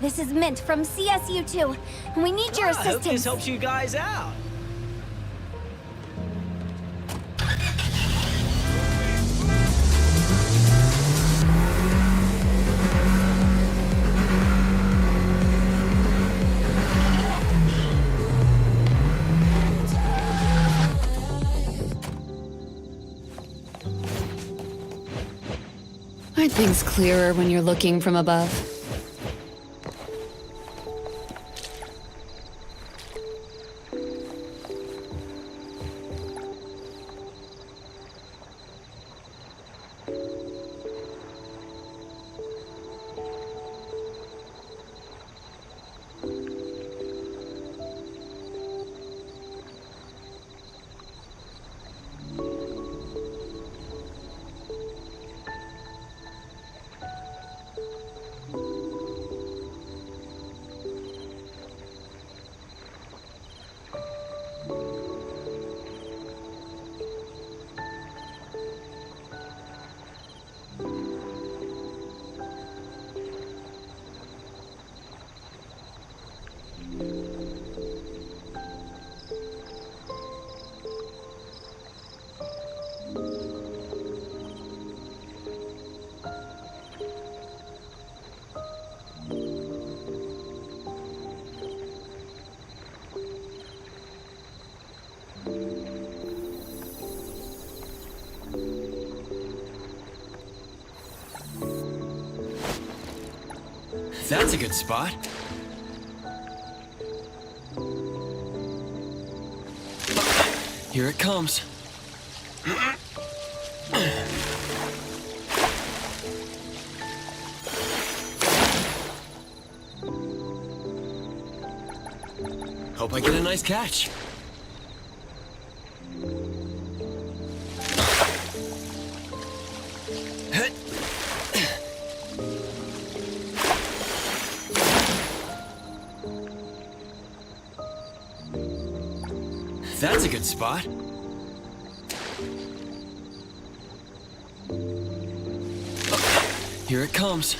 This is Mint from CSU2, and we need your I hope assistance. this helps you guys out. Aren't things clearer when you're looking from above? That's a good spot. Here it comes. Hope I get a nice catch. That's a good spot. Here it comes.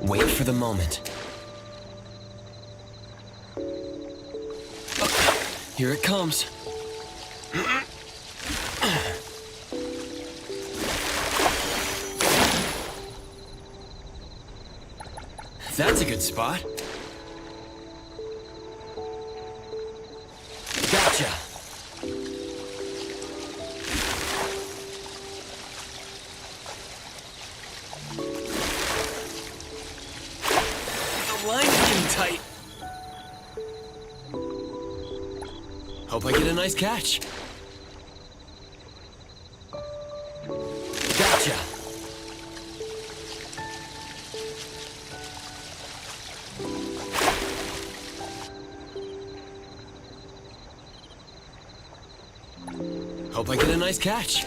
Wait for the moment. Here it comes. That's a good spot. Gotcha. The line is getting tight. Hope I get a nice catch. Gotcha. Hope I get a nice catch.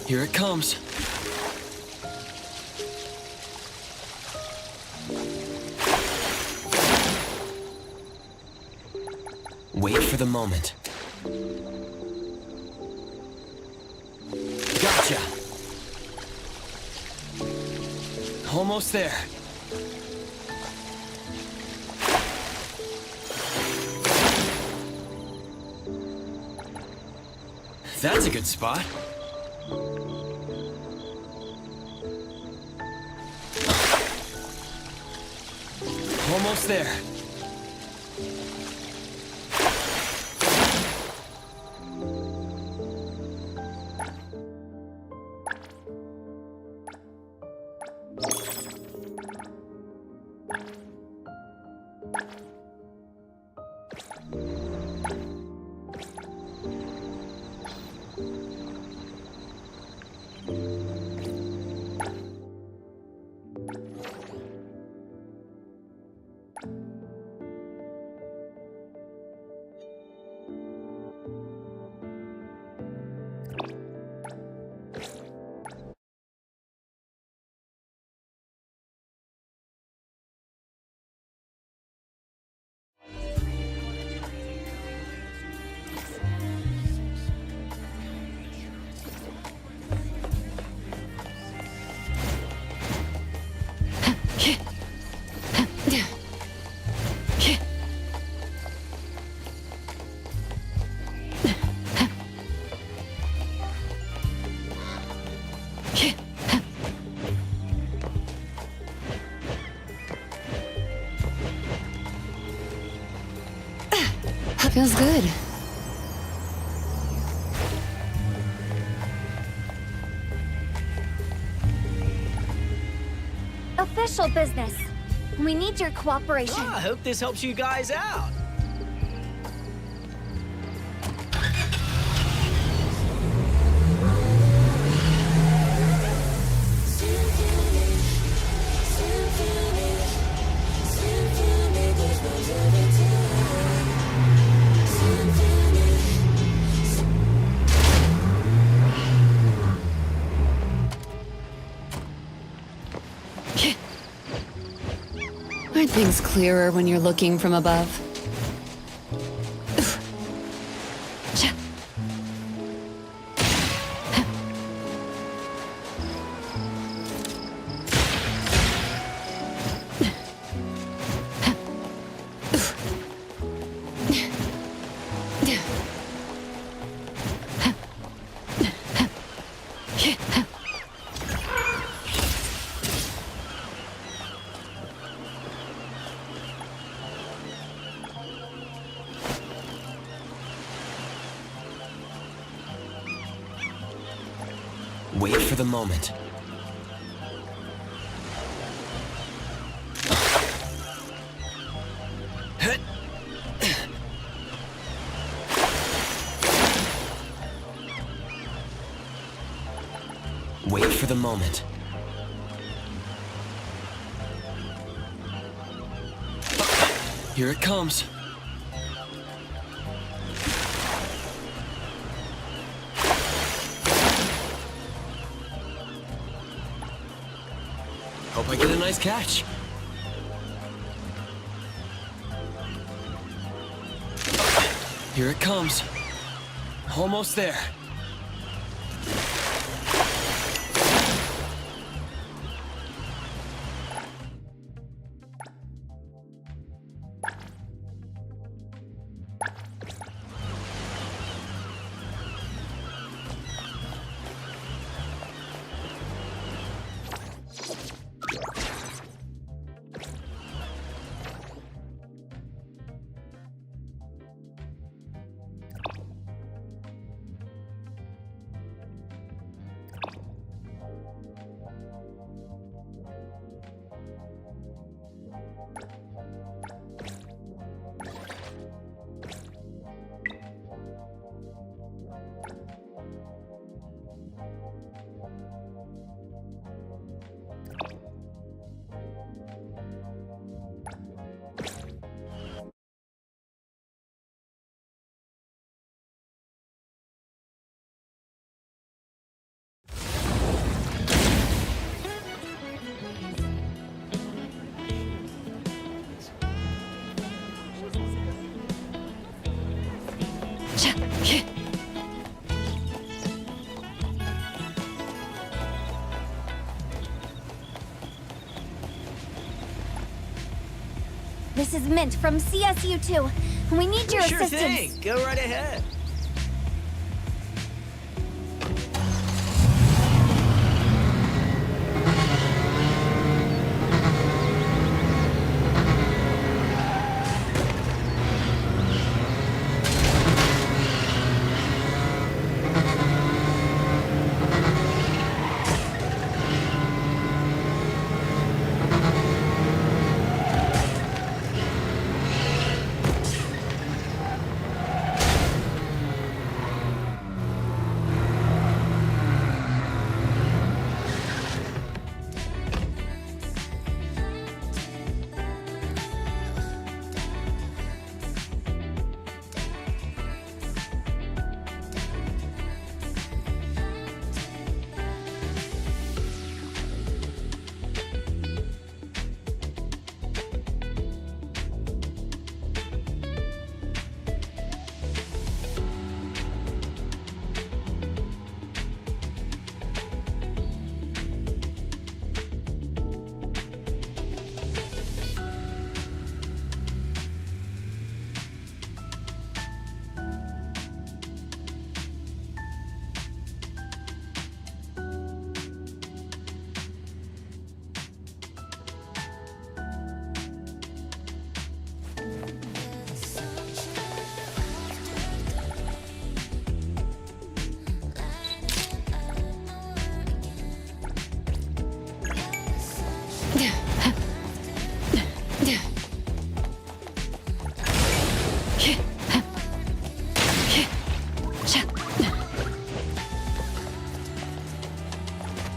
Here it comes. Wait for the moment. Gotcha. Almost there. That's a good spot. Almost there. Feels good. Official business. We need your cooperation. I hope this helps you guys out. Aren't things clearer when you're looking from above? Wait for the moment. Wait for the moment. Here it comes. Hope I get a nice catch. Here it comes. Almost there. This is Mint from CSU2, and we need your Sure assistance. thing. Go right ahead.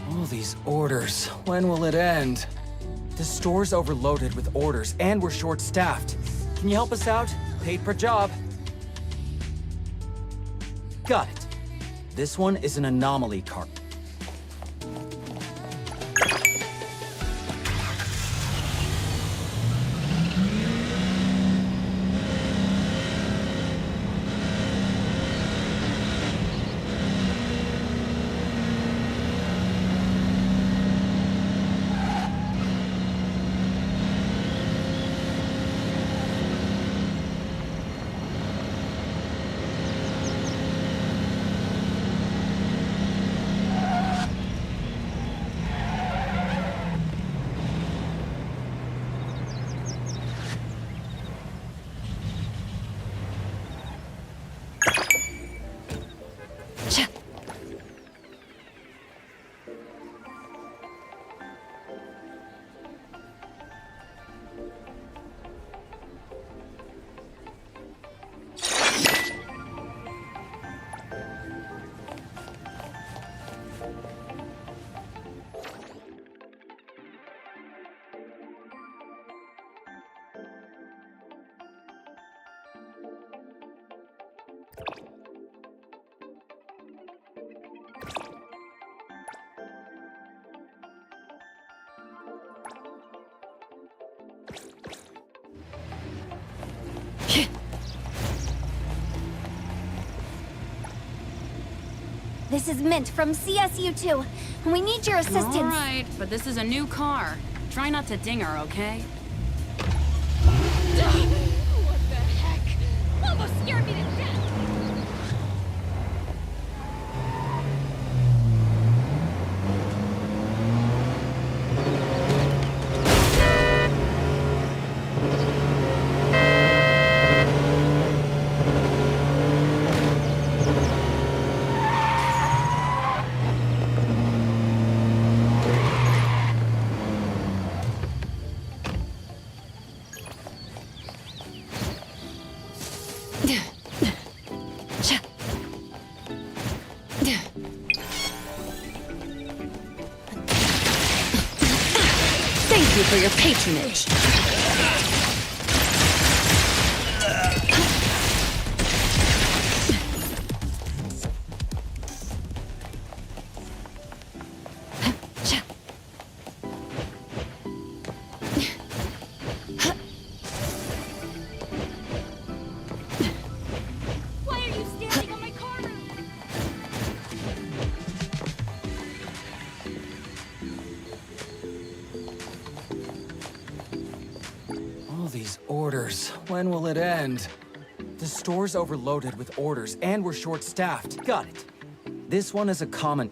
All these orders. When will it end? The store's overloaded with orders, and we're short-staffed. Can you help us out? Paid per job. Got it. This one is an anomaly cart. This is Mint from CSU2, and we need your assistance. All right, but this is a new car. Try not to ding her, okay? What the heck? Almost scared me to death! Thank you for your patronage. Why are you standing on my car roof? All these orders. When will it end? The store's overloaded with orders, and we're short-staffed. Got it. This one is a common...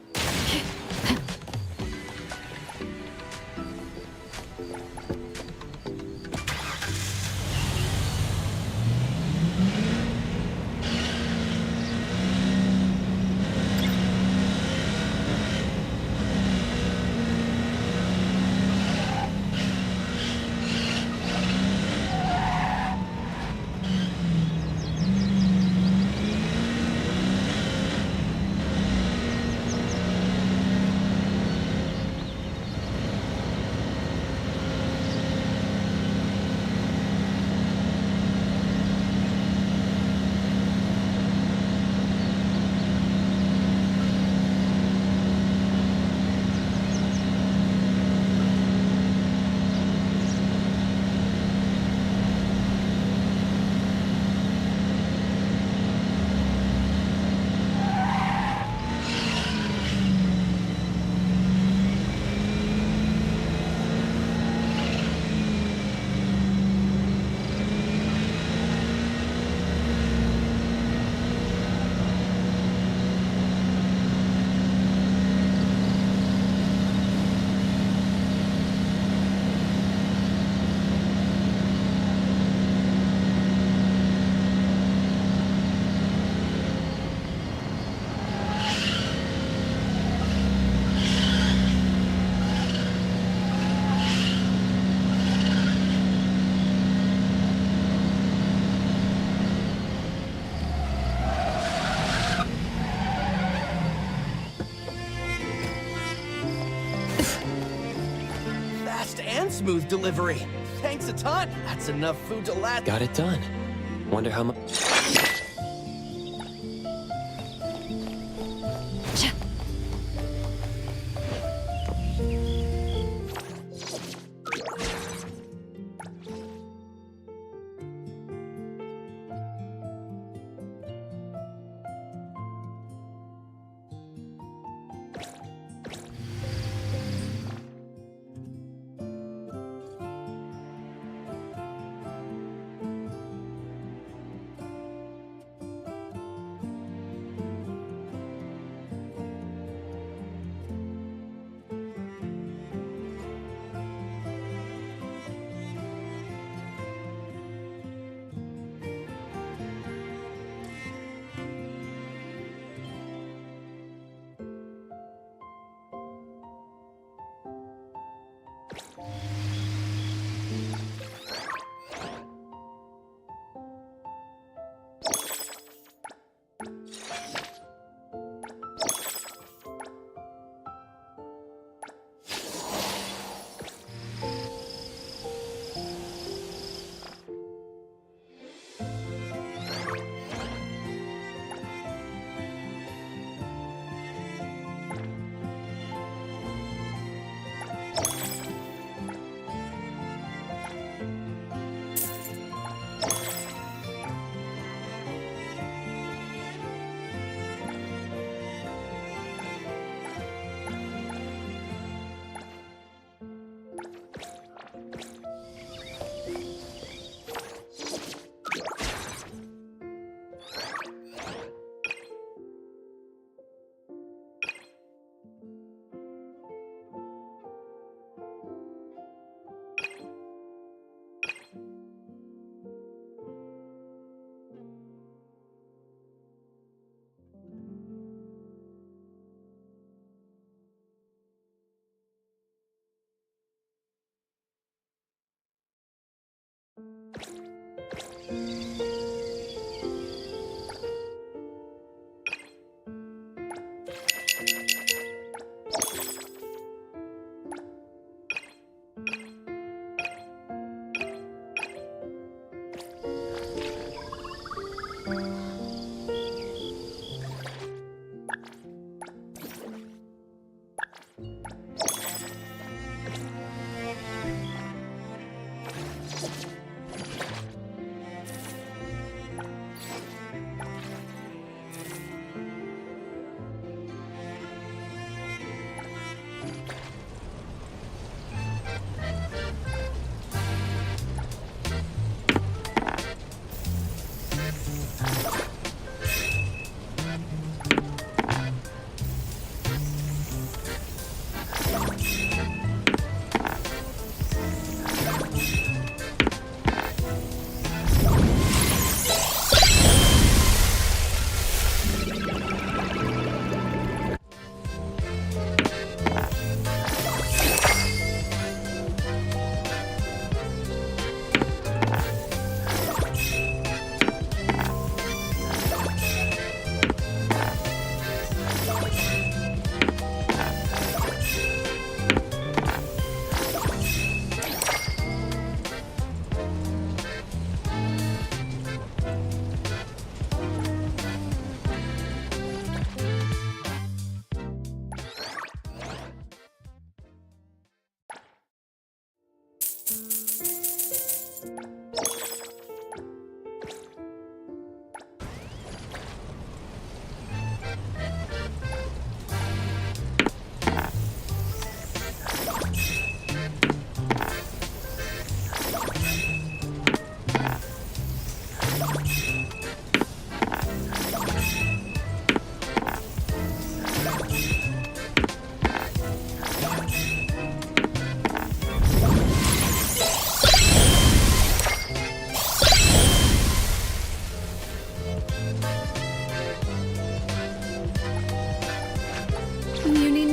Fast and smooth delivery. Thanks a ton. That's enough food to last. Got it done. Wonder how much.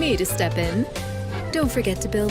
me to step in. Don't forget to bill.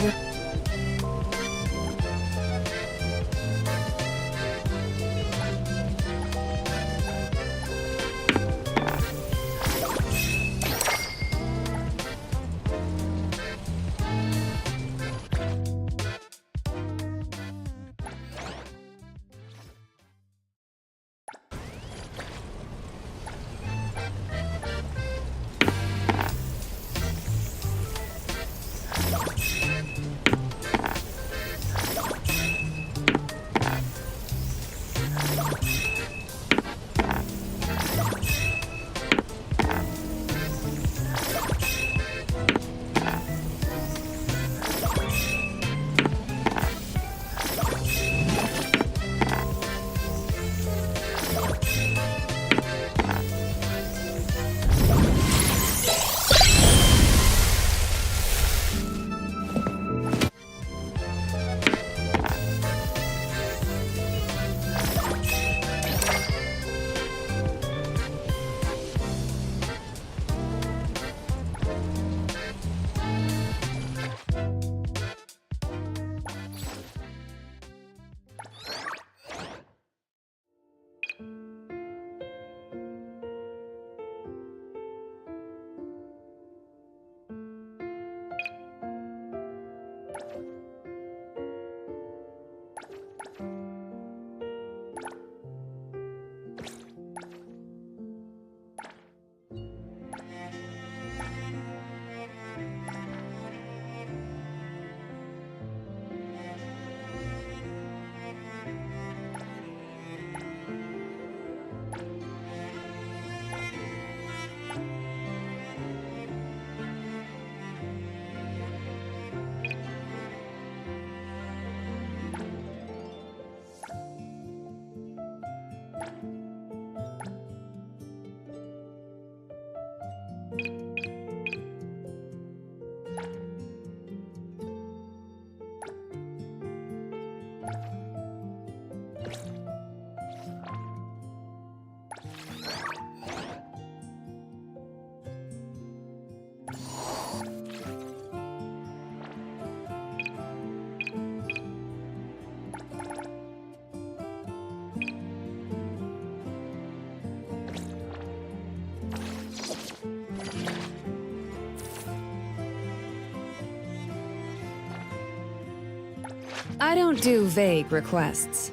I don't do vague requests.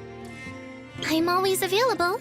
I'm always available.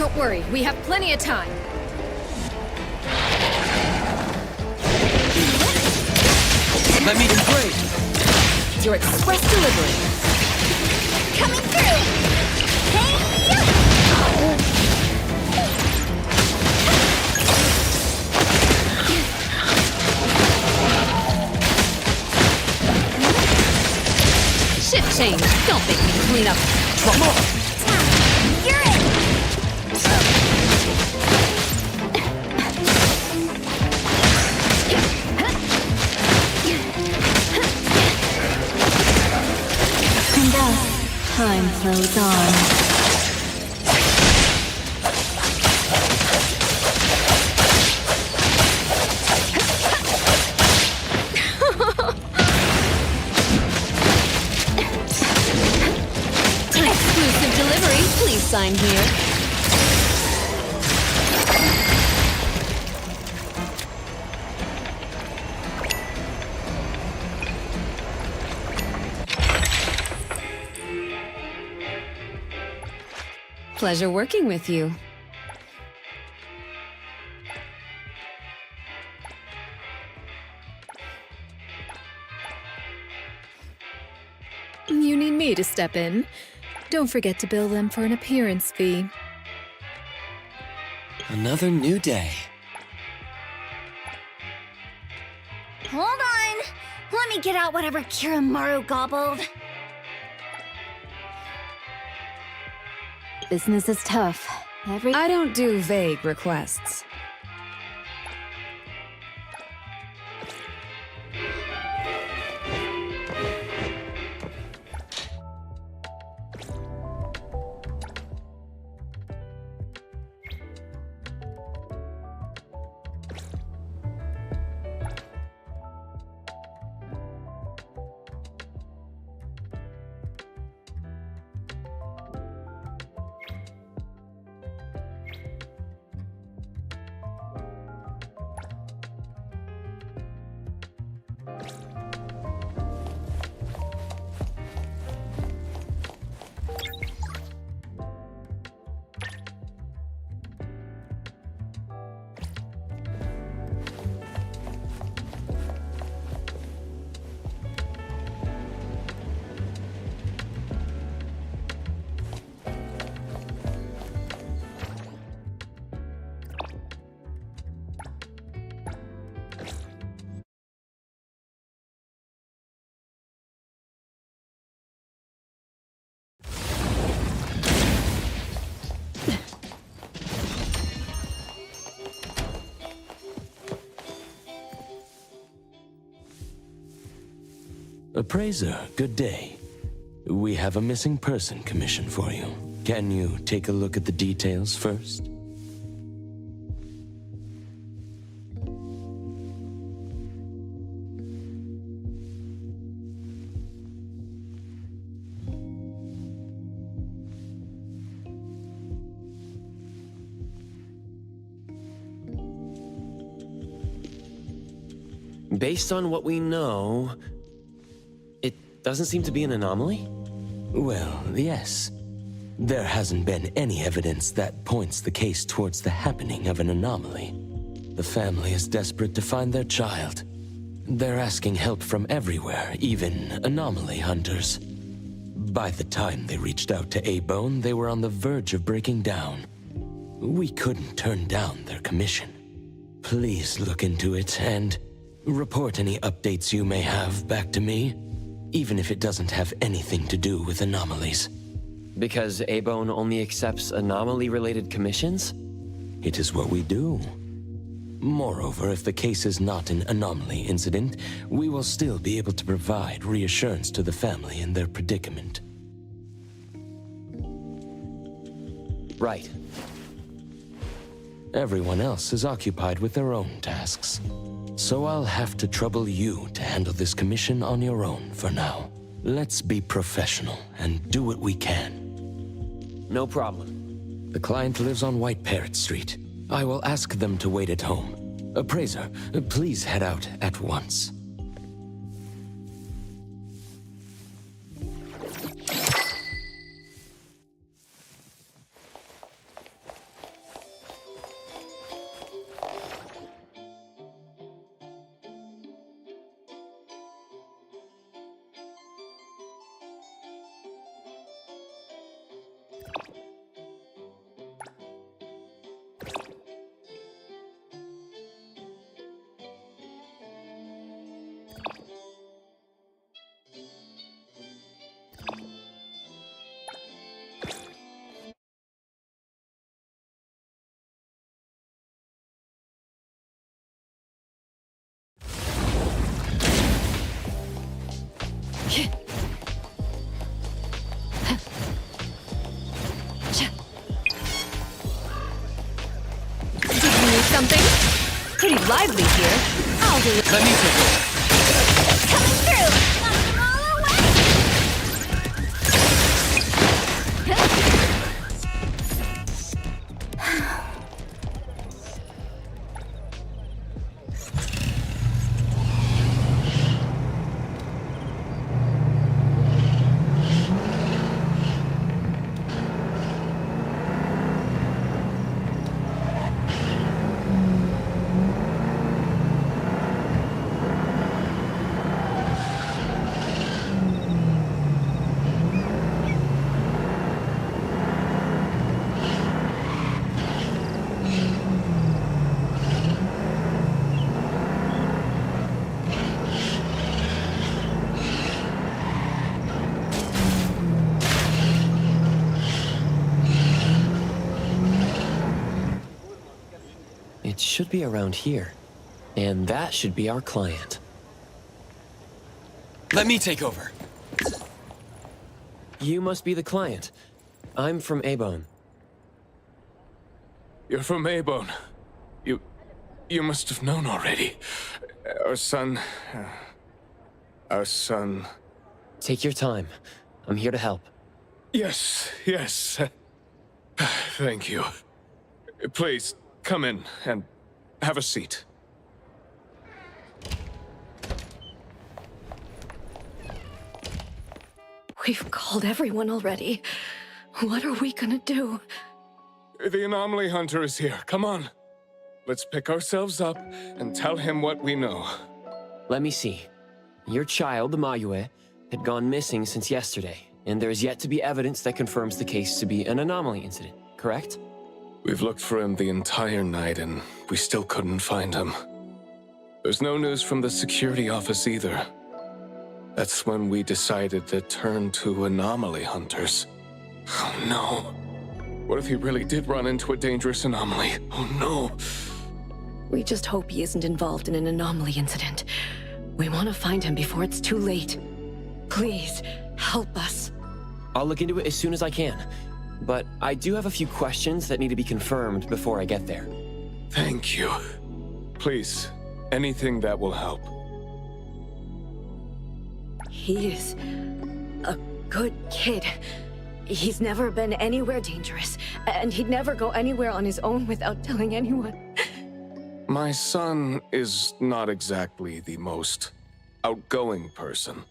Don't worry, we have plenty of time. Medium grade. It's your express delivery. Coming through! Shift change. Don't make me clean up. Trouble. You're in! And thus, time flows on. Exclusive delivery. Please sign here. Pleasure working with you. You need me to step in. Don't forget to bill them for an appearance fee. Another new day. Hold on. Let me get out whatever Kiramaru gobbled. Business is tough. I don't do vague requests. Appraiser, good day. We have a missing person commission for you. Can you take a look at the details first? Based on what we know, it doesn't seem to be an anomaly? Well, yes. There hasn't been any evidence that points the case towards the happening of an anomaly. The family is desperate to find their child. They're asking help from everywhere, even anomaly hunters. By the time they reached out to A-Bone, they were on the verge of breaking down. We couldn't turn down their commission. Please look into it and report any updates you may have back to me, even if it doesn't have anything to do with anomalies. Because A-Bone only accepts anomaly-related commissions? It is what we do. Moreover, if the case is not an anomaly incident, we will still be able to provide reassurance to the family in their predicament. Right. Everyone else is occupied with their own tasks. So I'll have to trouble you to handle this commission on your own for now. Let's be professional and do what we can. No problem. The client lives on White Parrot Street. I will ask them to wait at home. Appraiser, please head out at once. Did you need something? Pretty lively here. I'll deliver. Let me take it. Coming through! Knock them all away! It should be around here. And that should be our client. Let me take over. You must be the client. I'm from Abone. You're from Abone. You must have known already. Our son... Take your time. I'm here to help. Yes. Thank you. Please, come in and have a seat. We've called everyone already. What are we gonna do? The anomaly hunter is here. Come on. Let's pick ourselves up and tell him what we know. Let me see. Your child, the Mayue, had gone missing since yesterday, and there's yet to be evidence that confirms the case to be an anomaly incident, correct? We've looked for him the entire night, and we still couldn't find him. There's no news from the security office either. That's when we decided to turn to anomaly hunters. Oh no. What if he really did run into a dangerous anomaly? Oh no. We just hope he isn't involved in an anomaly incident. We want to find him before it's too late. Please, help us. I'll look into it as soon as I can. But I do have a few questions that need to be confirmed before I get there. Thank you. Please, anything that will help. He is a good kid. He's never been anywhere dangerous, and he'd never go anywhere on his own without telling anyone. My son is not exactly the most outgoing person.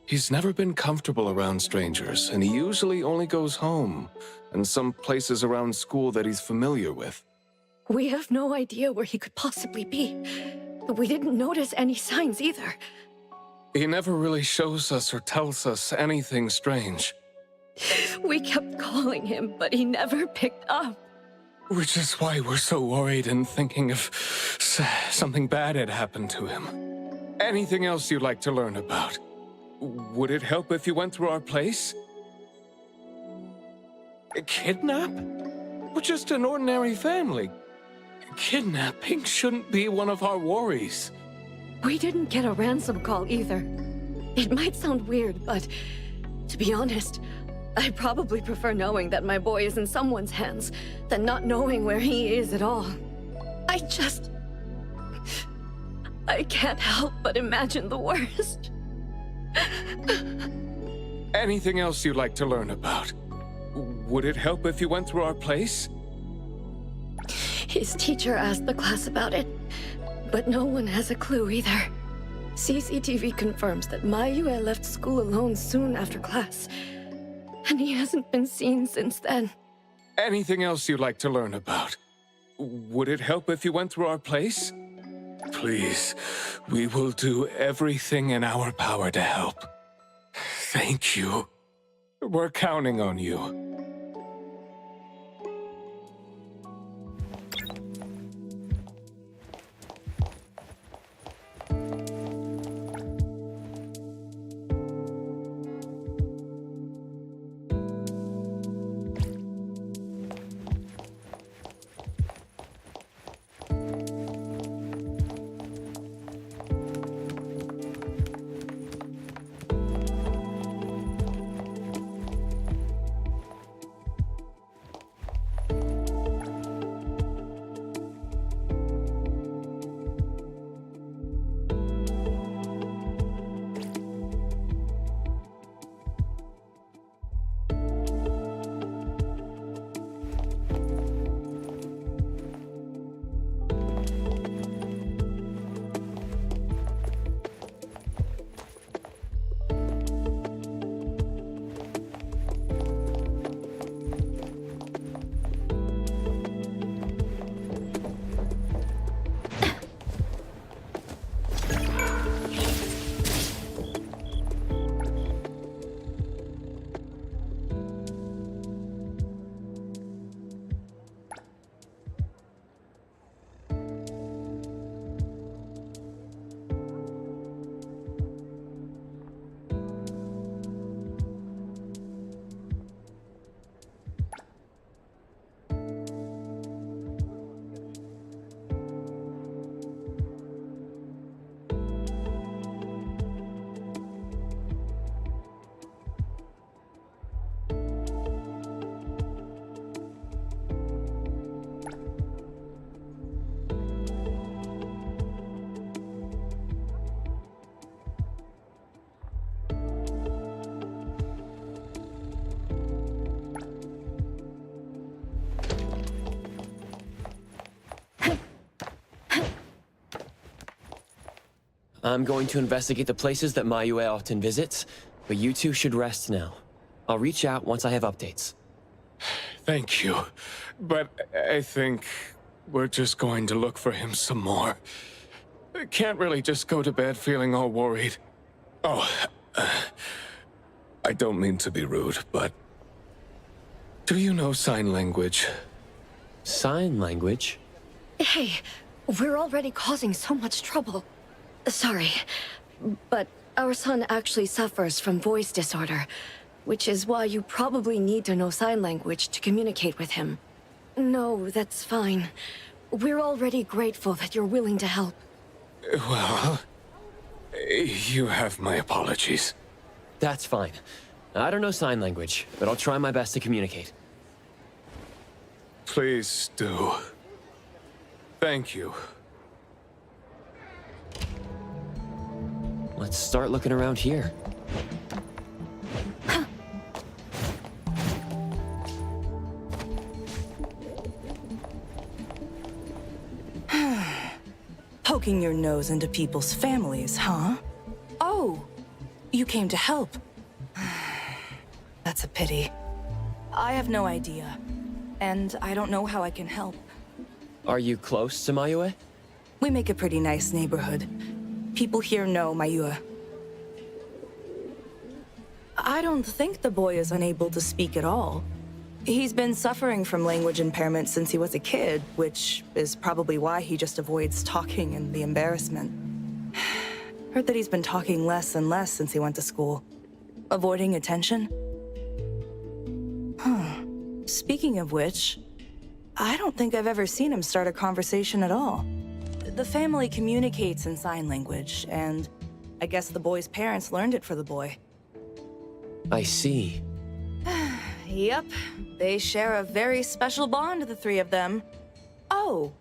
He's never been comfortable around strangers, and he usually only goes home and some places around school that he's familiar with. We have no idea where he could possibly be. We didn't notice any signs either. He never really shows us or tells us anything strange. We kept calling him, but he never picked up. Which is why we're so worried and thinking if something bad had happened to him. Anything else you'd like to learn about? Would it help if you went through our place? A kidnap? We're just an ordinary family. Kidnapping shouldn't be one of our worries. We didn't get a ransom call either. It might sound weird, but to be honest, I probably prefer knowing that my boy is in someone's hands than not knowing where he is at all. I can't help but imagine the worst. Anything else you'd like to learn about? Would it help if you went through our place? His teacher asked the class about it, but no one has a clue either. CCTV confirms that Mayue left school alone soon after class, and he hasn't been seen since then. Anything else you'd like to learn about? Would it help if you went through our place? Please, we will do everything in our power to help. Thank you. We're counting on you. I'm going to investigate the places that Mayue often visits, but you two should rest now. I'll reach out once I have updates. Thank you. But I think we're just going to look for him some more. I can't really just go to bed feeling all worried. Oh, I don't mean to be rude, but do you know sign language? Sign language? Hey, we're already causing so much trouble. Sorry, but our son actually suffers from voice disorder, which is why you probably need to know sign language to communicate with him. No, that's fine. We're already grateful that you're willing to help. Well, you have my apologies. That's fine. I don't know sign language, but I'll try my best to communicate. Please do. Thank you. Let's start looking around here. Poking your nose into people's families, huh? Oh, you came to help. That's a pity. I have no idea, and I don't know how I can help. Are you close to Mayue? We make a pretty nice neighborhood. People here know Mayue. I don't think the boy is unable to speak at all. He's been suffering from language impairment since he was a kid, which is probably why he just avoids talking and the embarrassment. Heard that he's been talking less and less since he went to school. Avoiding attention? Huh. Speaking of which, I don't think I've ever seen him start a conversation at all. The family communicates in sign language, and I guess the boy's parents learned it for the boy. I see. Yep, they share a very special bond, the three of them. Oh,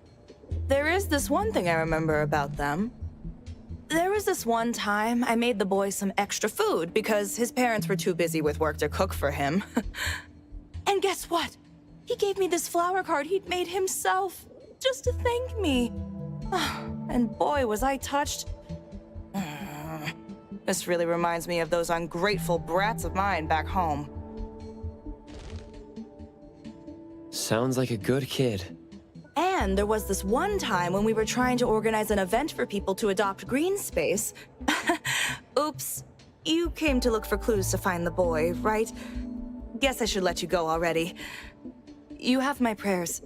there is this one thing I remember about them. There was this one time I made the boy some extra food because his parents were too busy with work to cook for him. And guess what? He gave me this flower card he'd made himself, just to thank me. And boy, was I touched. This really reminds me of those ungrateful brats of mine back home. Sounds like a good kid. And there was this one time when we were trying to organize an event for people to adopt green space. Oops. You came to look for clues to find the boy, right? Guess I should let you go already. You have my prayers.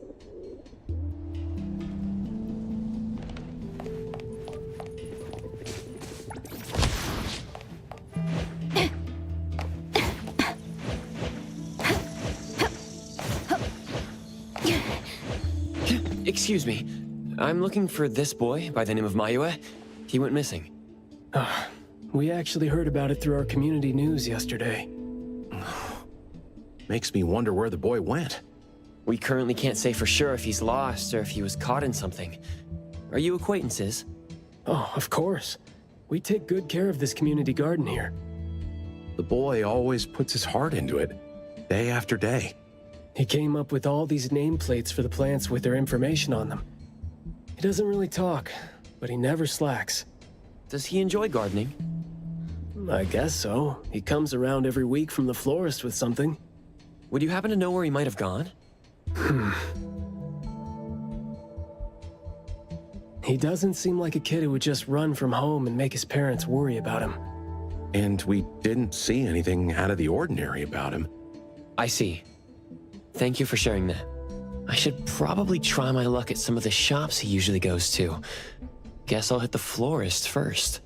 Excuse me. I'm looking for this boy by the name of Mayue. He went missing. We actually heard about it through our community news yesterday. Makes me wonder where the boy went. We currently can't say for sure if he's lost or if he was caught in something. Are you acquaintances? Oh, of course. We take good care of this community garden here. The boy always puts his heart into it, day after day. He came up with all these nameplates for the plants with their information on them. He doesn't really talk, but he never slacks. Does he enjoy gardening? I guess so. He comes around every week from the florist with something. Would you happen to know where he might have gone? He doesn't seem like a kid who would just run from home and make his parents worry about him. And we didn't see anything out of the ordinary about him. I see. Thank you for sharing that. I should probably try my luck at some of the shops he usually goes to. Guess I'll hit the florist first.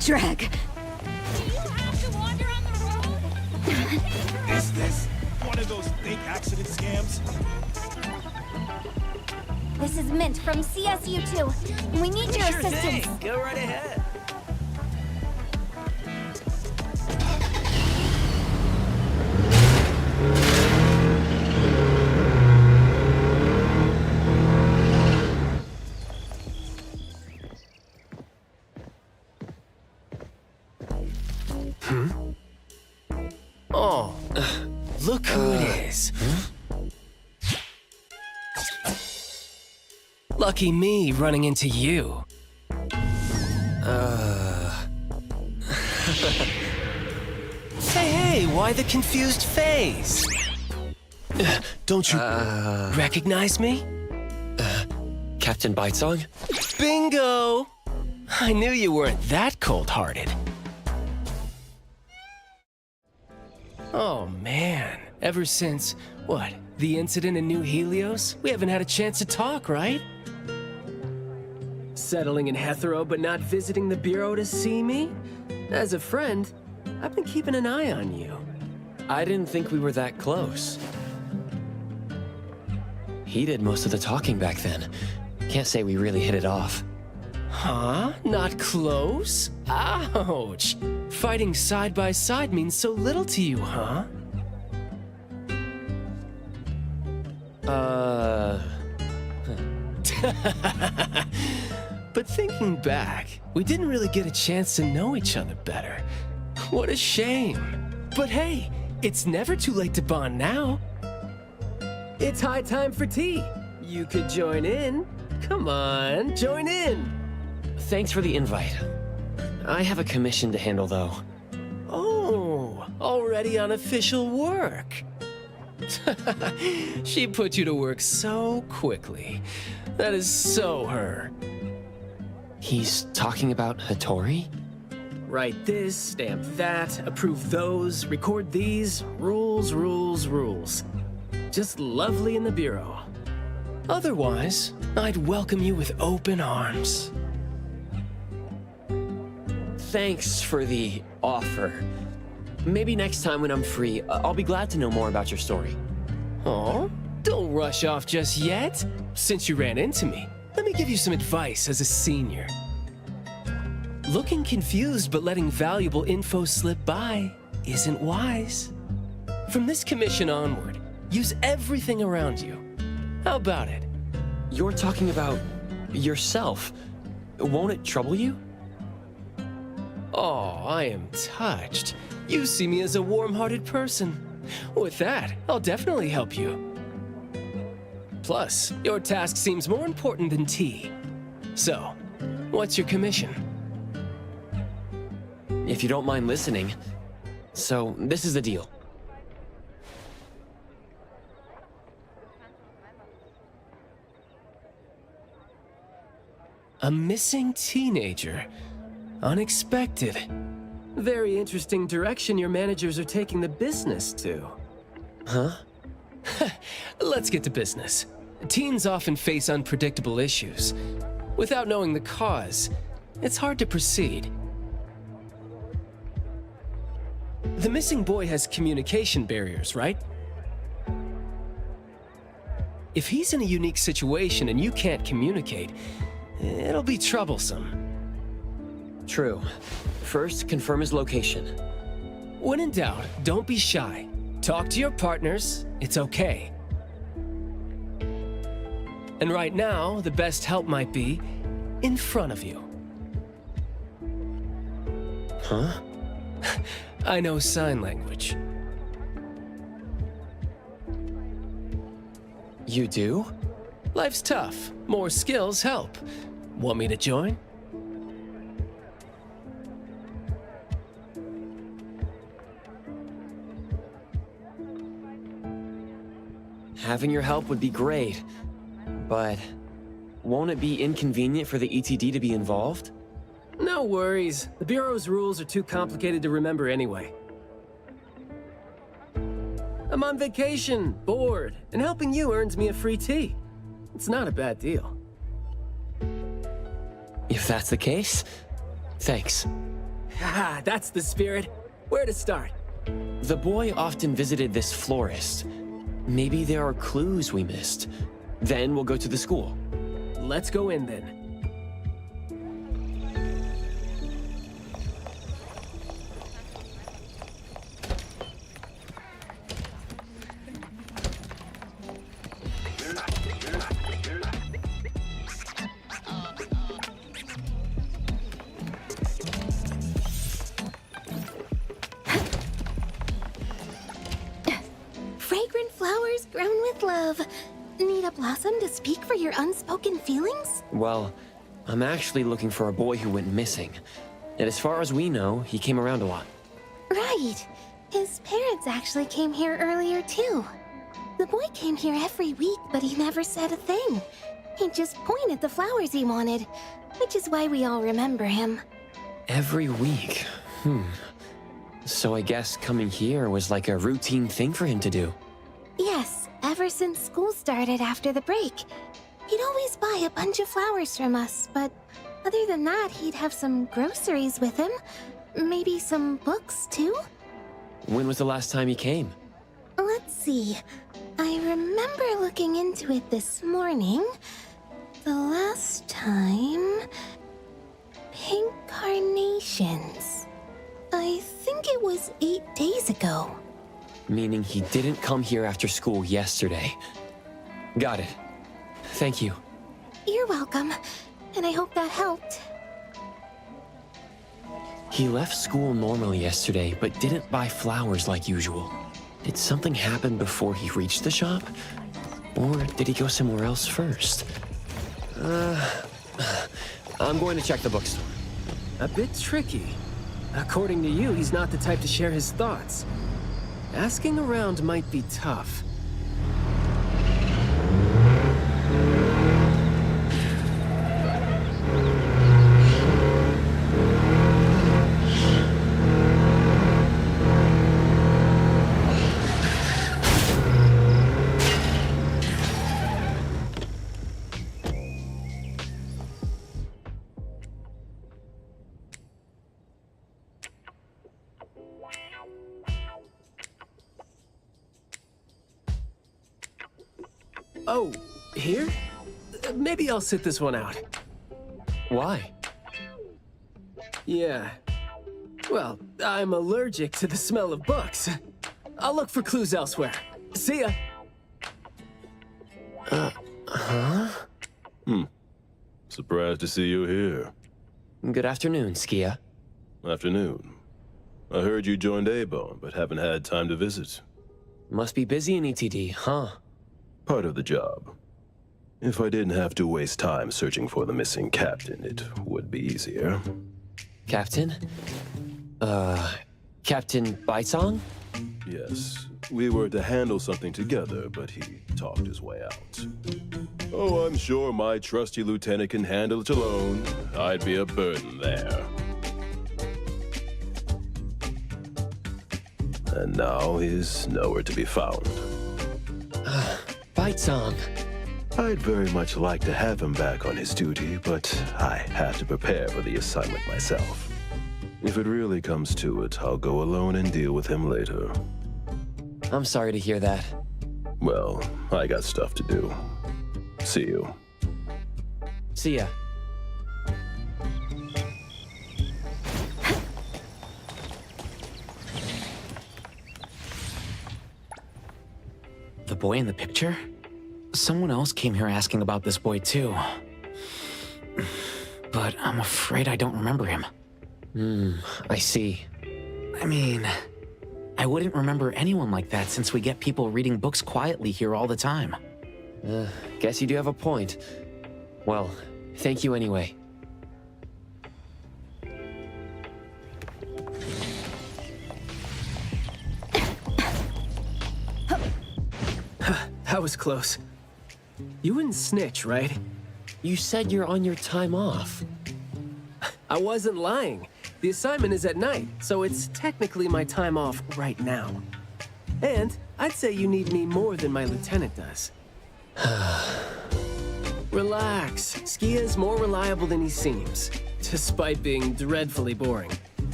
drag. Is this one of those big accident scams? This is Mint from CSU2. We need your assistance. Go right ahead. Oh, look who it is. Lucky me running into you. Hey, why the confused face? Don't you recognize me? Captain Bitesong? Bingo! I knew you weren't that cold-hearted. Oh man, ever since, what, the incident in New Helios? We haven't had a chance to talk, right? Settling in Hetero but not visiting the Bureau to see me? As a friend, I've been keeping an eye on you. I didn't think we were that close. He did most of the talking back then. Can't say we really hit it off. Huh? Not close? Ouch! Fighting side by side means so little to you, huh? But thinking back, we didn't really get a chance to know each other better. What a shame. But hey, it's never too late to bond now. It's high time for tea. You could join in. Come on, join in. Thanks for the invite. I have a commission to handle, though. Oh, already on official work. She put you to work so quickly. That is so her. He's talking about Hattori? Write this, stamp that, approve those, record these. Rules, rules, rules. Just lovely in the Bureau. Otherwise, I'd welcome you with open arms. Thanks for the offer. Maybe next time when I'm free, I'll be glad to know more about your story. Oh, don't rush off just yet. Since you ran into me, let me give you some advice as a senior. Looking confused but letting valuable info slip by isn't wise. From this commission onward, use everything around you. How about it? You're talking about yourself. Won't it trouble you? Oh, I am touched. You see me as a warm-hearted person. With that, I'll definitely help you. Plus, your task seems more important than tea. So, what's your commission? If you don't mind listening. So, this is the deal. A missing teenager. Unexpected. Very interesting direction your managers are taking the business to. Huh? Let's get to business. Teens often face unpredictable issues. Without knowing the cause, it's hard to proceed. The missing boy has communication barriers, right? If he's in a unique situation and you can't communicate, it'll be troublesome. True. First, confirm his location. When in doubt, don't be shy. Talk to your partners, it's okay. And right now, the best help might be in front of you. Huh? I know sign language. You do? Life's tough. More skills help. Want me to join? Having your help would be great, but won't it be inconvenient for the ETD to be involved? No worries. The Bureau's rules are too complicated to remember anyway. I'm on vacation, bored, and helping you earns me a free tea. It's not a bad deal. If that's the case, thanks. Haha, that's the spirit. Where to start? The boy often visited this florist. Maybe there are clues we missed. Then we'll go to the school. Let's go in then. Fragrant flowers grown with love. Need a blossom to speak for your unspoken feelings? Well, I'm actually looking for a boy who went missing. And as far as we know, he came around a lot. Right. His parents actually came here earlier, too. The boy came here every week, but he never said a thing. He just pointed the flowers he wanted, which is why we all remember him. Every week? So I guess coming here was like a routine thing for him to do. Yes, ever since school started after the break. He'd always buy a bunch of flowers from us, but other than that, he'd have some groceries with him. Maybe some books, too? When was the last time he came? Let's see. I remember looking into it this morning. The last time... Pink carnations. I think it was 8 days ago. Meaning he didn't come here after school yesterday. Got it. Thank you. You're welcome, and I hope that helped. He left school normally yesterday, but didn't buy flowers like usual. Did something happen before he reached the shop? Or did he go somewhere else first? I'm going to check the bookstore. A bit tricky. According to you, he's not the type to share his thoughts. Asking around might be tough. Oh, here? Maybe I'll sit this one out. Why? Yeah. Well, I'm allergic to the smell of books. I'll look for clues elsewhere. See ya! Surprised to see you here. Good afternoon, Skia. Afternoon. I heard you joined A-Bone, but haven't had time to visit. Must be busy in ETD, huh? Part of the job. If I didn't have to waste time searching for the missing captain, it would be easier. Captain? Captain Baisong? Yes. We were to handle something together, but he talked his way out. Oh, I'm sure my trusty lieutenant can handle it alone. I'd be a burden there. And now he's nowhere to be found. Baisong. I'd very much like to have him back on his duty, but I have to prepare for the assignment myself. If it really comes to it, I'll go alone and deal with him later. I'm sorry to hear that. Well, I got stuff to do. See you. See ya. The boy in the picture? Someone else came here asking about this boy too. But I'm afraid I don't remember him. I see. I mean, I wouldn't remember anyone like that since we get people reading books quietly here all the time. Guess you do have a point. Well, thank you anyway. That was close. You wouldn't snitch, right? You said you're on your time off. I wasn't lying. The assignment is at night, so it's technically my time off right now. And I'd say you need me more than my lieutenant does. Relax. Skia's more reliable than he seems, despite being dreadfully boring.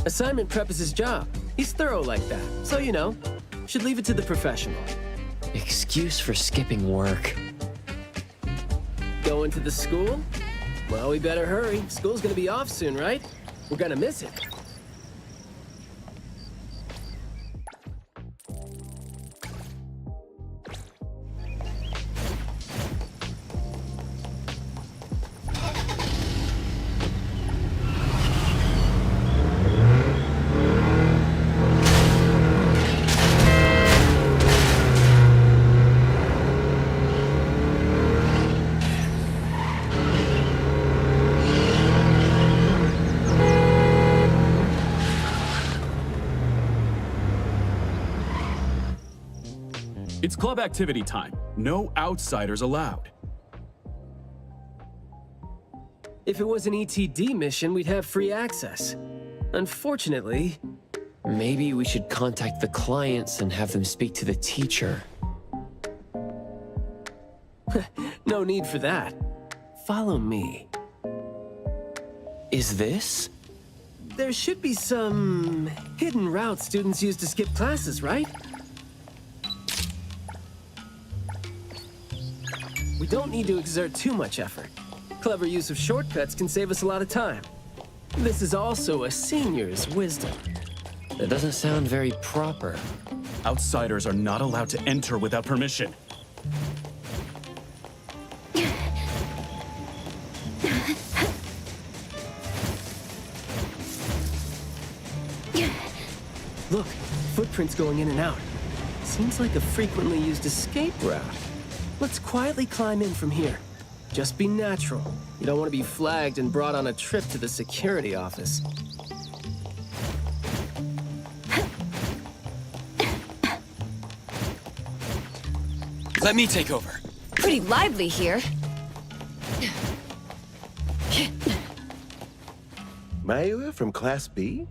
Assignment prep is his job. He's thorough like that. So, you know, should leave it to the professional. Excuse for skipping work. Going to the school? Well, we better hurry. School's gonna be off soon, right? We're gonna miss it. It's club activity time. No outsiders allowed. If it was an ETD mission, we'd have free access. Unfortunately... Maybe we should contact the clients and have them speak to the teacher. No need for that. Follow me. Is this? There should be some hidden route students use to skip classes, right? We don't need to exert too much effort. Clever use of shortcuts can save us a lot of time. This is also a senior's wisdom. That doesn't sound very proper. Outsiders are not allowed to enter without permission. Look, footprints going in and out. Seems like a frequently used escape route. Let's quietly climb in from here. Just be natural. You don't want to be flagged and brought on a trip to the security office. Let me take over. Pretty lively here. Mayua from Class B?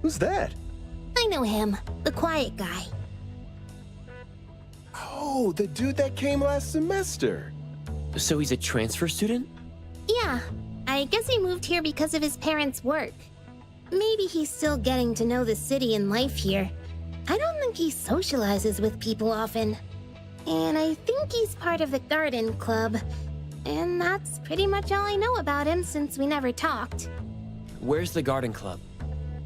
Who's that? I know him, the quiet guy. Oh, the dude that came last semester. So he's a transfer student? Yeah, I guess he moved here because of his parents' work. Maybe he's still getting to know the city and life here. I don't think he socializes with people often. And I think he's part of the garden club. And that's pretty much all I know about him since we never talked. Where's the garden club?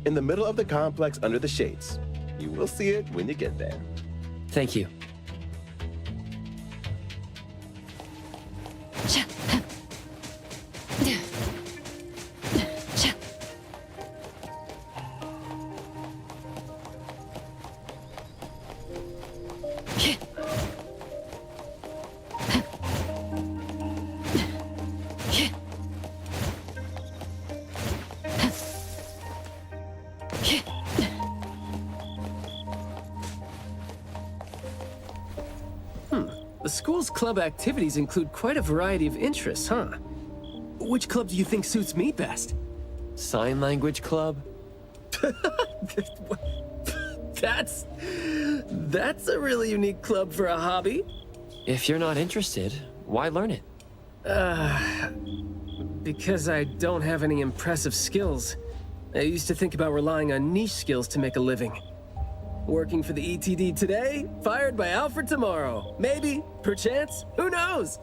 In the middle of the complex under the shades. You will see it when you get there. Thank you. The school's club activities include quite a variety of interests, huh? Which club do you think suits me best? Sign language club? That's a really unique club for a hobby. If you're not interested, why learn it? Because I don't have any impressive skills. I used to think about relying on niche skills to make a living. Working for the ETD today, fired by Alfred tomorrow. Maybe, perchance, who knows?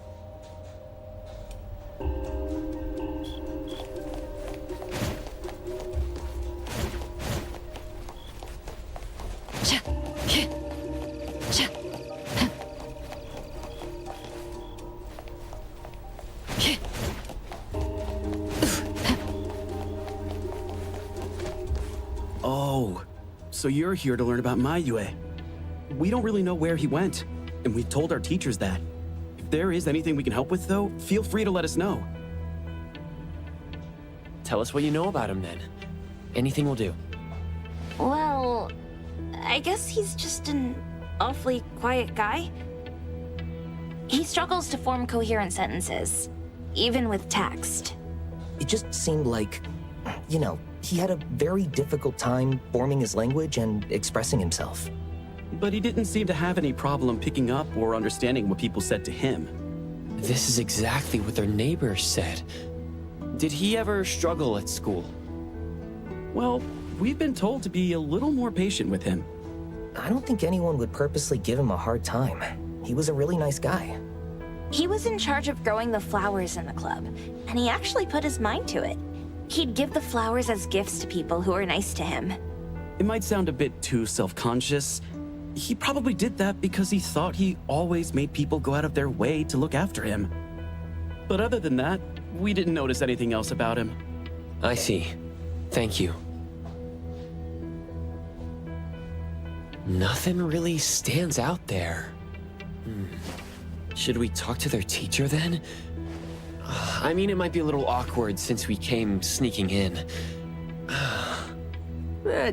Oh, so you're here to learn about Mayue. We don't really know where he went, and we told our teachers that. If there is anything we can help with, though, feel free to let us know. Tell us what you know about him, then. Anything will do. Well, I guess he's just an awfully quiet guy. He struggles to form coherent sentences, even with text. It just seemed like, you know, he had a very difficult time forming his language and expressing himself. But he didn't seem to have any problem picking up or understanding what people said to him. This is exactly what their neighbors said. Did he ever struggle at school? Well, we've been told to be a little more patient with him. I don't think anyone would purposely give him a hard time. He was a really nice guy. He was in charge of growing the flowers in the club, and he actually put his mind to it. He'd give the flowers as gifts to people who were nice to him. It might sound a bit too self-conscious. He probably did that because he thought he always made people go out of their way to look after him. But other than that, we didn't notice anything else about him. I see. Thank you. Nothing really stands out there. Should we talk to their teacher then? I mean, it might be a little awkward since we came sneaking in.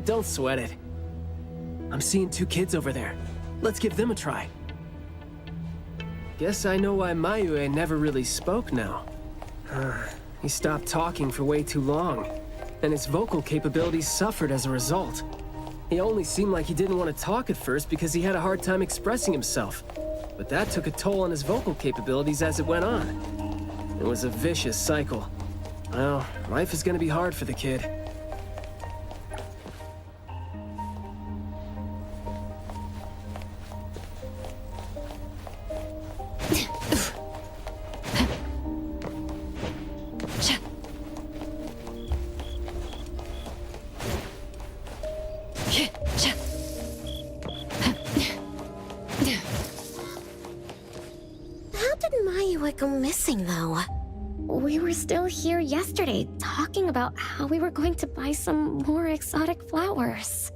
Don't sweat it. I'm seeing 2 kids over there. Let's give them a try. Guess I know why Mayue never really spoke now. He stopped talking for way too long, and his vocal capabilities suffered as a result. He only seemed like he didn't want to talk at first because he had a hard time expressing himself. But that took a toll on his vocal capabilities as it went on. It was a vicious cycle. Well, life is gonna be hard for the kid. How did Mayue go missing, though? We were still here yesterday, talking about how we were going to buy some more exotic flowers.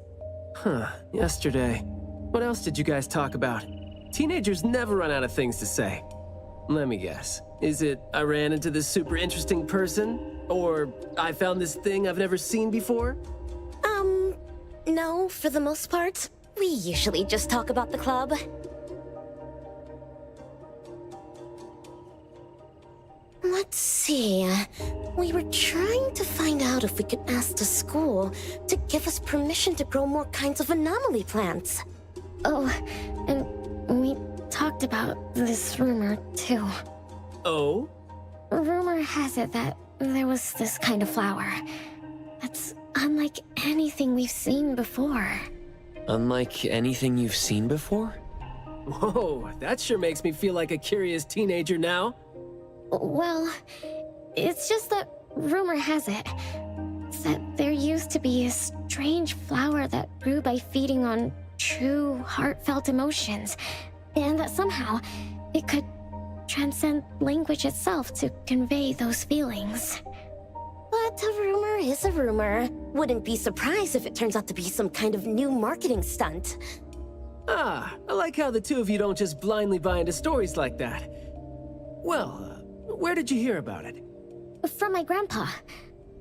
Yesterday. What else did you guys talk about? Teenagers never run out of things to say. Let me guess. Is it, I ran into this super interesting person? Or, I found this thing I've never seen before? No, for the most part. We usually just talk about the club. Let's see. We were trying to find out if we could ask the school to give us permission to grow more kinds of anomaly plants. Oh, and we talked about this rumor, too. Oh? Rumor has it that there was this kind of flower that's unlike anything we've seen before. Unlike anything you've seen before? Whoa, that sure makes me feel like a curious teenager now. Well, it's just that rumor has it that there used to be a strange flower that grew by feeding on true, heartfelt emotions, and that somehow it could transcend language itself to convey those feelings. But a rumor is a rumor. Wouldn't be surprised if it turns out to be some kind of new marketing stunt. I like how the two of you don't just blindly buy into stories like that. Well, where did you hear about it? From my grandpa.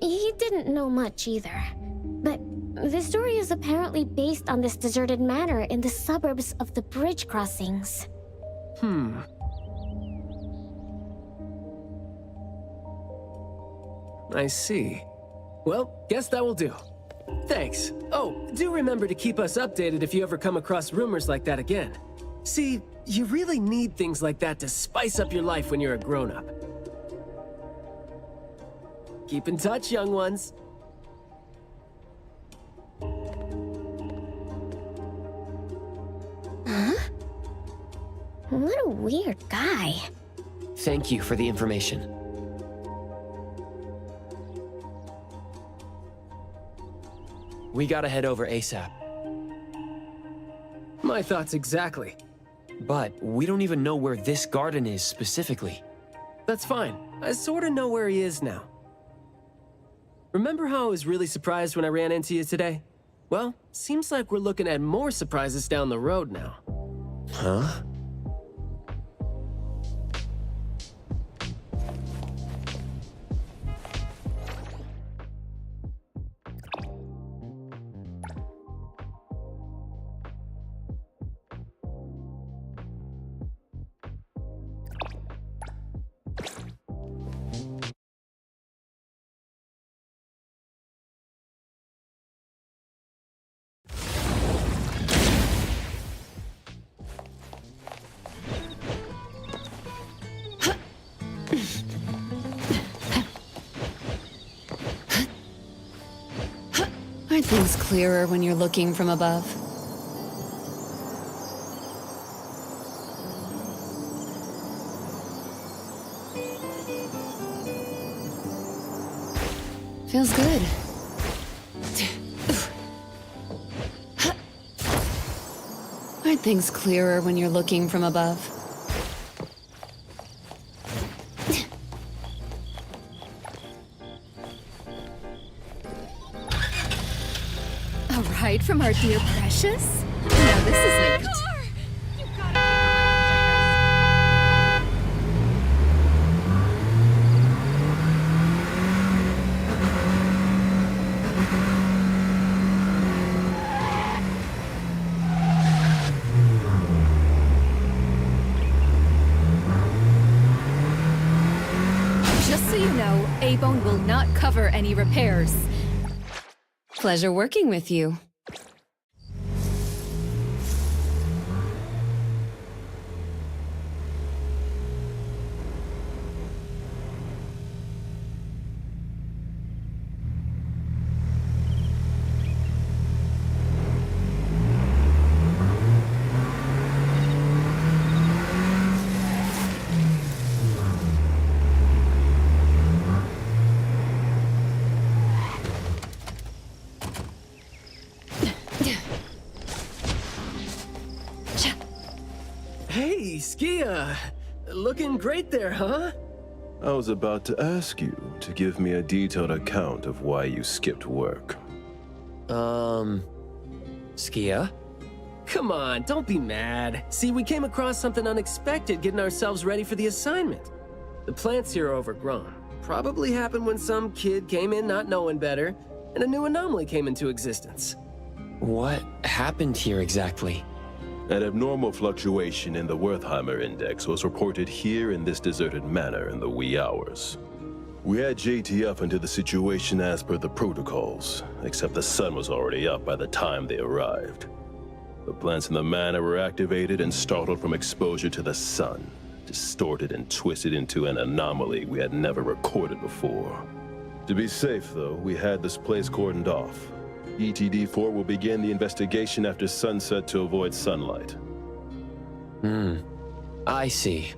He didn't know much either. But the story is apparently based on this deserted manor in the suburbs of the bridge crossings. I see. Well, guess that will do. Thanks. Oh, do remember to keep us updated if you ever come across rumors like that again. See, you really need things like that to spice up your life when you're a grown-up. Keep in touch, young ones. Huh? What a weird guy. Thank you for the information. We gotta head over ASAP. My thoughts exactly. But we don't even know where this garden is specifically. That's fine. I sorta know where he is now. Remember how I was really surprised when I ran into you today? Well, seems like we're looking at more surprises down the road now. Huh? Aren't things clearer when you're looking from above? Feels good. Aren't things clearer when you're looking from above? A ride from our dear Precious? Now this is neat. Just so you know, A-Bone will not cover any repairs. Pleasure working with you. Hey, Skia! Looking great there, huh? I was about to ask you to give me a detailed account of why you skipped work. Skia? Come on, don't be mad. See, we came across something unexpected getting ourselves ready for the assignment. The plants here are overgrown. Probably happened when some kid came in not knowing better, and a new anomaly came into existence. What happened here exactly? An abnormal fluctuation in the Wertheimer index was reported here in this deserted manor in the wee hours. We had JTF into the situation as per the protocols, except the sun was already up by the time they arrived. The plants in the manor were activated and startled from exposure to the sun, distorted and twisted into an anomaly we had never recorded before. To be safe, though, we had this place cordoned off. ETD-4 will begin the investigation after sunset to avoid sunlight. I see.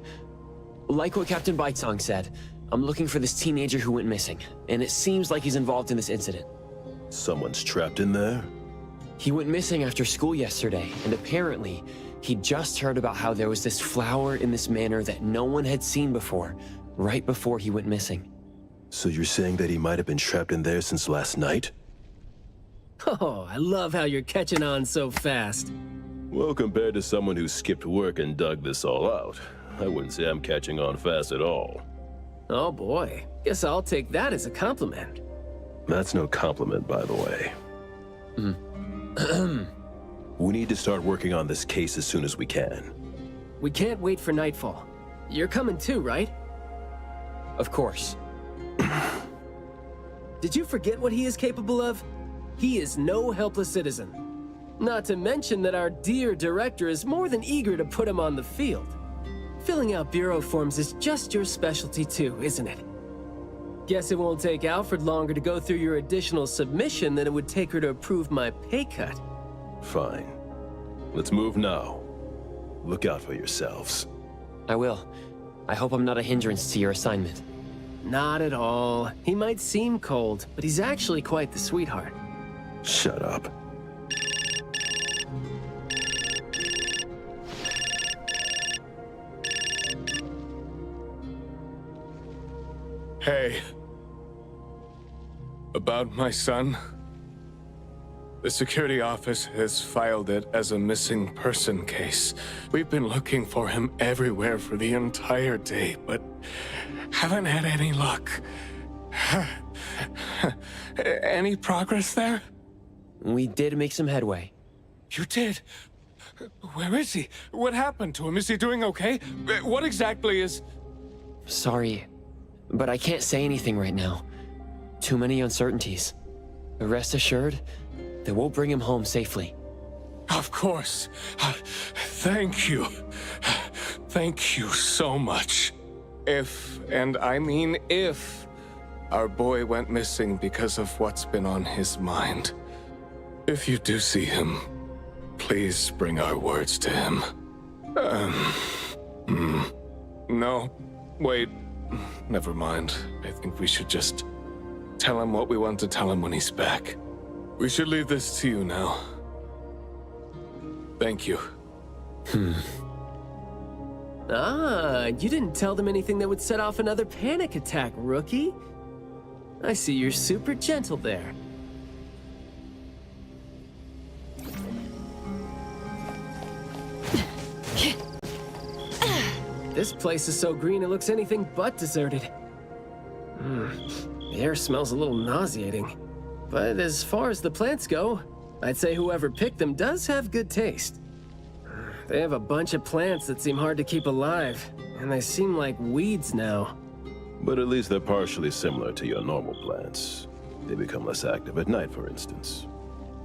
Like what Captain Bitesong said, I'm looking for this teenager who went missing, and it seems like he's involved in this incident. Someone's trapped in there? He went missing after school yesterday, and apparently, he just heard about how there was this flower in this manor that no one had seen before, right before he went missing. So you're saying that he might have been trapped in there since last night? Oh, I love how you're catching on so fast. Well, compared to someone who skipped work and dug this all out, I wouldn't say I'm catching on fast at all. Oh boy, guess I'll take that as a compliment. That's no compliment, by the way. We need to start working on this case as soon as we can. We can't wait for nightfall. You're coming too, right? Of course. Did you forget what he is capable of? He is no helpless citizen. Not to mention that our dear director is more than eager to put him on the field. Filling out bureau forms is just your specialty too, isn't it? Guess it won't take Alfred longer to go through your additional submission than it would take her to approve my pay cut. Fine. Let's move now. Look out for yourselves. I will. I hope I'm not a hindrance to your assignment. Not at all. He might seem cold, but he's actually quite the sweetheart. Shut up. Hey. About my son? The security office has filed it as a missing person case. We've been looking for him everywhere for the entire day, but haven't had any luck. Any progress there? We did make some headway. You did? Where is he? What happened to him? Is he doing okay? What exactly is... Sorry, but I can't say anything right now. Too many uncertainties. Rest assured that we'll bring him home safely. Of course. Thank you. Thank you so much. If, and I mean if, our boy went missing because of what's been on his mind, If you do see him, please bring our words to him. No, wait. Never mind. I think we should just tell him what we want to tell him when he's back. We should leave this to you now. Thank you. Ah, you didn't tell them anything that would set off another panic attack, rookie. I see you're super gentle there. This place is so green it looks anything but deserted. The air smells a little nauseating. But as far as the plants go, I'd say whoever picked them does have good taste. They have a bunch of plants that seem hard to keep alive, and they seem like weeds now. But at least they're partially similar to your normal plants. They become less active at night, for instance.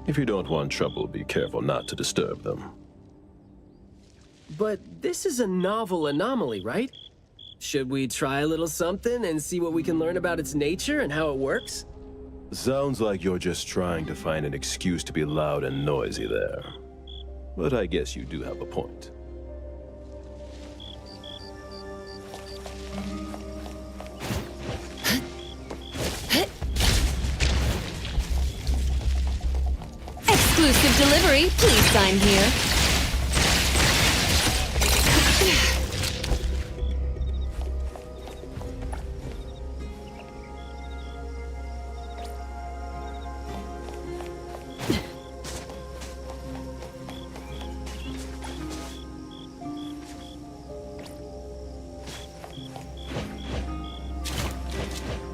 If you don't want trouble, be careful not to disturb them. But this is a novel anomaly, right? Should we try a little something and see what we can learn about its nature and how it works? Sounds like you're just trying to find an excuse to be loud and noisy there. But I guess you do have a point. Exclusive delivery, please sign here.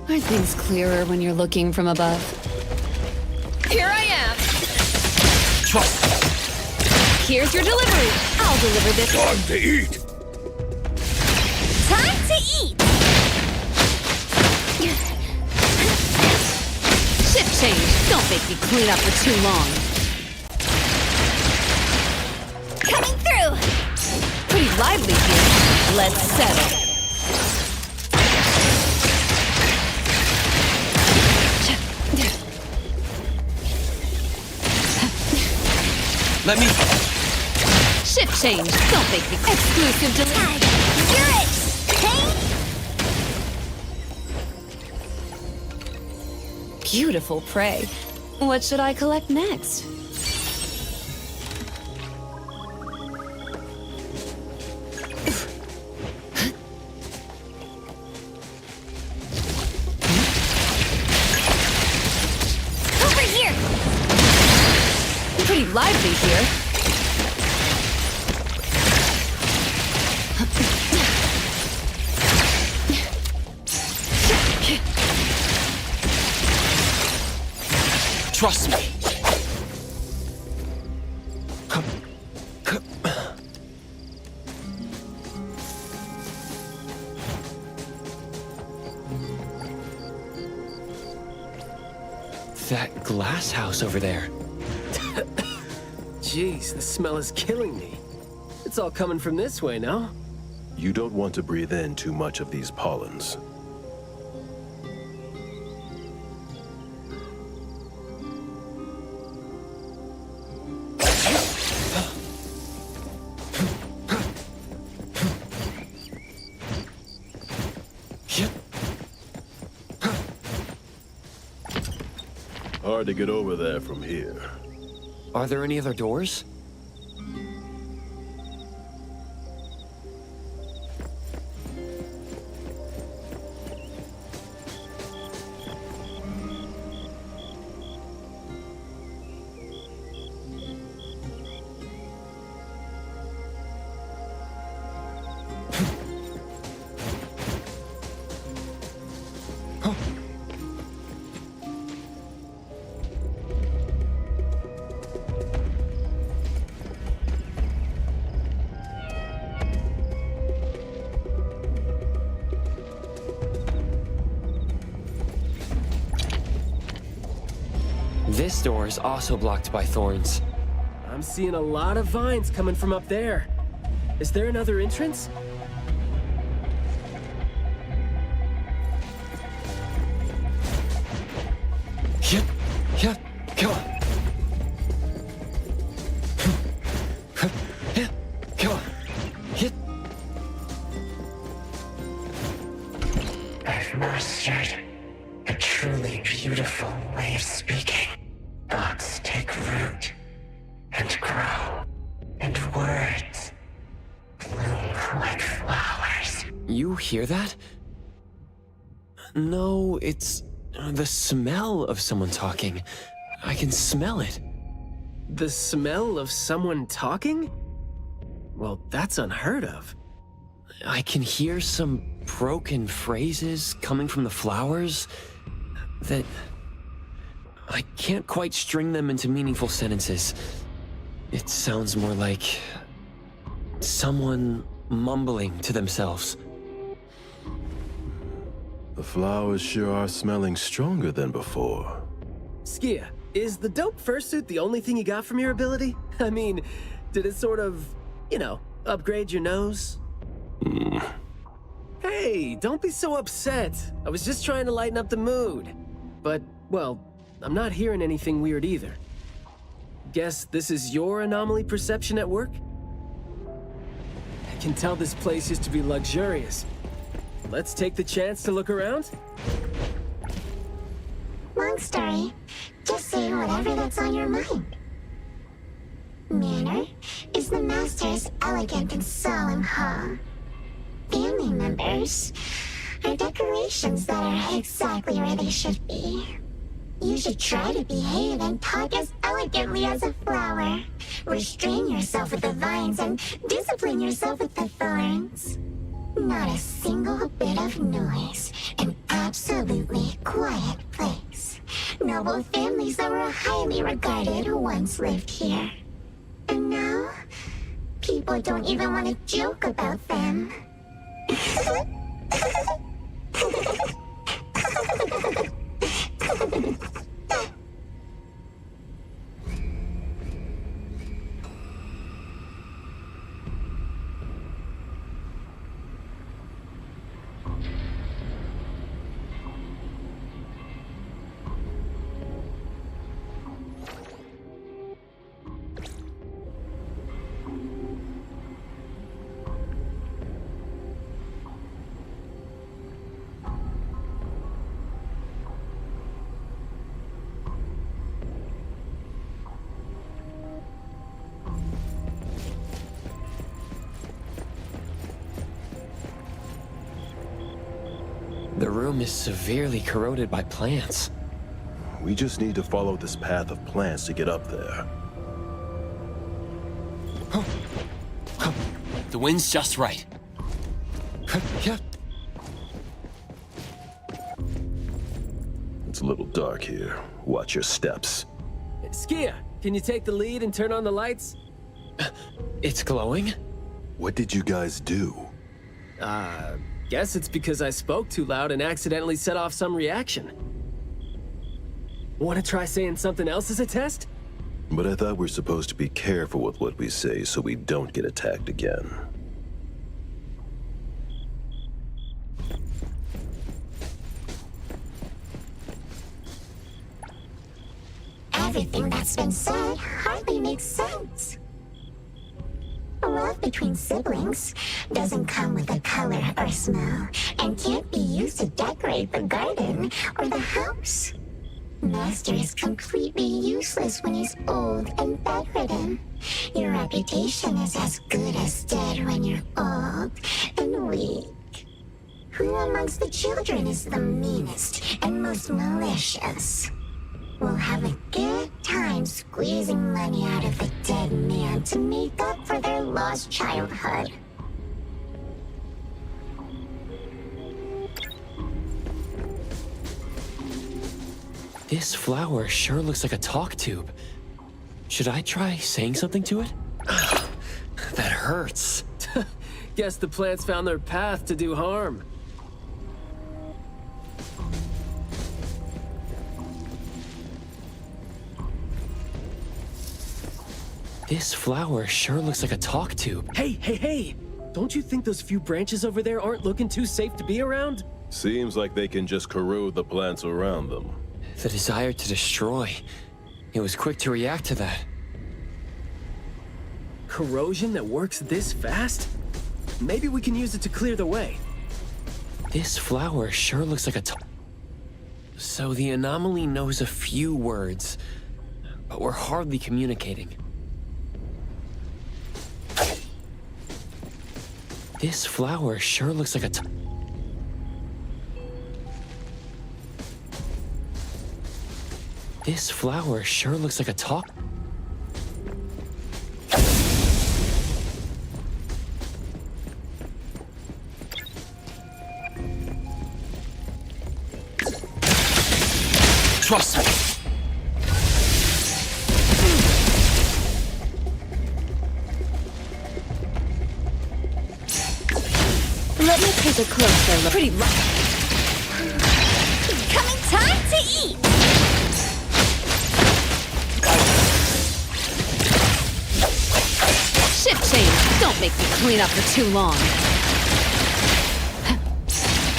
Are things clearer when you're looking from above? Here I am. Trust. Here's your delivery. I'll deliver this. Time to eat. Time to eat. Shift change. Don't make me clean up for too long. Coming through. Pretty lively here. Let's settle. Let me... Shift change. Don't make me exclusive delivery. You're it. Hey? Beautiful prey. What should I collect next? Over here. Pretty lively here. Trust me. That glass house over there. Jeez, the smell is killing me. It's all coming from this way, no? You don't want to breathe in too much of these pollens. Hard to get over there from here. Are there any other doors? This door is also blocked by thorns. I'm seeing a lot of vines coming from up there. Is there another entrance? Come on. You hear that? No, it's the smell of someone talking. I can smell it. The smell of someone talking? Well, that's unheard of. I can hear some broken phrases coming from the flowers that I can't quite string them into meaningful sentences. It sounds more like someone mumbling to themselves. The flowers sure are smelling stronger than before. Skia, is the dope fursuit the only thing you got from your ability? I mean, did it sort of, upgrade your nose? Hey, don't be so upset. I was just trying to lighten up the mood. But, well, I'm not hearing anything weird either. Guess this is your anomaly perception at work? I can tell this place used to be luxurious. Let's take the chance to look around? Long story. Just say whatever that's on your mind. Manner is the master's elegant and solemn hall. Family members are decorations that are exactly where they should be. You should try to behave and talk as elegantly as a flower. Restrain yourself with the vines and discipline yourself with the thorns. Not a single bit of noise. An absolutely quiet place. Noble families that were highly regarded once lived here. And now, people don't even want to joke about them. The room is severely corroded by plants. We just need to follow this path of plants to get up there. The wind's just right. It's a little dark here. Watch your steps. Skia, can you take the lead and turn on the lights? It's glowing? What did you guys do? Guess it's because I spoke too loud and accidentally set off some reaction. Want to try saying something else as a test? But I thought we're supposed to be careful with what we say so we don't get attacked again. Everything that's been said hardly makes sense. Love between siblings doesn't come with a color or smell and can't be used to decorate the garden or the house. Master is completely useless when he's old and bedridden. Your reputation is as good as dead when you're old and weak. Who amongst the children is the meanest and most malicious? We'll have a good time squeezing money out of the dead man to make up for their lost childhood. This flower sure looks like a talk tube. Should I try saying something to it? That hurts. Guess the plants found their path to do harm. This flower sure looks like a talk tube. Hey! Don't you think those few branches over there aren't looking too safe to be around? Seems like they can just corrode the plants around them. The desire to destroy. It was quick to react to that. Corrosion that works this fast? Maybe we can use it to clear the way. This flower sure looks like a So the anomaly knows a few words, but we're hardly communicating. This flower sure looks like a This flower sure looks like a talk. Trust me. Let me take a closer look. Pretty rough. Coming time to eat! Ship change. Don't make me clean up for too long.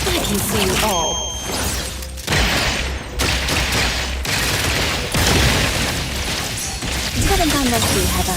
I can see you all. Haven't gone rusty, have I?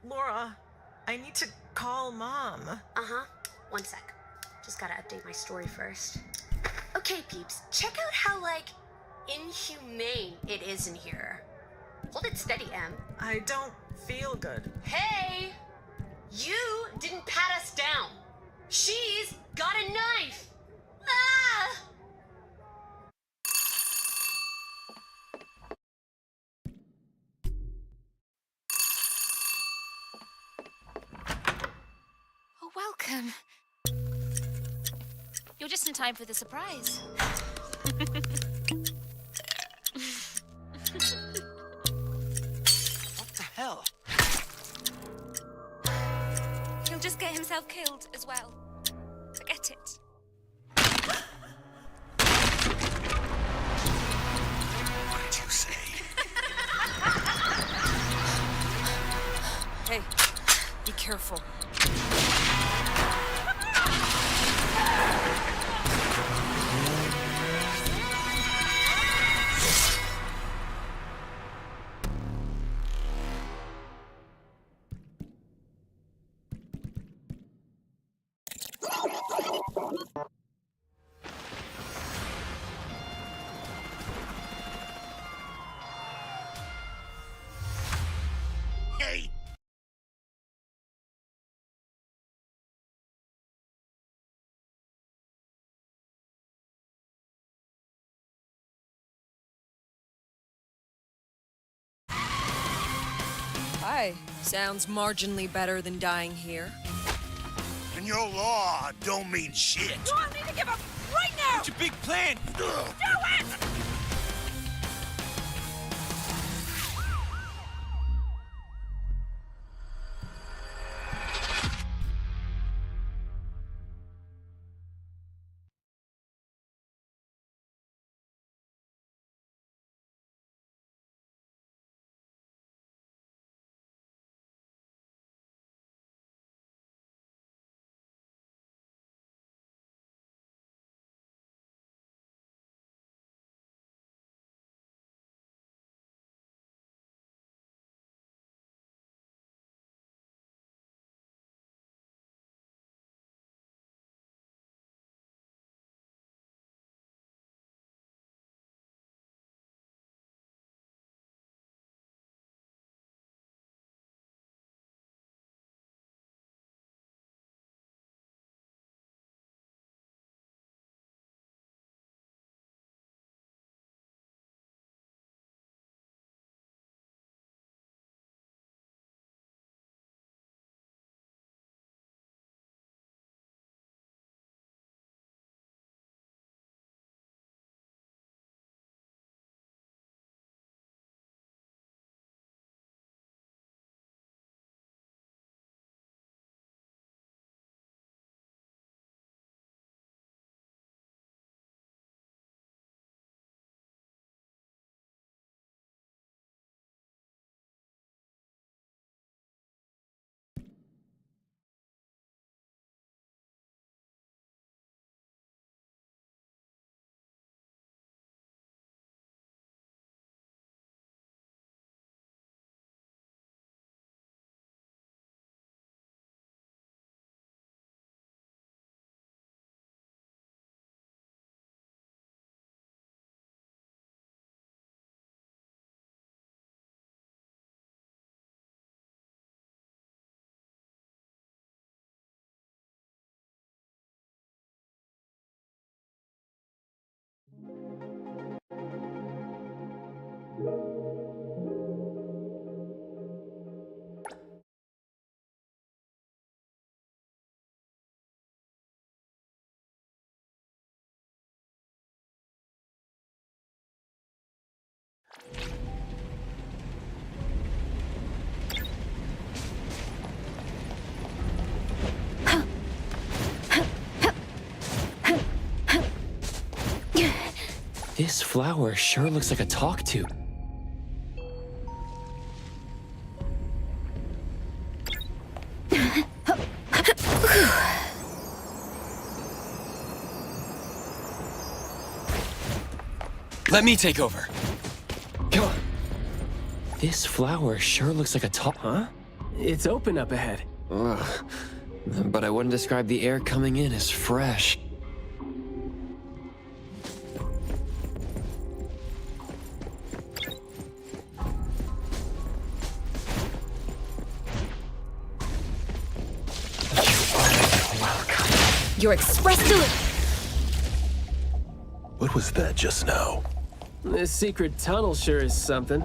Laura, I need to call Mom. Uh-huh. One sec. Just gotta update my story first. Okay, peeps, check out how, inhumane it is in here. Hold it steady, Em. I don't feel good. Hey! You didn't pat us down. She's got a knife! Ah! Oh, welcome. You're just in time for the surprise. What the hell? He'll just get himself killed as well. Forget it. What did you say? Hey, be careful. Hey! Hi. Sounds marginally better than dying here. And your law don't mean shit. You want me to give up right now? What's your big plan? Do it! This flower sure looks like a talk tube. Let me take over. Come on. This flower sure looks like a talk. Huh? It's open up ahead. Ugh. But I wouldn't describe the air coming in as fresh. Your express delivery. What was that just now? This secret tunnel sure is something.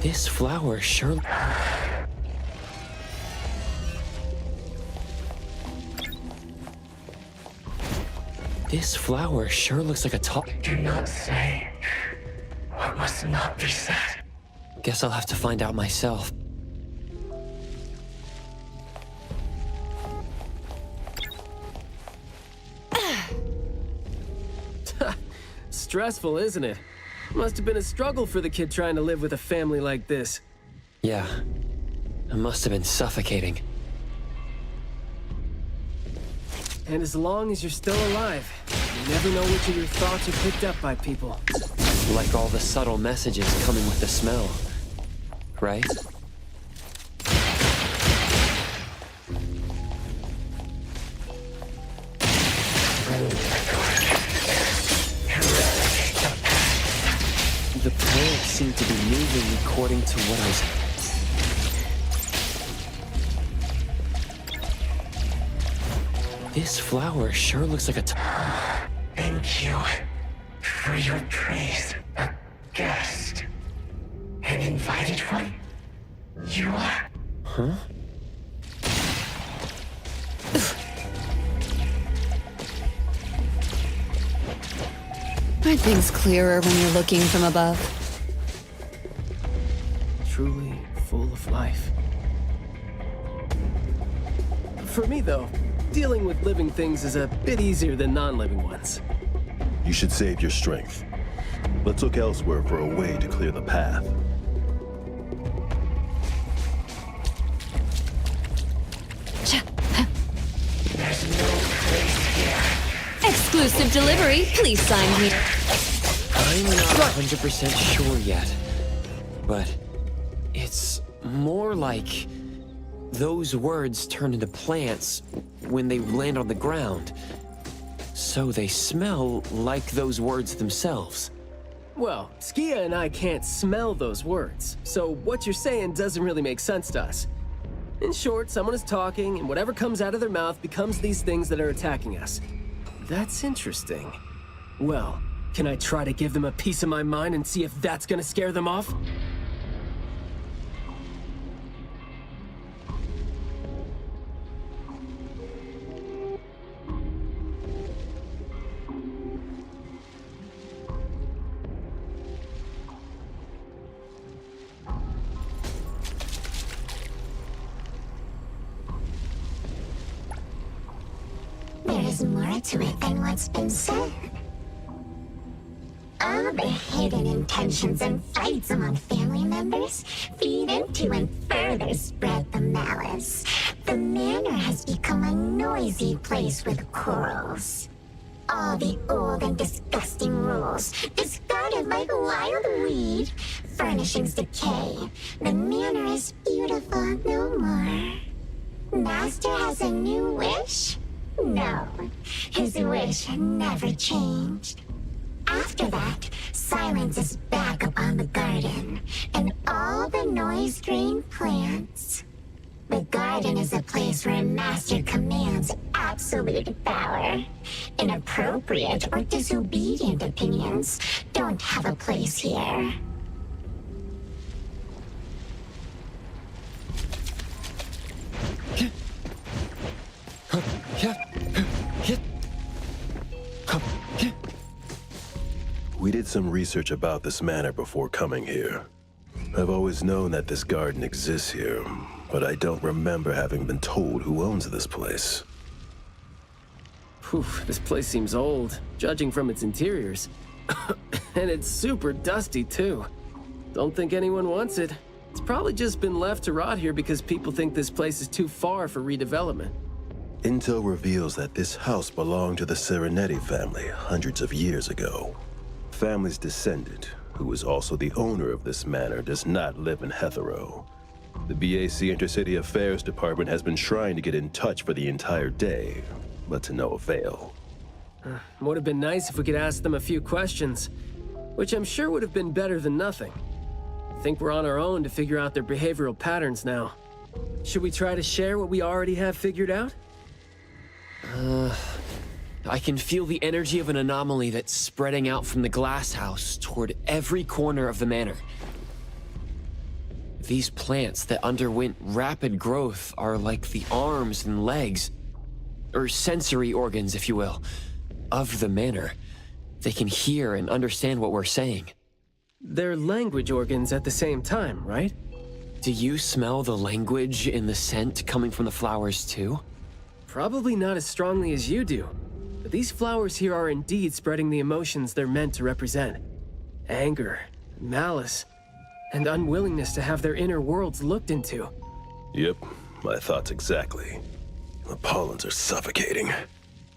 This flower sure... This flower sure looks like a top... Do not say what must not be said. Guess I'll have to find out myself. Stressful, isn't it? Must have been a struggle for the kid trying to live with a family like this. Yeah. It must have been suffocating. And as long as you're still alive, you never know which of your thoughts are picked up by people. Like all the subtle messages coming with the smell. Right? The plants seem to be moving according to what I was... This flower sure looks like a... Thank you for your praise. A guest. An invited one? You are? Huh? Are things clearer when you're looking from above? Truly full of life. For me, though, dealing with living things is a bit easier than non-living ones. You should save your strength. Let's look elsewhere for a way to clear the path. There's no place here. Exclusive delivery. Please sign here. I'm not 100% sure yet, but it's more like those words turn into plants when they land on the ground. So they smell like those words themselves. Well, Skia and I can't smell those words, so what you're saying doesn't really make sense to us. In short, someone is talking, and whatever comes out of their mouth becomes these things that are attacking us. That's interesting. Well, can I try to give them a piece of my mind and see if that's gonna scare them off? There is more to it than what's been said. All the hidden intentions and fights among family members feed into and further spread the malice. The manor has become a noisy place with quarrels. All the old and disgusting rules, discarded like wild weed. Furnishings decay. The manor is beautiful no more. Master has a new wish? No, his wish never changed. After that, silence is back upon the garden, and all the noise-drained plants. The garden is a place where Master commands absolute power. Inappropriate or disobedient opinions don't have a place here. We did some research about this manor before coming here. I've always known that this garden exists here, but I don't remember having been told who owns this place. Whew, this place seems old, judging from its interiors. And it's super dusty, too. Don't think anyone wants it. It's probably just been left to rot here because people think this place is too far for redevelopment. Intel reveals that this house belonged to the Serenetti family hundreds of years ago. The family's descendant, who is also the owner of this manor, does not live in Hethero. The BAC Intercity Affairs Department has been trying to get in touch for the entire day, but to no avail. Would have been nice if we could ask them a few questions, which I'm sure would have been better than nothing. think we're on our own to figure out their behavioral patterns now. Should we try to share what we already have figured out? I can feel the energy of an anomaly that's spreading out from the glass house toward every corner of the manor. These plants that underwent rapid growth are like the arms and legs, or sensory organs, if you will, of the manor. They can hear and understand what we're saying. They're language organs at the same time, right? Do you smell the language in the scent coming from the flowers too? Probably not as strongly as you do, but these flowers here are indeed spreading the emotions they're meant to represent. Anger, malice, and unwillingness to have their inner worlds looked into. Yep, my thoughts exactly. The pollens are suffocating.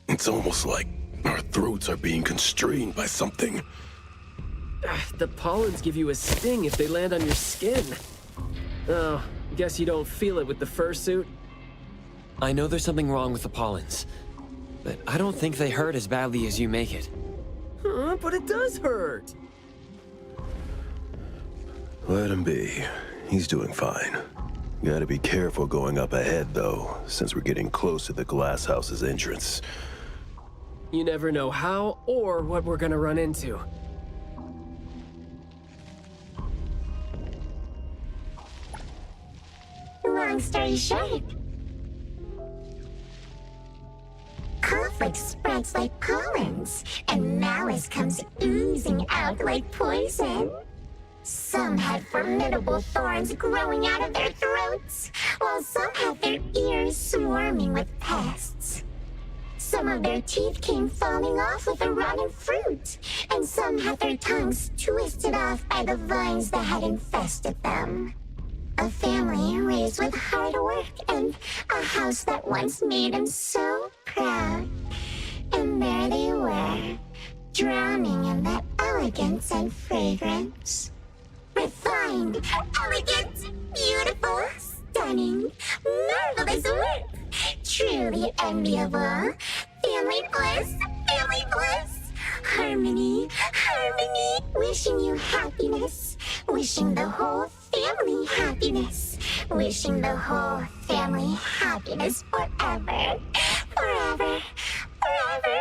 It's almost like our throats are being constrained by something. The pollens give you a sting if they land on your skin. Oh, guess you don't feel it with the fursuit? I know there's something wrong with the pollens, but I don't think they hurt as badly as you make it. But it does hurt! Let him be. He's doing fine. Gotta be careful going up ahead, though, since we're getting close to the glass house's entrance. You never know how or what we're gonna run into. Long story short, conflict spreads like pollens, and malice comes oozing out like poison. Some had formidable thorns growing out of their throats, while some had their ears swarming with pests. Some of their teeth came falling off with the rotten fruit, and some had their tongues twisted off by the vines that had infested them. A family raised with hard work and a house that once made them so proud. And there they were, drowning in that elegance and fragrance. Refined, elegant, beautiful, stunning, marvelous work. Truly enviable. Family bliss, family bliss. Harmony, harmony. Wishing you happiness. Wishing the whole family happiness. Wishing the whole family happiness forever. Forever. Forever.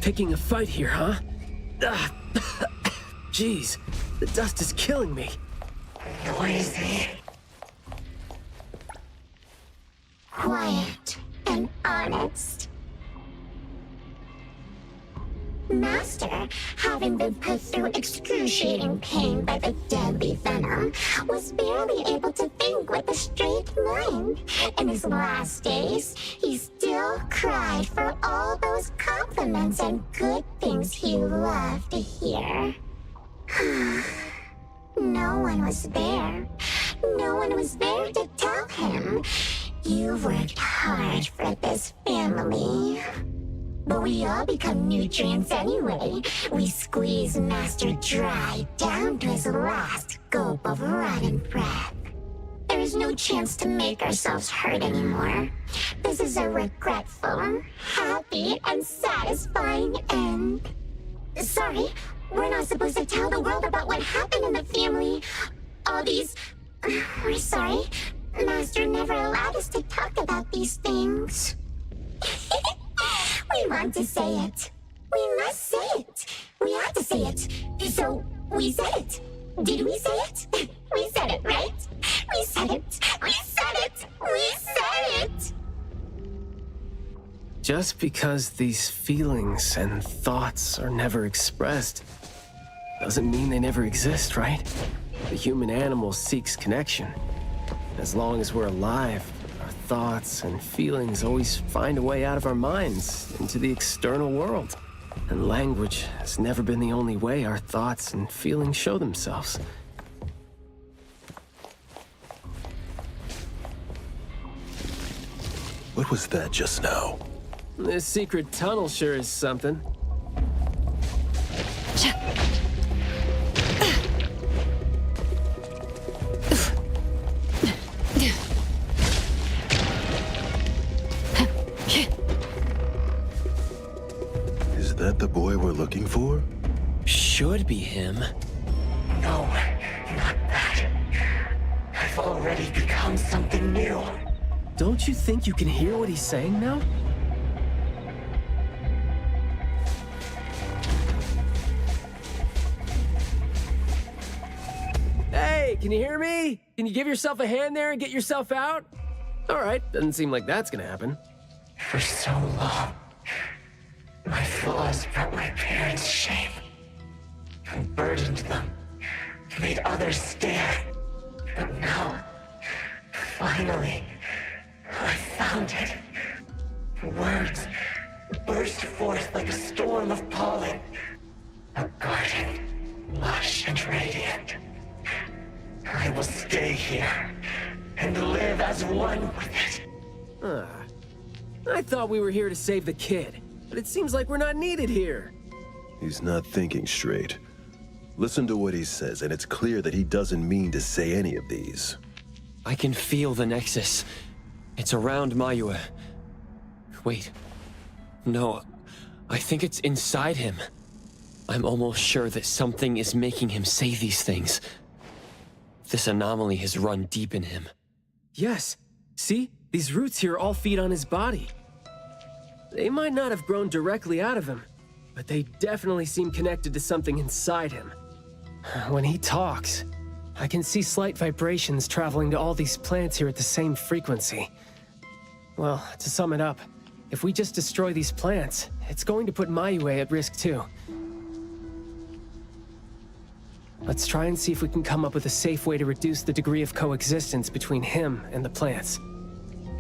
Picking a fight here, huh? Jeez, the dust is killing me. Noisy. Quiet and honest. Master, having been put through excruciating pain by the deadly venom, was barely able to think with a straight mind. In his last days, he still cried for all those compliments and good things he loved to hear. No one was there. No one was there to tell him, "You worked hard for this family." But we all become nutrients anyway. We squeeze Master dry down to his last gulp of rotten breath. There is no chance to make ourselves hurt anymore. This is a regretful, happy, and satisfying end. Sorry, we're not supposed to tell the world about what happened in the family. All these... We're sorry. Master never allowed us to talk about these things. We want to say it. We must say it. We have to say it. So, we said it. Did we say it? We said it, right? We said it. We said it. We said it. Just because these feelings and thoughts are never expressed doesn't mean they never exist, right? The human animal seeks connection. As long as we're alive, our thoughts and feelings always find a way out of our minds into the external world. And language has never been the only way our thoughts and feelings show themselves. What was that just now? This secret tunnel sure is something. Is that the boy we're looking for? Should be him. No, not that. I've already become something new. Don't you think you can hear what he's saying now? Hey, can you hear me? Can you give yourself a hand there and get yourself out? All right, doesn't seem like that's gonna happen. For so long, my flaws brought my parents shame, and burdened them, made others stare. But now, finally, I found it. Words burst forth like a storm of pollen. A garden, lush and radiant. I will stay here and live as one with it. I thought we were here to save the kid, but it seems like we're not needed here. He's not thinking straight. Listen to what he says, and it's clear that he doesn't mean to say any of these. I can feel the Nexus. It's around Mayua. Wait. No, I think it's inside him. I'm almost sure that something is making him say these things. This anomaly has run deep in him. Yes. See? These roots here all feed on his body. They might not have grown directly out of him, but they definitely seem connected to something inside him. When he talks, I can see slight vibrations traveling to all these plants here at the same frequency. Well, to sum it up, if we just destroy these plants, it's going to put Mayue at risk too. Let's try and see if we can come up with a safe way to reduce the degree of coexistence between him and the plants.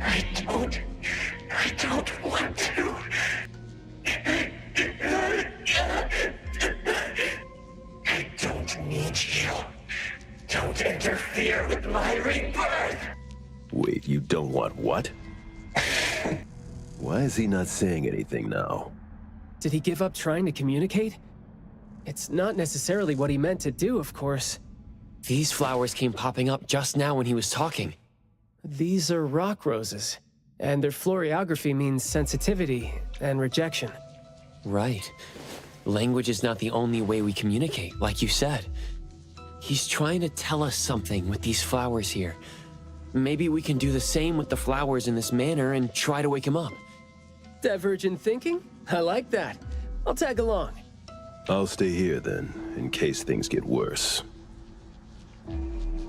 I don't want to. I don't need you. Don't interfere with my rebirth. Wait, you don't want what? Why is he not saying anything now? Did he give up trying to communicate? It's not necessarily what he meant to do, of course. These flowers came popping up just now when he was talking. These are rock roses, and their floriography means sensitivity and rejection. Right. Language is not the only way we communicate, like you said. He's trying to tell us something with these flowers here. Maybe we can do the same with the flowers in this manner and try to wake him up. Divergent thinking? I like that. I'll tag along. I'll stay here then, in case things get worse.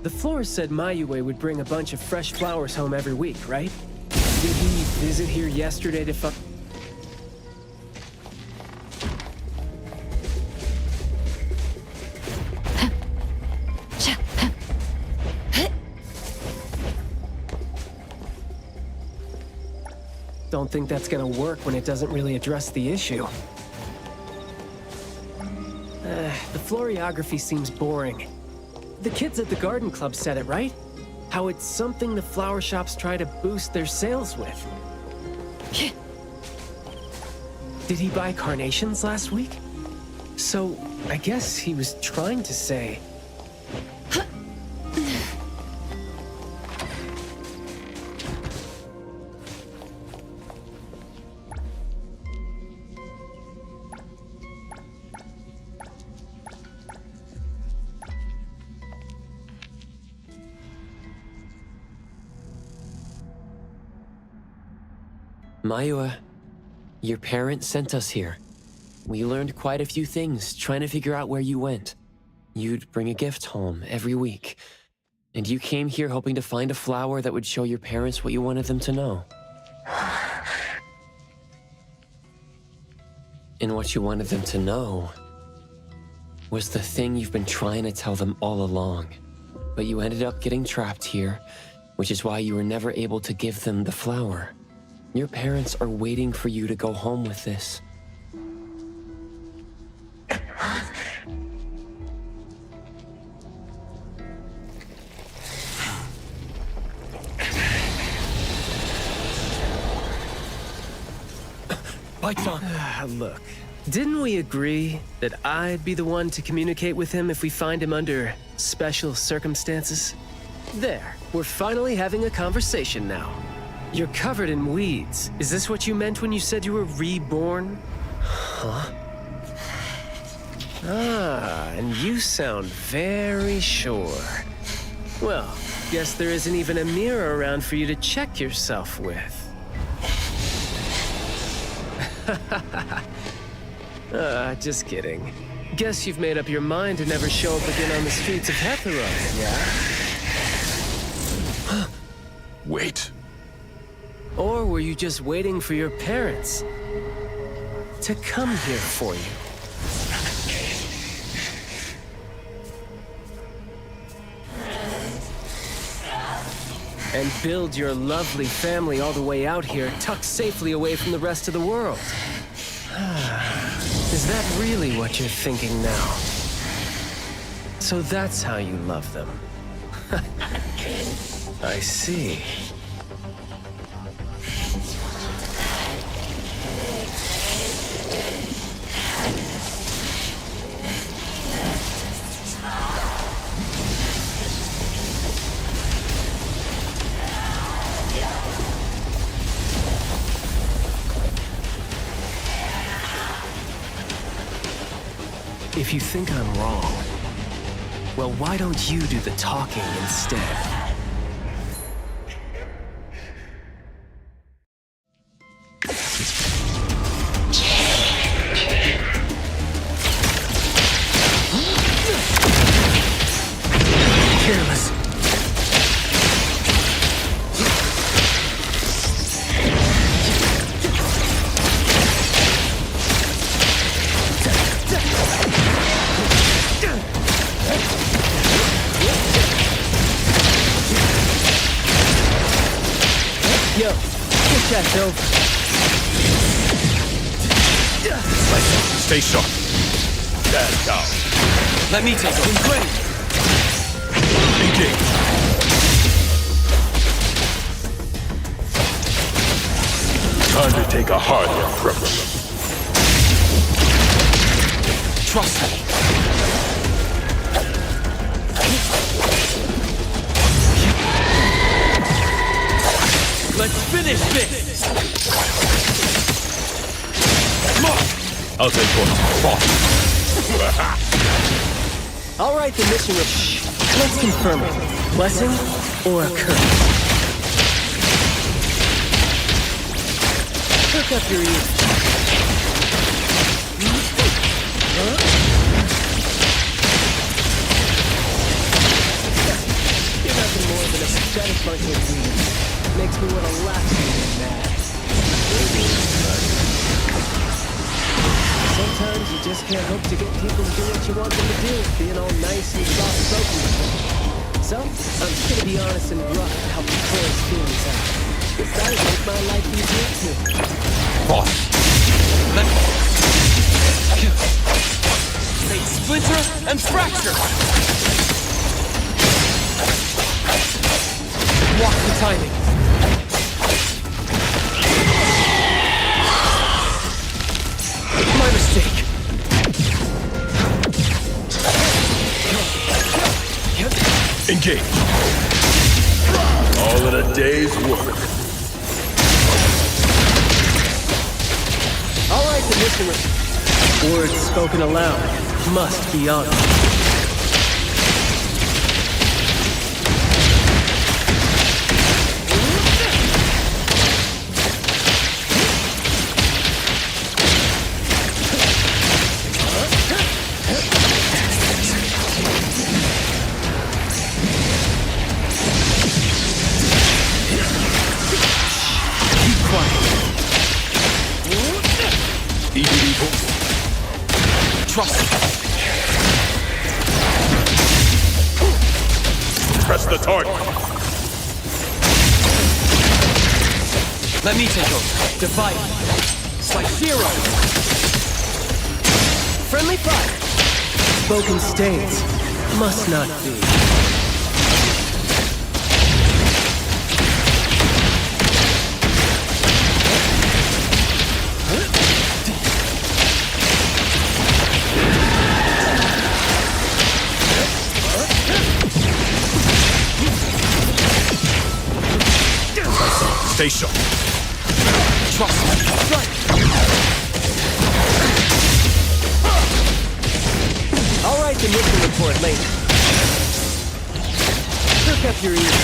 The florist said Mayue would bring a bunch of fresh flowers home every week, right? Did he visit here yesterday to Don't think that's gonna work when it doesn't really address the issue. The floriography seems boring. The kids at the garden club said it, right? How it's something the flower shops try to boost their sales with. Did he buy carnations last week? So, I guess he was trying to say... Mayue, your parents sent us here. We learned quite a few things trying to figure out where you went. You'd bring a gift home every week. And you came here hoping to find a flower that would show your parents what you wanted them to know. And what you wanted them to know was the thing you've been trying to tell them all along. But you ended up getting trapped here, which is why you were never able to give them the flower. Your parents are waiting for you to go home with this. Look, didn't we agree that I'd be the one to communicate with him if we find him under special circumstances? There, we're finally having a conversation now. You're covered in weeds. Is this what you meant when you said you were reborn? Huh? Ah, and you sound very sure. Well, guess there isn't even a mirror around for you to check yourself with. Just kidding. Guess you've made up your mind to never show up again on the streets of Hetheron, yeah? Wait. Or were you just waiting for your parents to come here for you? And build your lovely family all the way out here, tucked safely away from the rest of the world. Is that really what you're thinking now? So that's how you love them. I see. If you think I'm wrong, Well, why don't you do the talking instead? Careless. Yo, get that over. Stay sharp. Stand down. Let me take it. Great. Engage. Time to take a harder approach. Trust me. Let's finish this! I'll take point. I'll write the mission report. Let's confirm it. Blessing or a curse? Hook up your ears. You're nothing more than a pathetic bunch of weeds. Makes me want to laugh at you mad. Sometimes you just can't hope to get people to do what you want them to do, being all nice and soft-spoken. So, I'm just gonna be honest and rough to help you clear his feelings out. This that'll make my life easier too. Boss. They splinter and fracture! Watch the timing. My mistake. Engage. All in a day's work. All right, the mission report. Words spoken aloud must be honored. Trust me. Press the target. Let me take over. Divide. It's like zero. Friendly fire. Spoken stains. Must not be. Stay sharp. Trust me. I'll write the mission report later. Hook up your ears.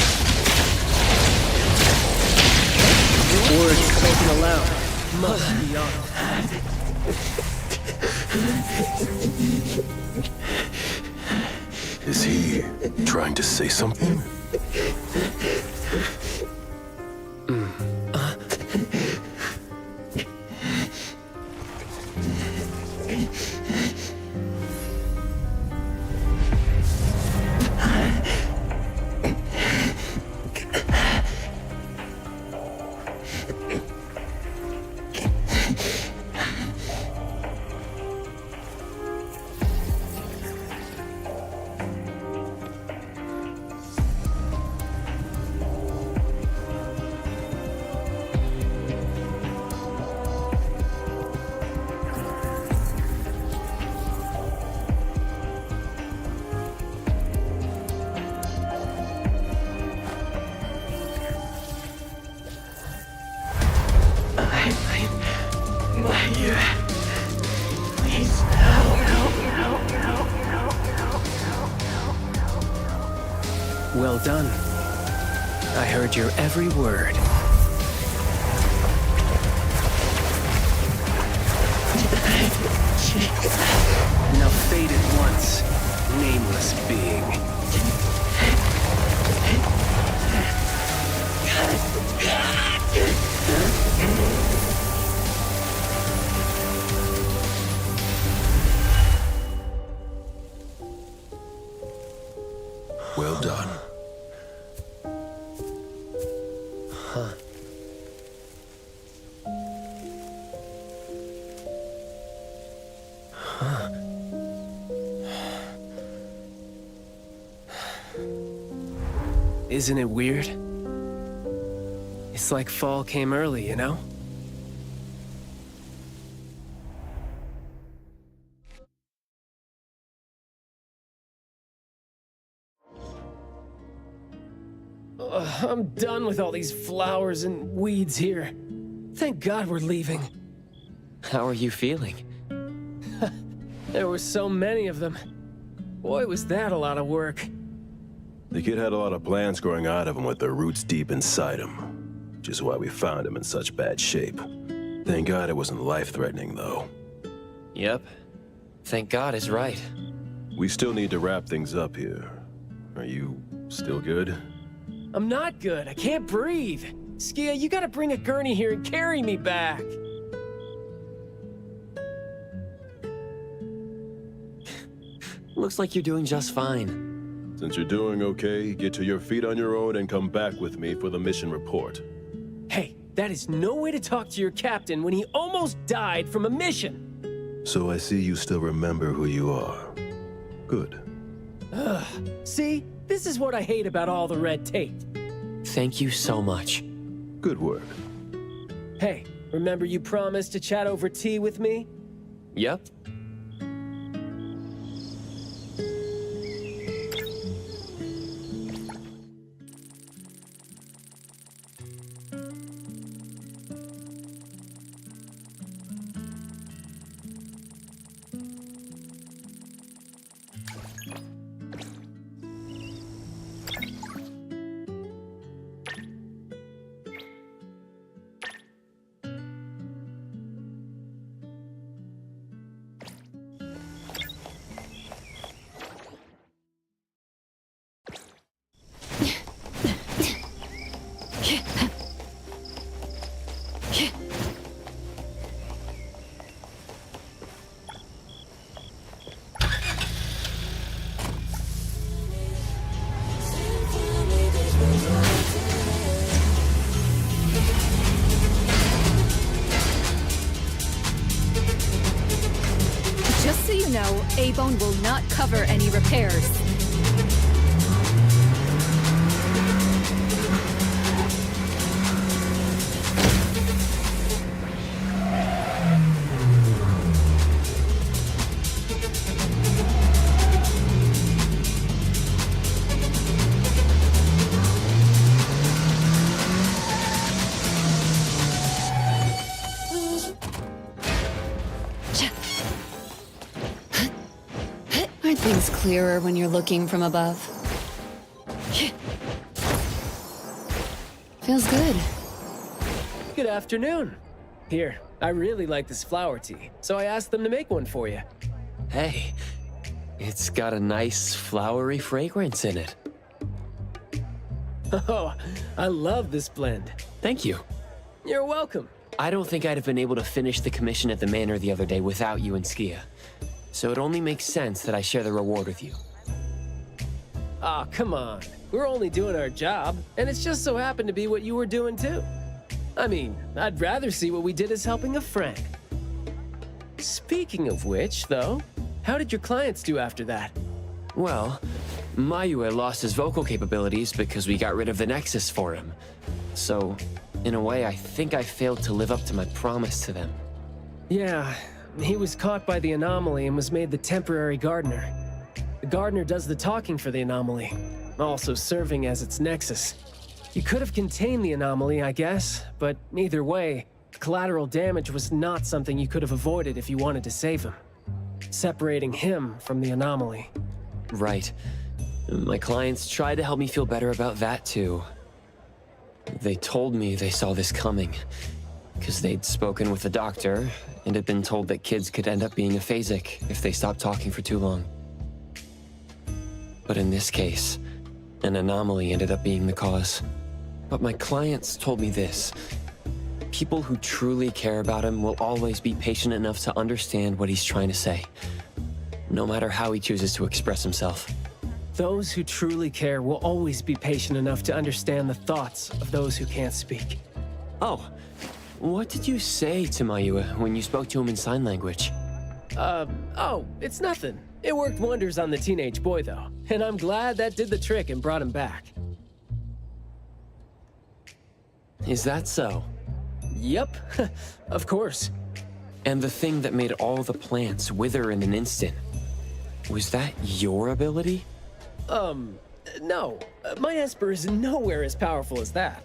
Words spoken aloud must be honored. Is he trying to say something? Well done. I heard your every word. Now fade at once, nameless being. Well done. Huh. Huh. Isn't it weird? It's like fall came early, you know? I'm done with all these flowers and weeds here. Thank God we're leaving. How are you feeling? There were so many of them. Boy, was that a lot of work. The kid had a lot of plants growing out of him with their roots deep inside him, which is why we found him in such bad shape. Thank God it wasn't life-threatening, though. Yep. Thank God is right. We still need to wrap things up here. Are you still good? I'm not good. I can't breathe. Skia, you gotta bring a gurney here and carry me back. Looks like you're doing just fine. Since you're doing okay, get to your feet on your own and come back with me for the mission report. Hey, that is no way to talk to your captain when he almost died from a mission. So I see you still remember who you are. Good. Ugh. See? This is what I hate about all the red tape. Thank you so much. Good work. Hey, remember you promised to chat over tea with me? Yep. Just so you know, A-Bone will not cover any repairs. Aren't things clearer when you're looking from above? Feels good. Good afternoon. Here, I really like this flower tea, so I asked them to make one for you. Hey, it's got a nice flowery fragrance in it. Oh, I love this blend. Thank you. You're welcome. I don't think I'd have been able to finish the commission at the manor the other day without you and Skia. So it only makes sense that I share the reward with you. Aw, come on. We're only doing our job, and it's just so happened to be what you were doing too. I mean, I'd rather see what we did as helping a friend. Speaking of which, though, how did your clients do after that? Well, Mayue lost his vocal capabilities because we got rid of the Nexus for him. So, in a way, I think I failed to live up to my promise to them. Yeah, he was caught by the anomaly and was made the temporary gardener. The gardener does the talking for the anomaly, also serving as its nexus. You could have contained the anomaly, I guess, but either way, collateral damage was not something you could have avoided if you wanted to save him. Separating him from the anomaly. Right. My clients tried to help me feel better about that too. They told me they saw this coming, because they'd spoken with the doctor and had been told that kids could end up being aphasic if they stopped talking for too long. But in this case, an anomaly ended up being the cause. But my clients told me this: people who truly care about him will always be patient enough to understand what he's trying to say, no matter how he chooses to express himself. Those who truly care will always be patient enough to understand the thoughts of those who can't speak. Oh, what did you say to Mayua when you spoke to him in sign language? Oh, it's nothing. It worked wonders on the teenage boy, though, and I'm glad that did the trick and brought him back. Is that so? Yep, of course. And the thing that made all the plants wither in an instant, was that your ability? No. My Esper is nowhere as powerful as that.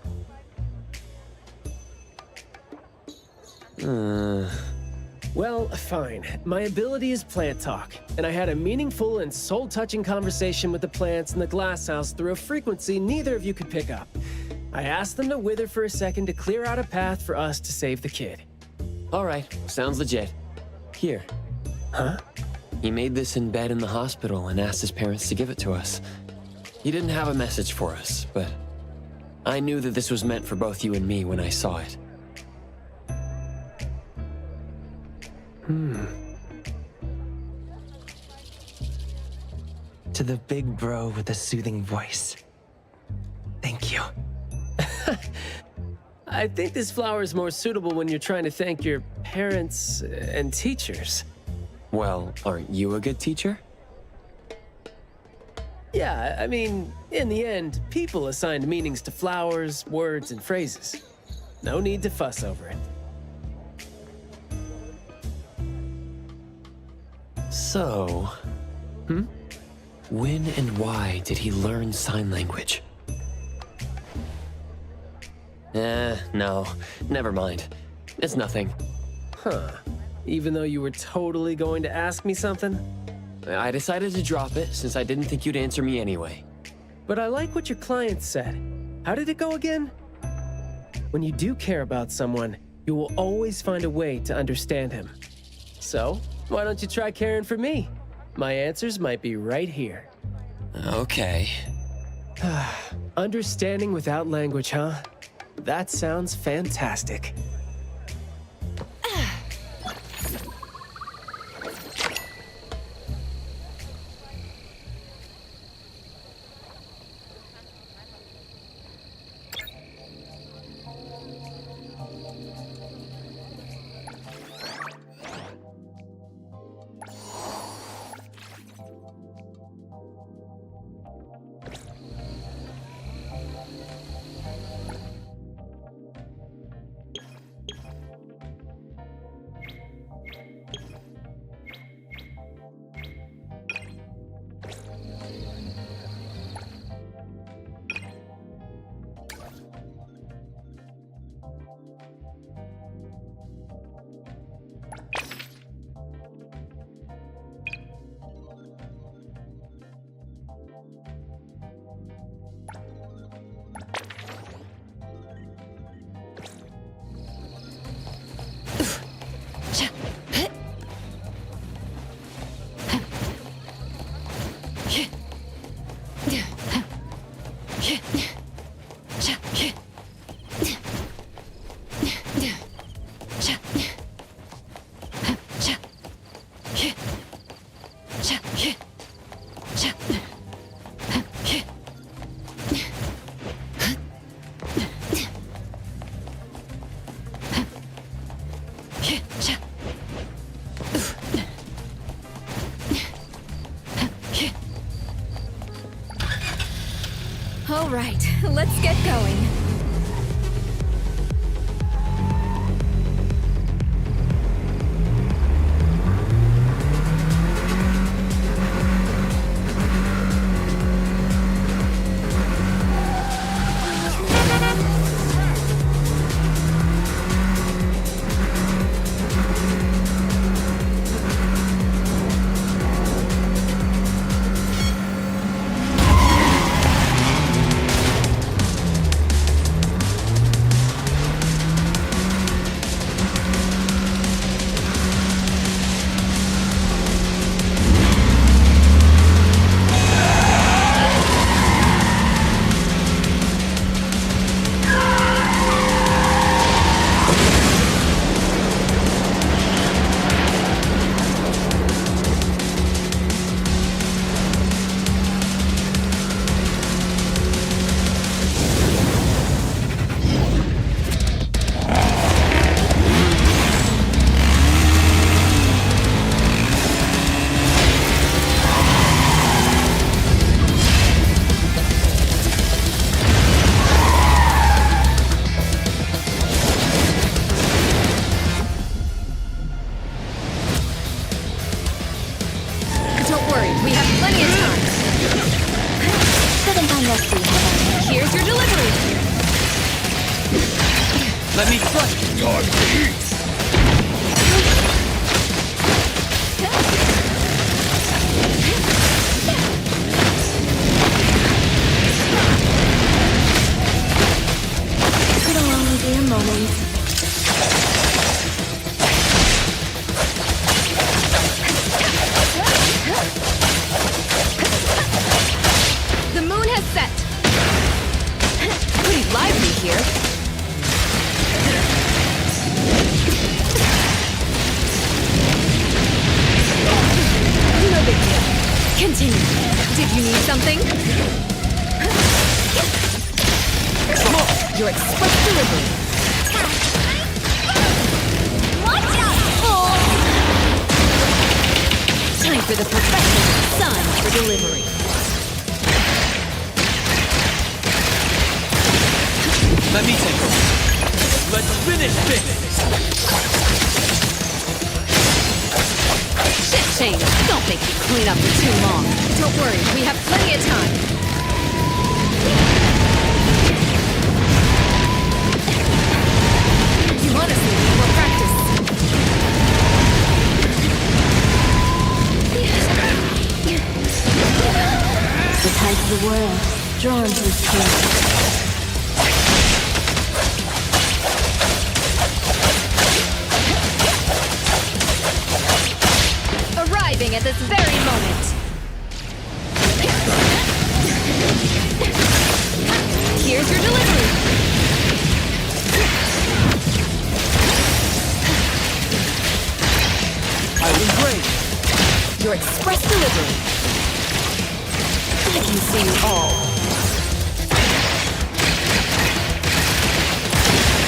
Well, fine. My ability is plant talk, and I had a meaningful and soul-touching conversation with the plants in the glass house through a frequency neither of you could pick up. I asked them to wither for a second to clear out a path for us to save the kid. All right, sounds legit. Here. Huh? He made this in bed in the hospital and asked his parents to give it to us. He didn't have a message for us, but I knew that this was meant for both you and me when I saw it. To the big bro with the soothing voice. Thank you. I think this flower is more suitable when you're trying to thank your parents and teachers. Well, aren't you a good teacher? Yeah, I mean, in the end, people assigned meanings to flowers, words, and phrases. No need to fuss over it. So, when and why did he learn sign language? No, never mind. It's nothing. Huh. Even though you were totally going to ask me something? I decided to drop it since I didn't think you'd answer me anyway. But I like what your client said. How did it go again? When you do care about someone, you will always find a way to understand him. So, why don't you try caring for me? My answers might be right here. Okay. Understanding without language, huh? That sounds fantastic. All right, let's get going. It'll only be a moment. The moon has set. Pretty lively here. No big deal. Continue. Did you need something? Your express delivery. Watch out! Time for the professional sun for delivery. Let me take over. Let's finish this! Shit change. Don't make me clean up for too long. Don't worry, we have plenty of time. You honestly need more practice. The tide of the world, drawn to its king. Arriving at this very moment. Here's your delivery. I was great. Your express delivery. I can see you all.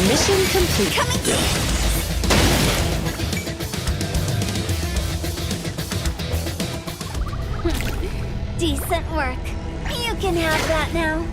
Mission complete. Coming through. Decent work. You can have that now.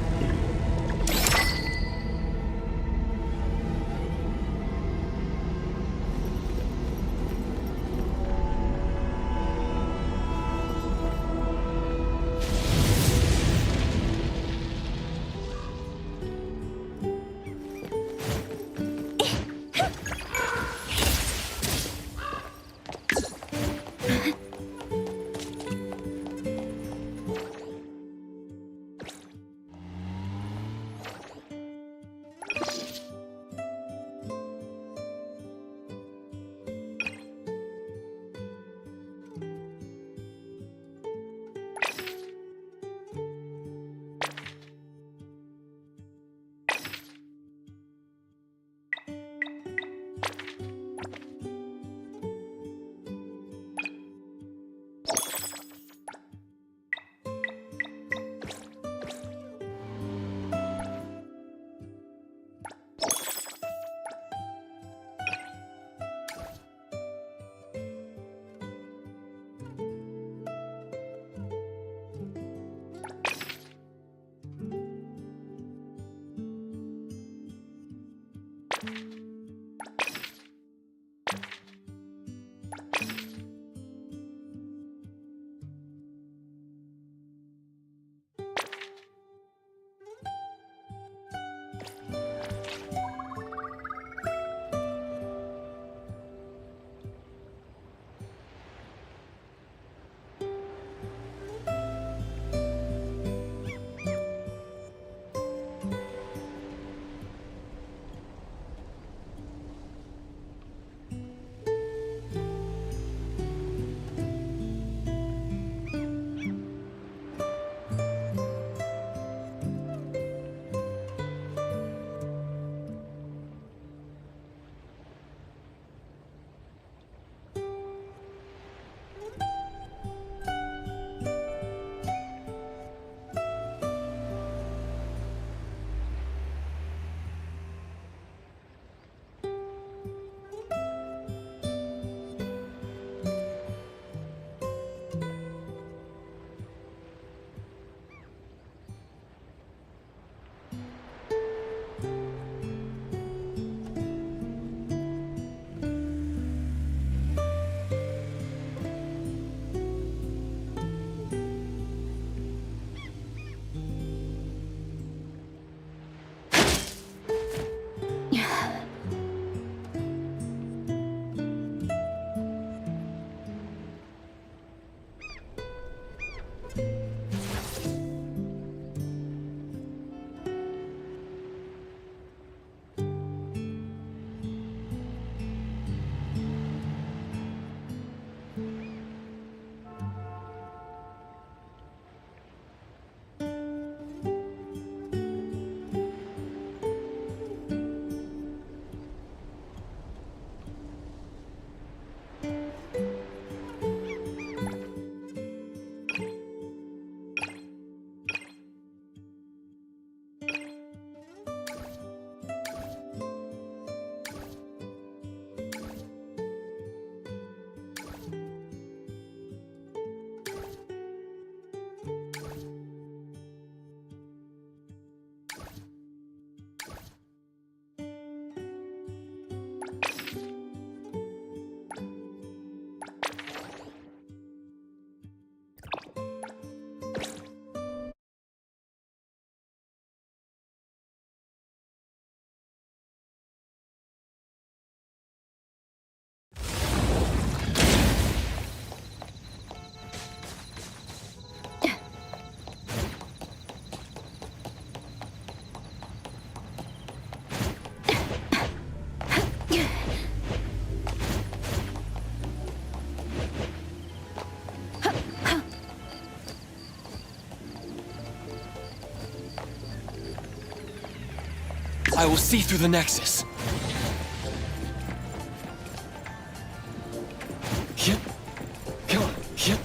I will see through the Nexus. Yep. Come on. Yep.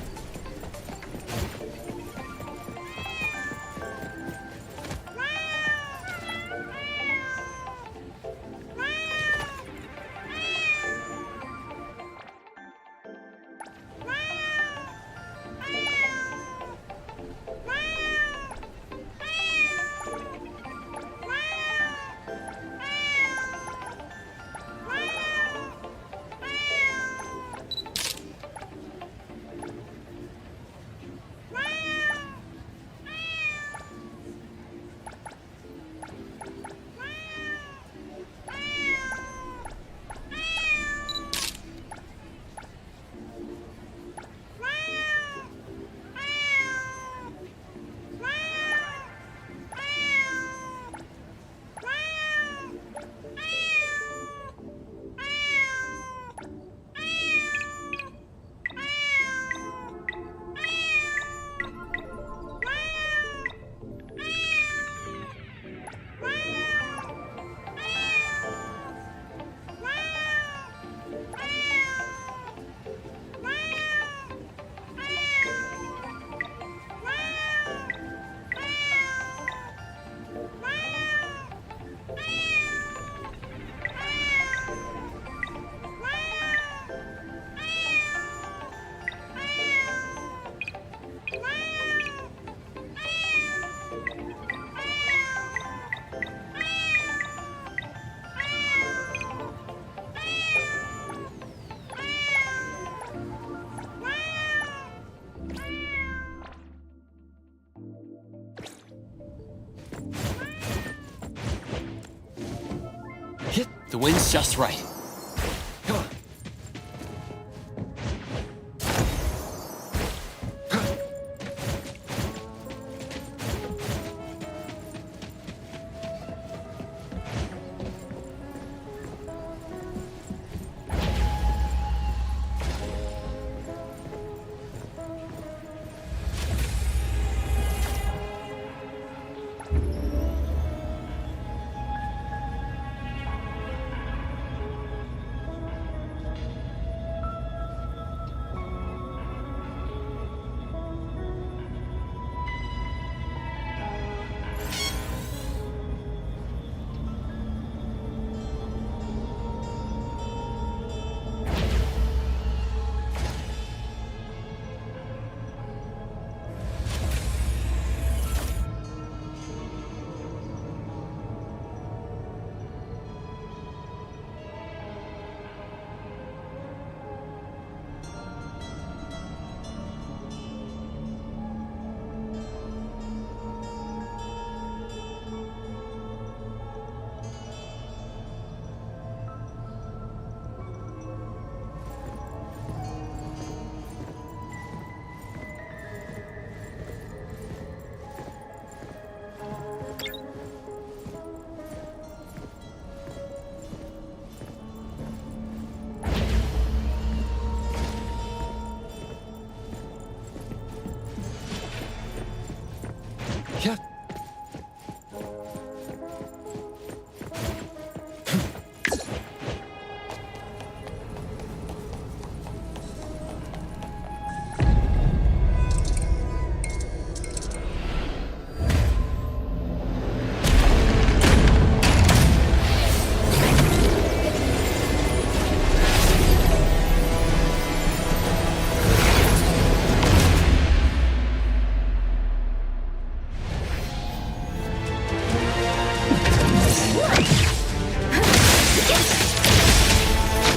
The wind's just right. Come on.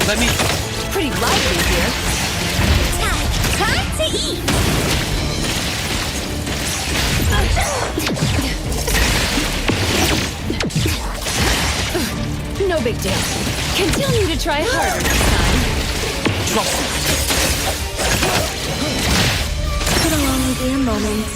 Let me... Pretty lively here. Time to eat! No big deal. Continue to try harder next time. Trust me. It'll only be a moment.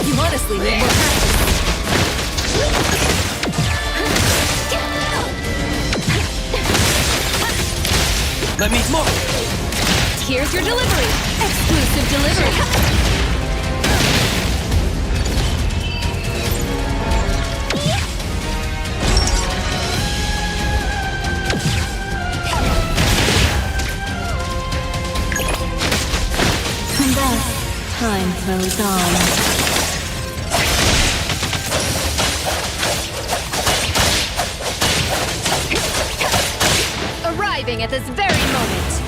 You honestly made me Let me mark. Here's your delivery. Exclusive delivery. And thus, time flows on. Arriving at this very moment.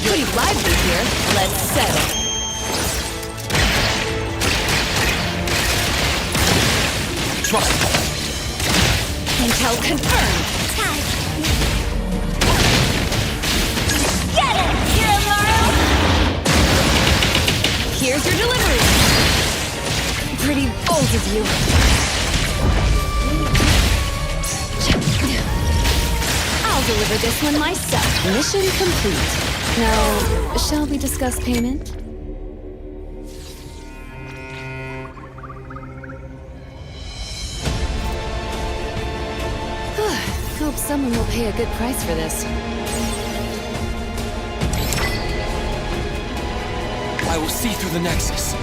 Pretty lively here. Let's settle. Trust me. Intel confirmed. Get it, Kiramaru! Here's your delivery. Pretty bold of you. I'll deliver this one myself. Mission complete. Now, shall we discuss payment? Hope someone will pay a good price for this. I will see through the Nexus.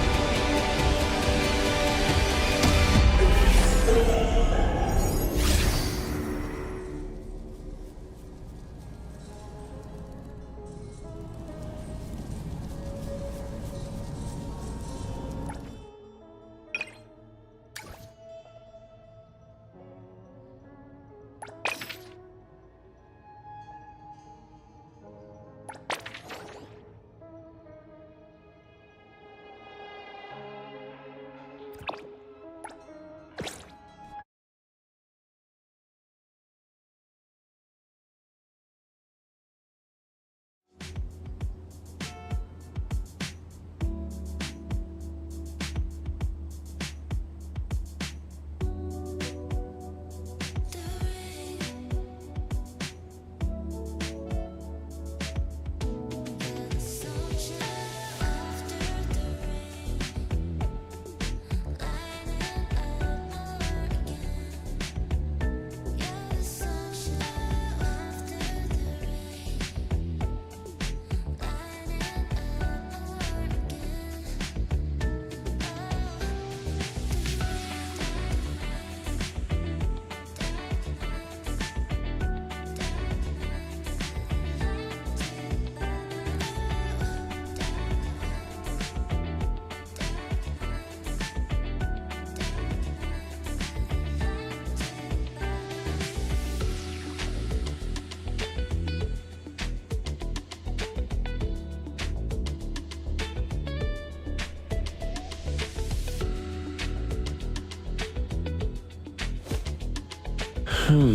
Huh?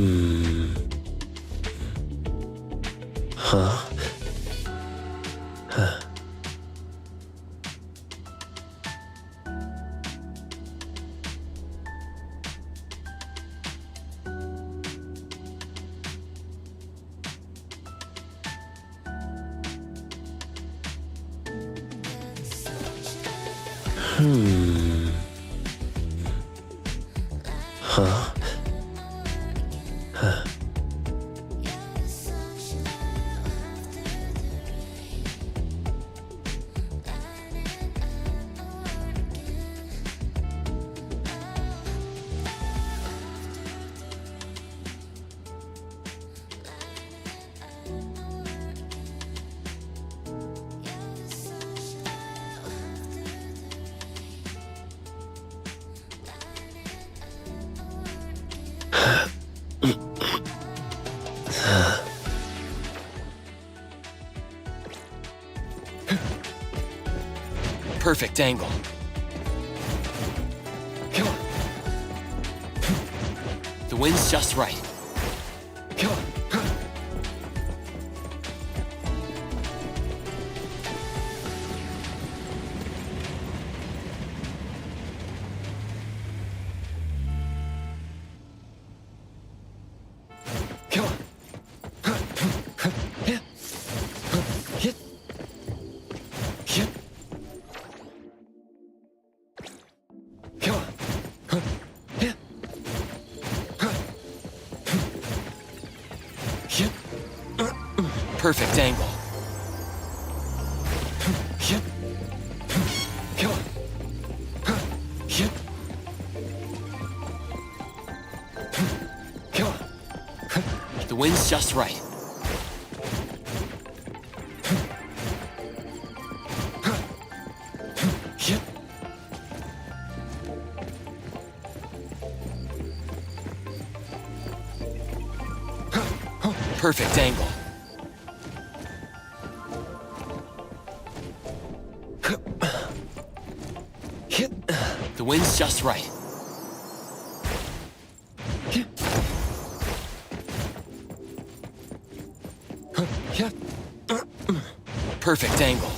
Huh. Huh? Huh. Perfect angle. Come on. The wind's just right. Come on. Come on. Perfect angle. The wind's just right. Perfect angle. The wind's just right. Perfect angle.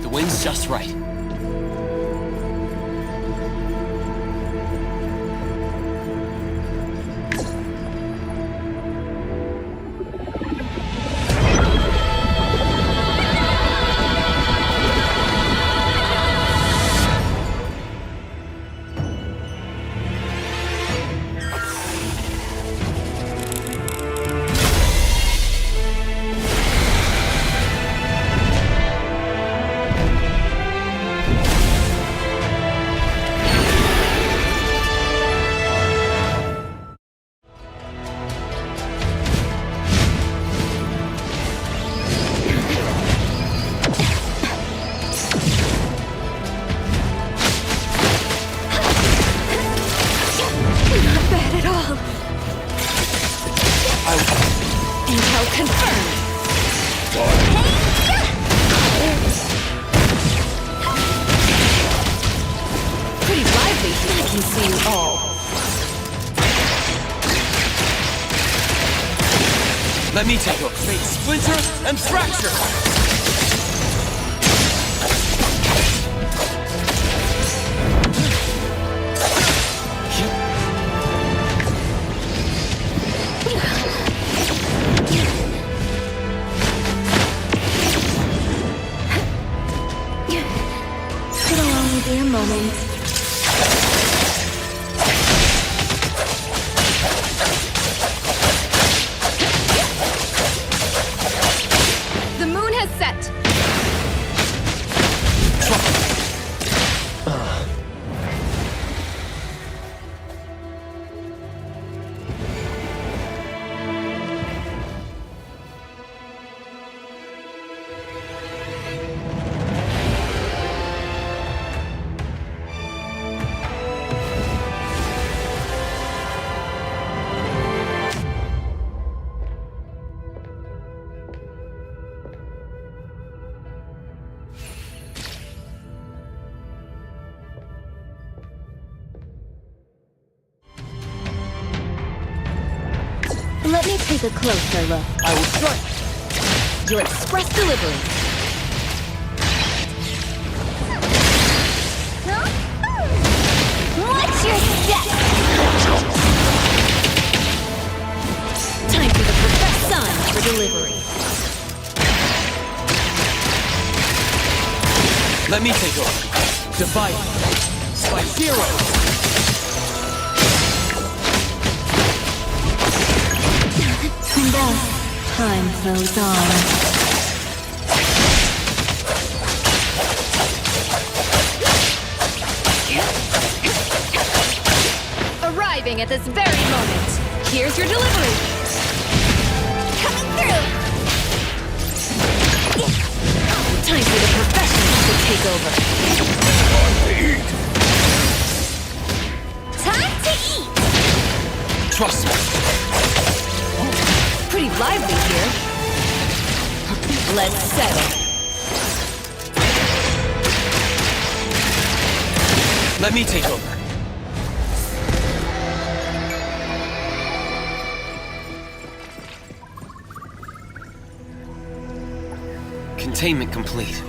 The wind's just right. Intel confirmed. Pretty lively here. I can see you all. Let me take over. Fate splinter and fracture. It'll only be a moment. The moon has set. Let me take a closer look. I will strike. Your express delivery. Watch your step! Time for the perfect sun for delivery. Let me take over. Divide. Spike zero. And thus, time flows on. Arriving at this very moment. Here's your delivery. Coming through! Time for the professionals to take over. Time to eat! Trust me. Pretty lively here. Let's settle. Let me take over. Containment complete.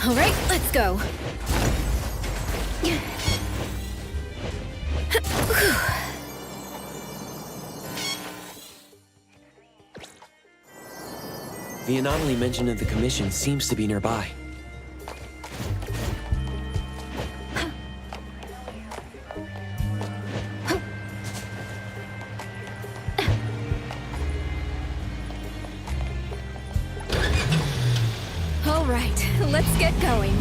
All right, let's go. The anomaly mentioned in the commission seems to be nearby. All right, let's get going.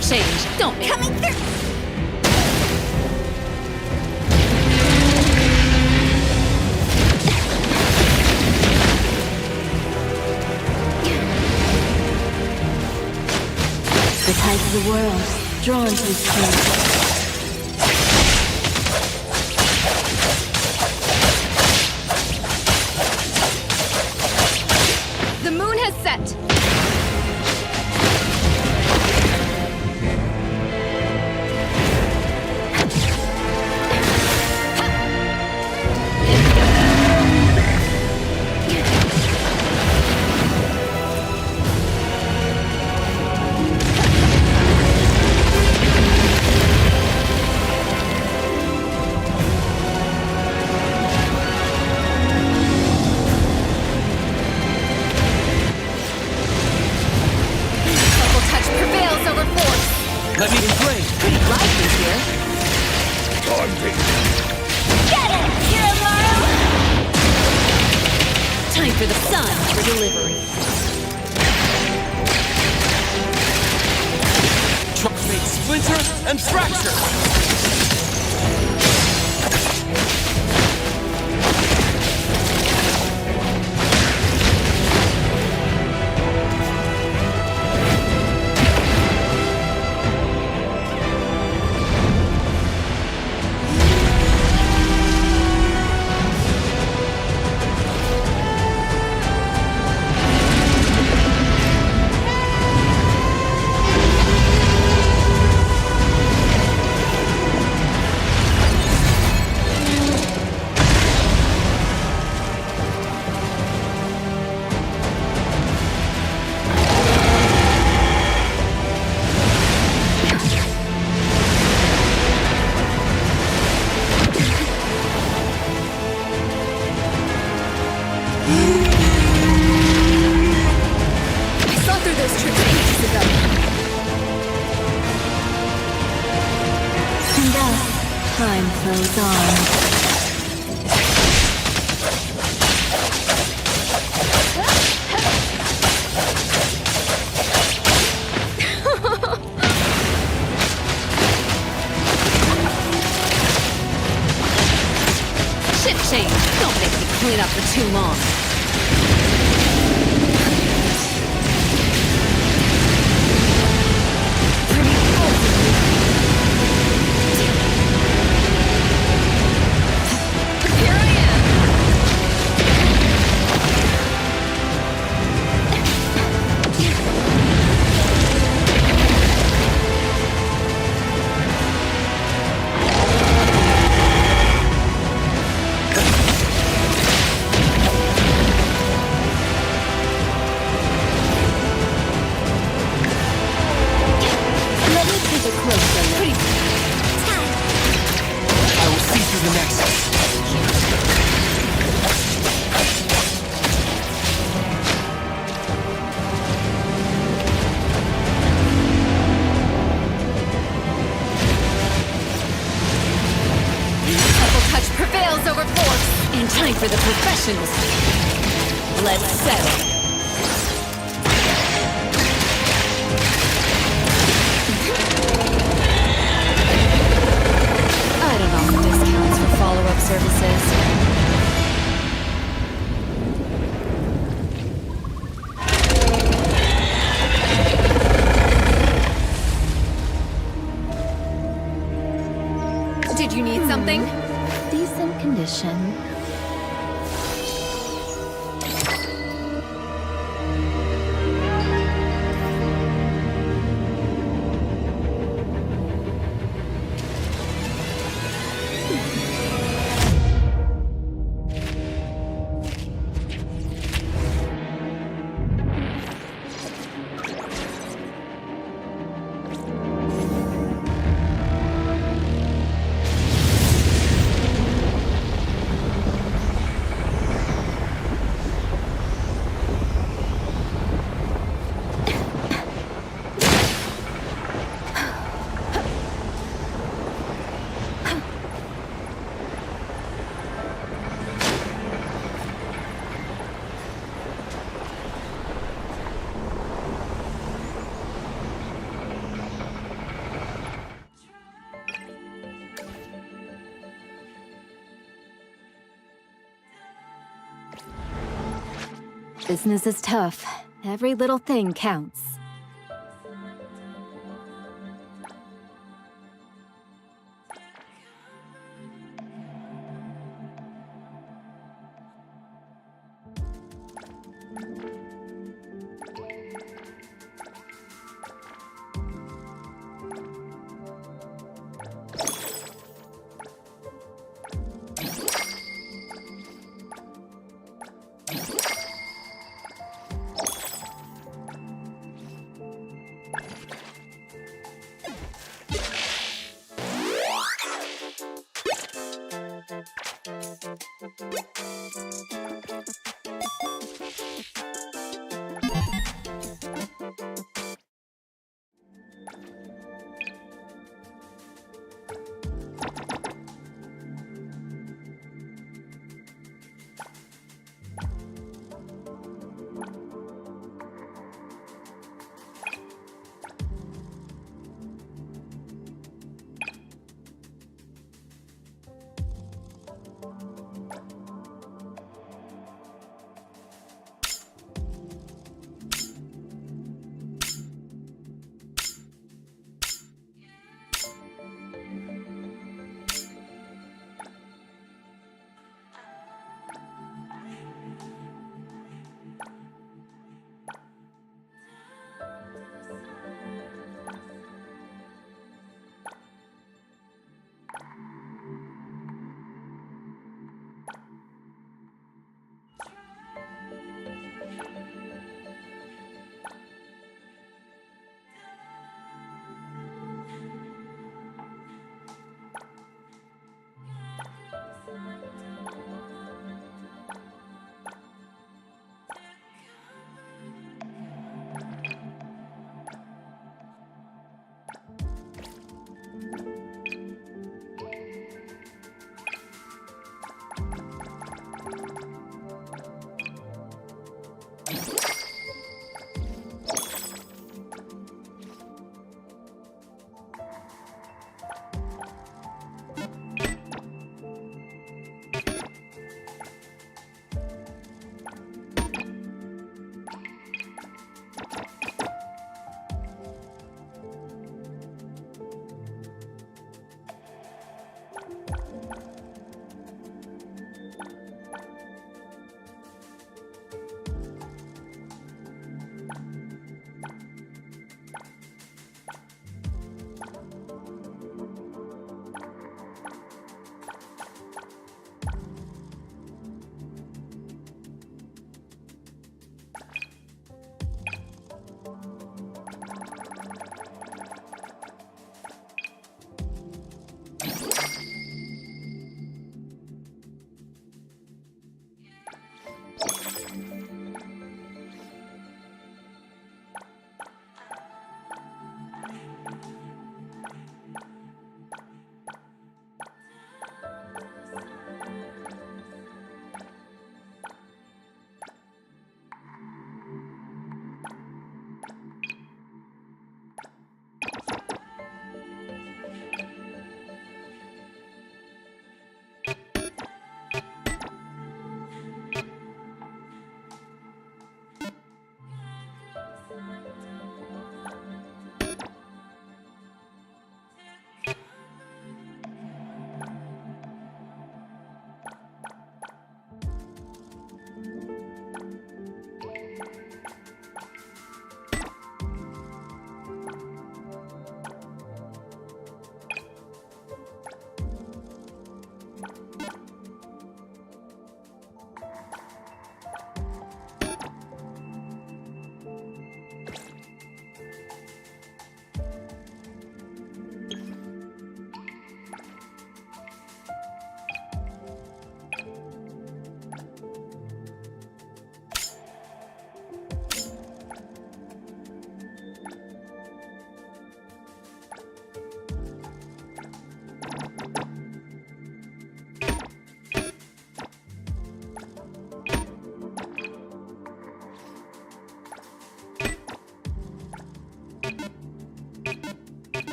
Change, don't it? Coming through! The tides of the world, drawn to his king. The moon has set! Let me pray. Pretty lively here. Get it! Kiramaru! Time for the sun for delivery. Trucks made splinter and fracture! Time flows on. up for too long. Time for the professionals. Let's settle. I don't offer discounts for follow-up services. Did you need something? Decent condition. Business is tough. Every little thing counts.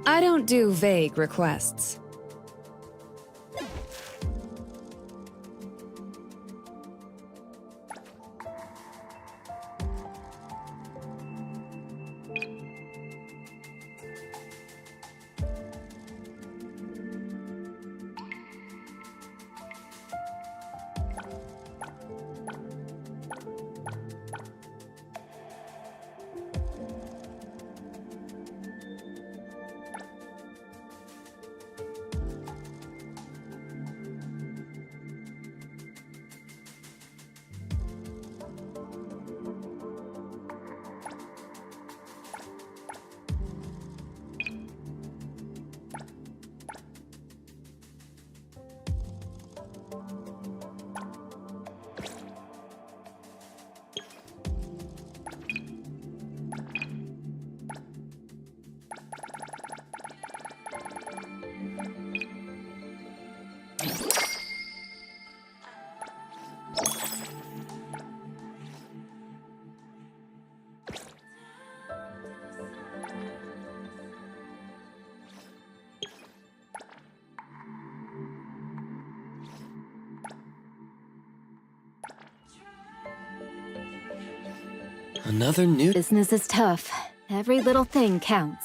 I don't do vague requests. Another new... Business is tough. Every little thing counts.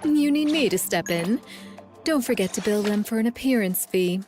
You need me to step in. Don't forget to bill them for an appearance fee.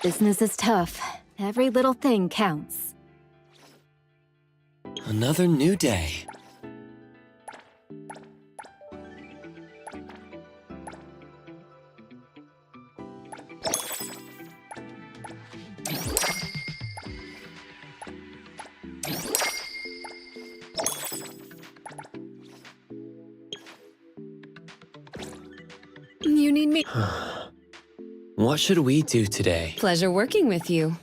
Business is tough. Every little thing counts. Another new day. You need me. What should we do today? Pleasure working with you.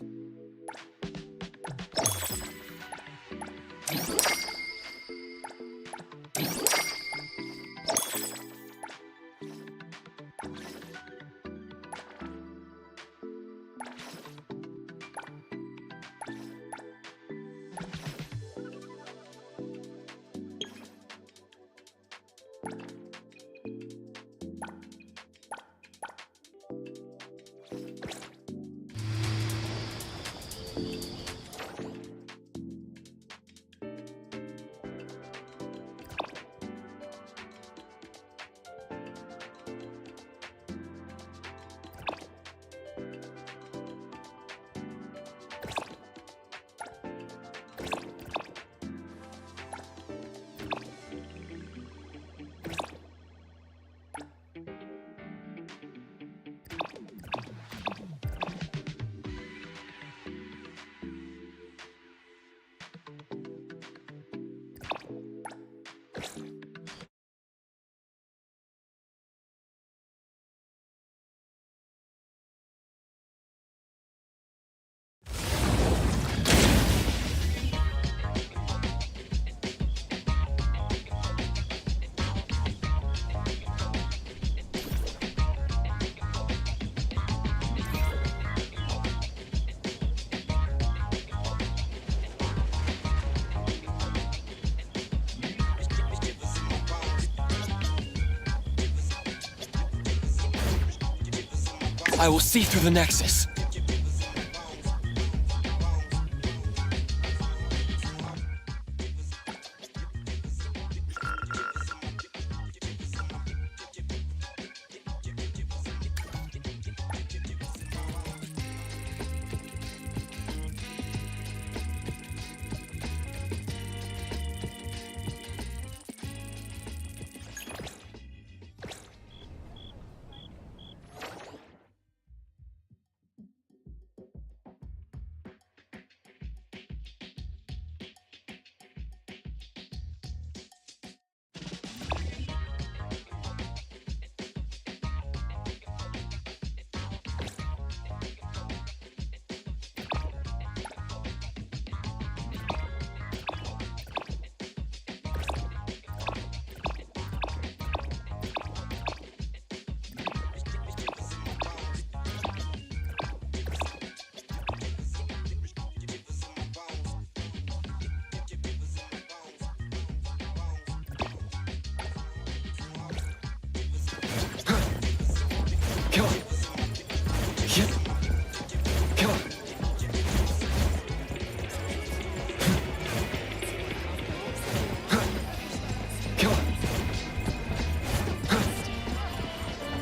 I will see through the Nexus.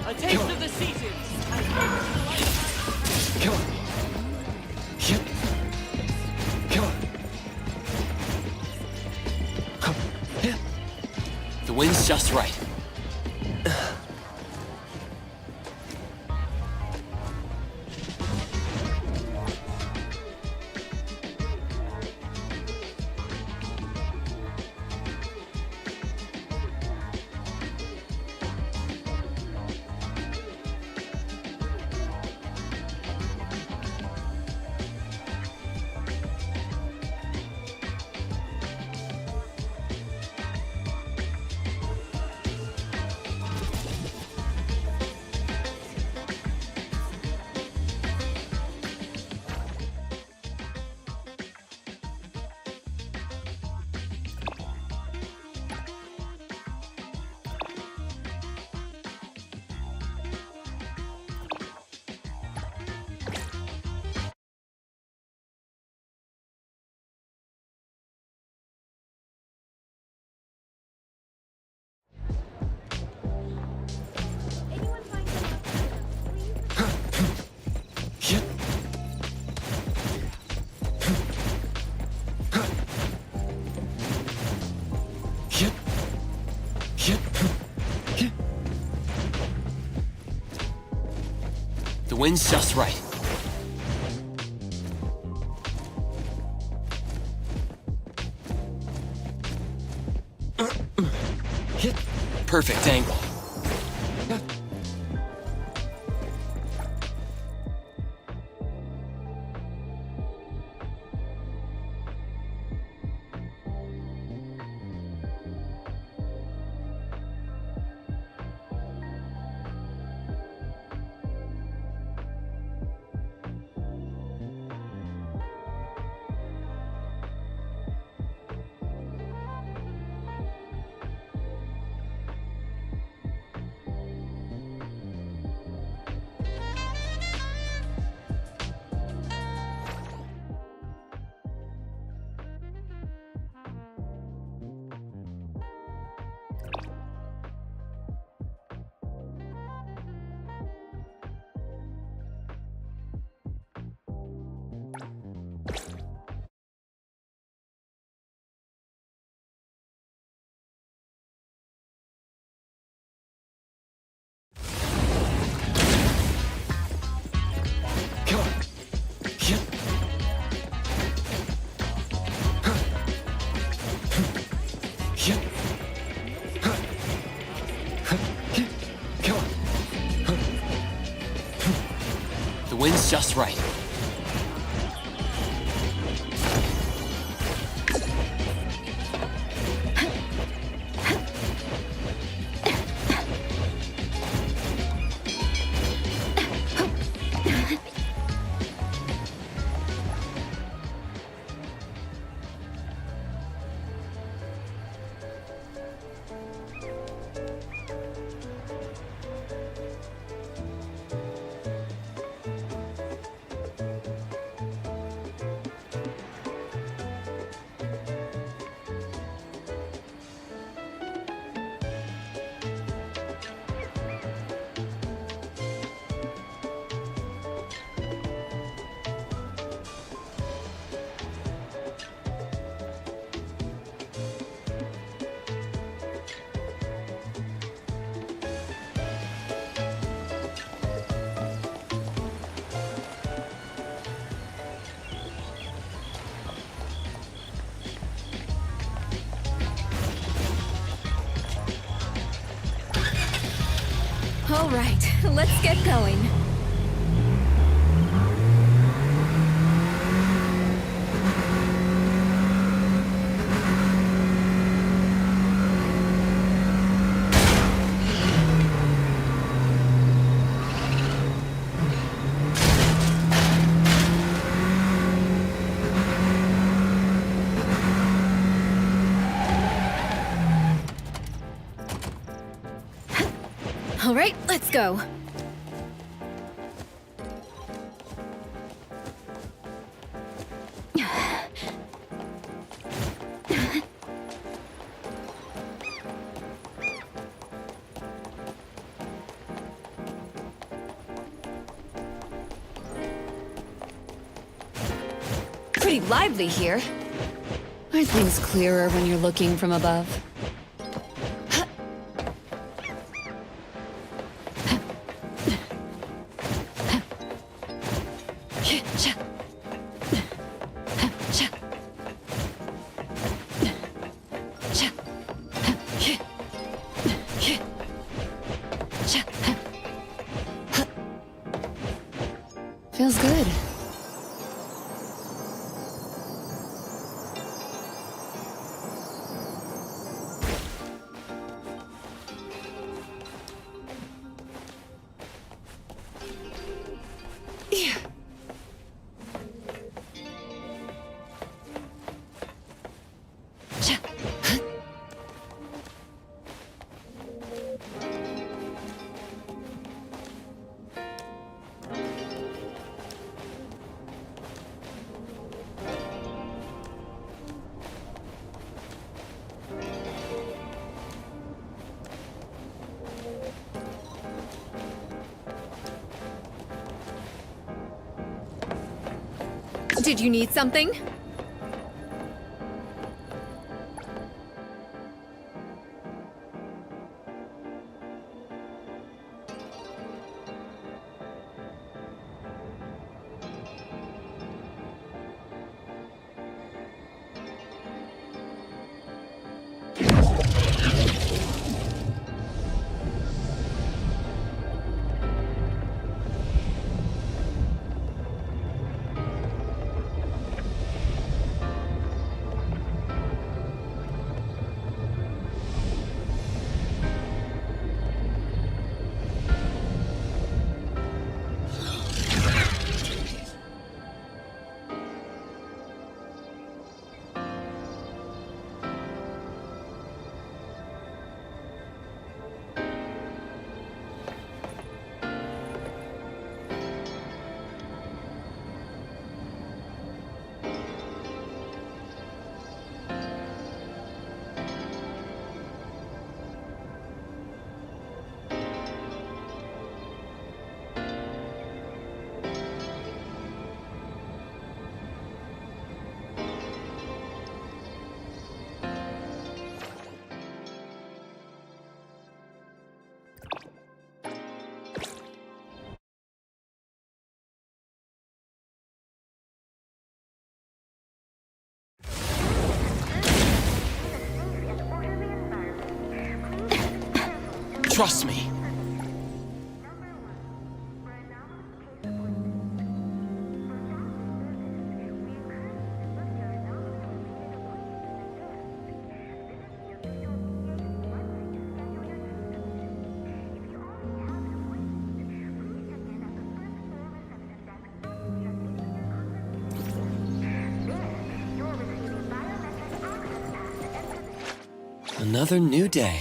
A taste of the seasons. The wind's just right. The wind's just right. Perfect angle. The wind's just right. All right, let's get going. All right, let's go. Pretty lively here. Are things clearer when you're looking from above? Feels good. Did you need something? Trust me. Another new day.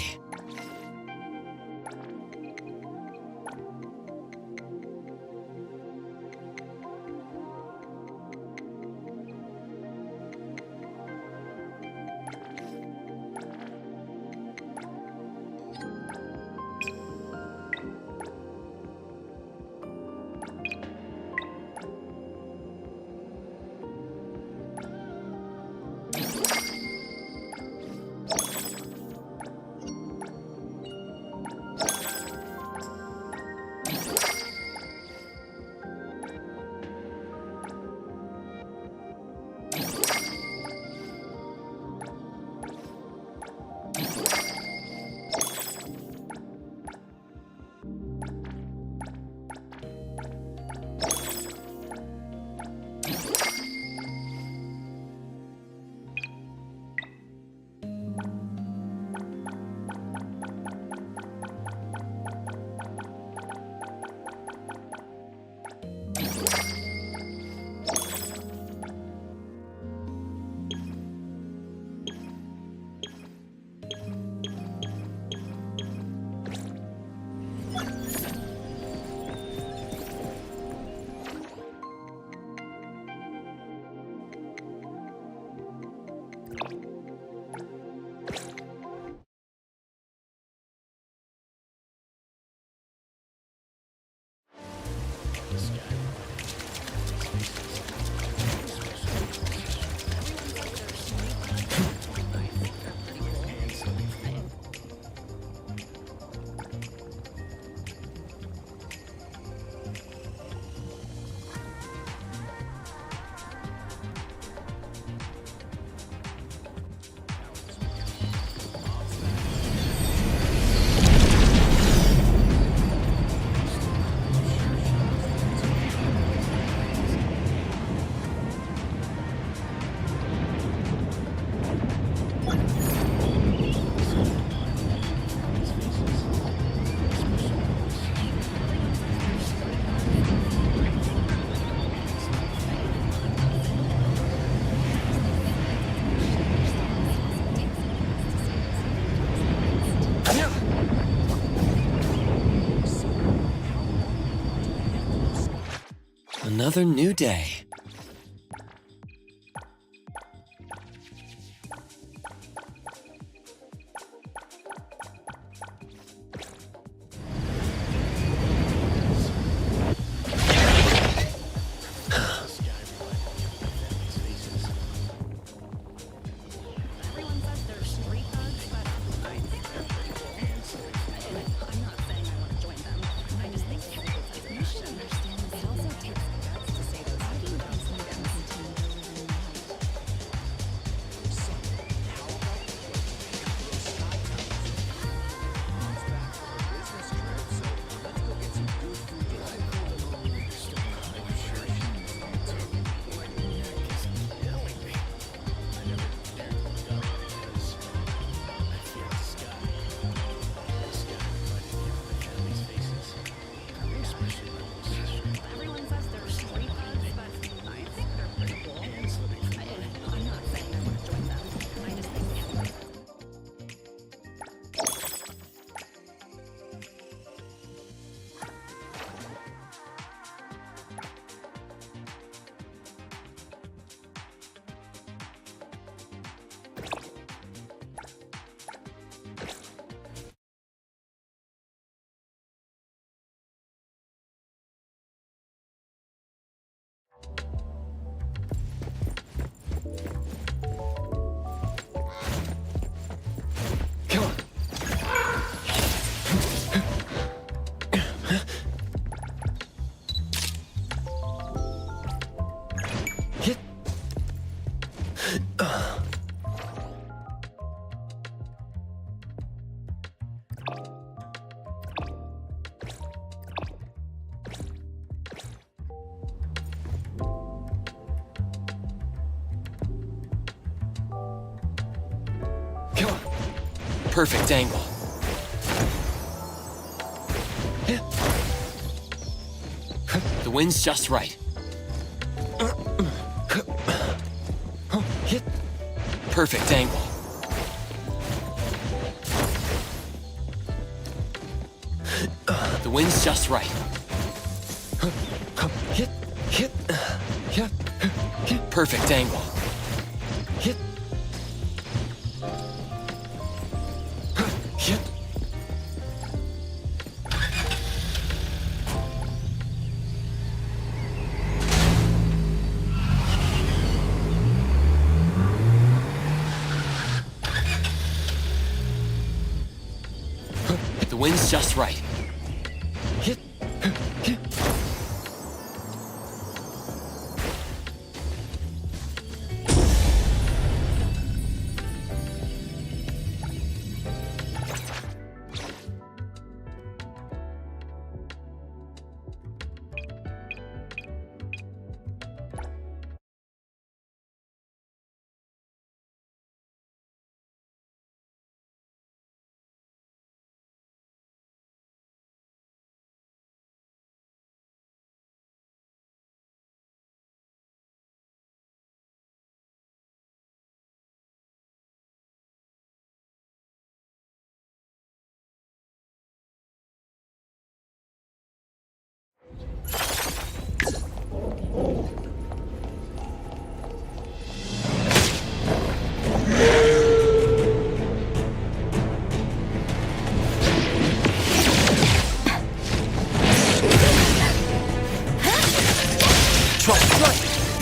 Another new day. Perfect angle. The wind's just right. Perfect angle. The wind's just right. Perfect angle. The wind's just right.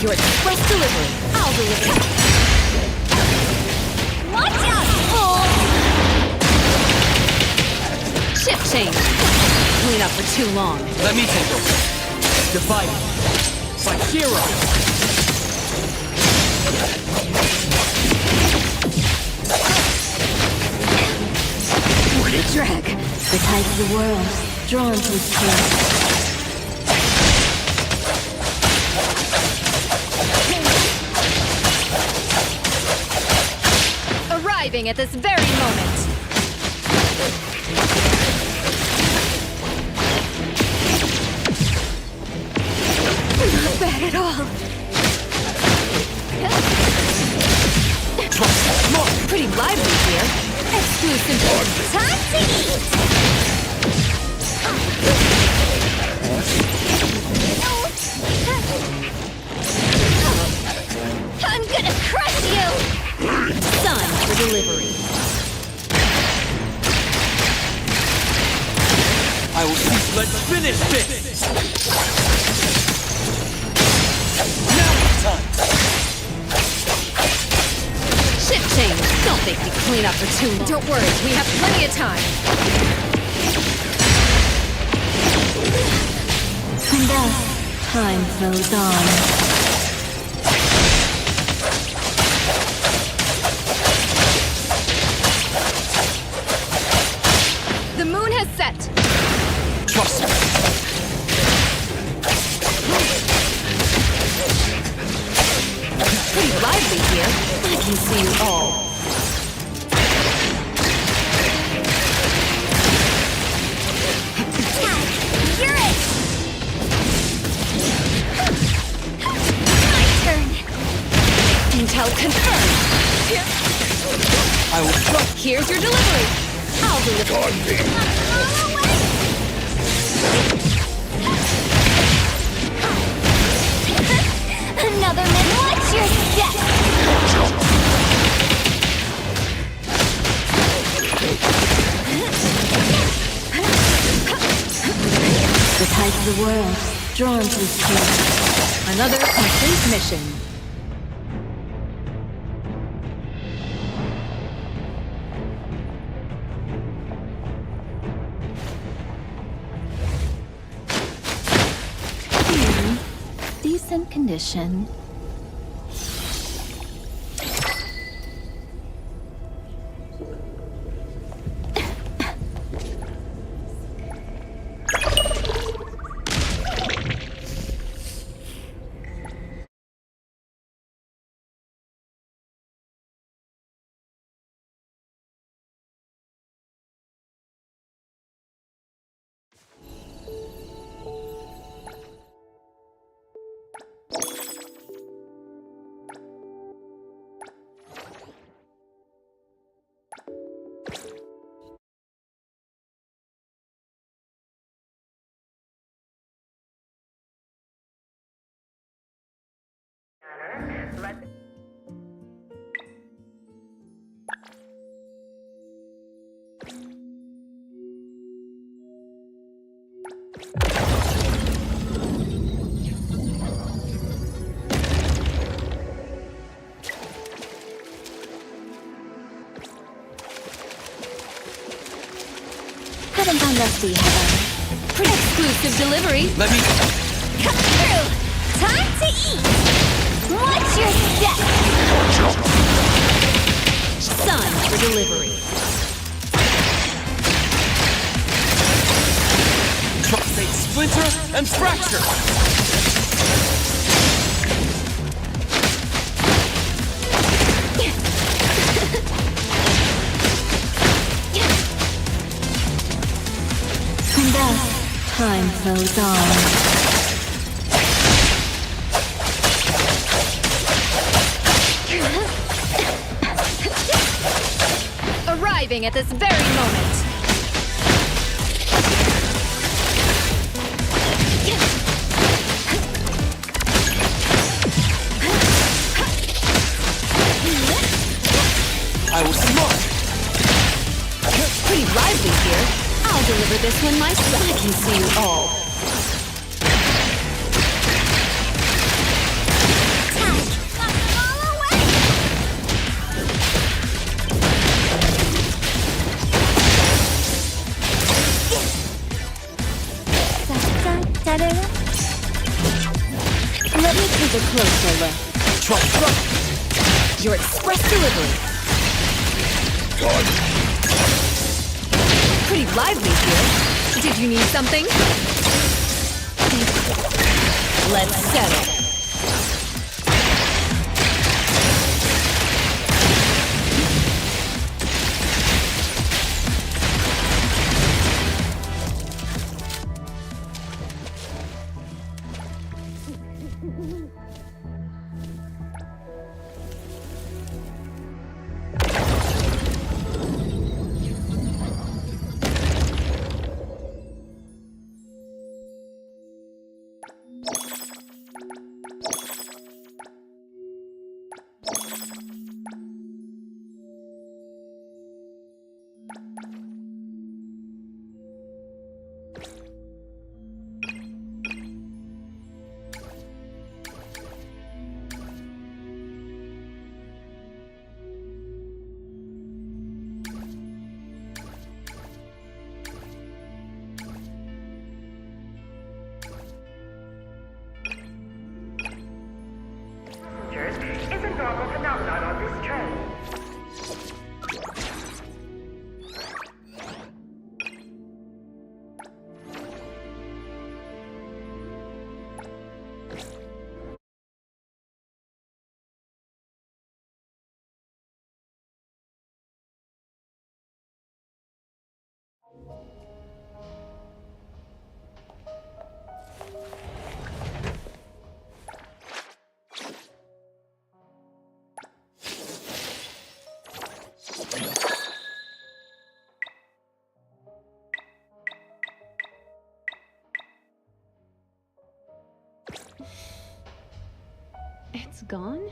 Your express delivery. I'll deliver it. Watch out! Oh. Shift change. Clean up for too long. Let me take over. Divide. My hero. What a drag. The tide of the world, drawn to its king. Arriving at this very moment. Not bad at all. Pretty lively here. Exclusive. Time to eat. Shift change. Don't make me clean up for too long. Don't worry, we have plenty of time. And time flows on. The moon has set. Trust me. Pretty lively here. I can see you all. You're it! My turn. Intel confirmed. I will trust. Here's your delivery. I'll deliver. Another minute. Watch your step. The tides of the world, drawn to his place. Another complete mission. Decent condition. Haven't gone rusty, have I? Pretty exclusive delivery. Let me. Come through. Time to eat. Watch your step. Sun for delivery. Fate splinter and fracture. And time flows on. Arriving at this very moment. I will smoke. Pretty lively here. I'll deliver this one myself. I can see you all. Let me take a closer look. Trust. Your express delivery. Pretty lively here. Did you need something? Let's settle. It's gone?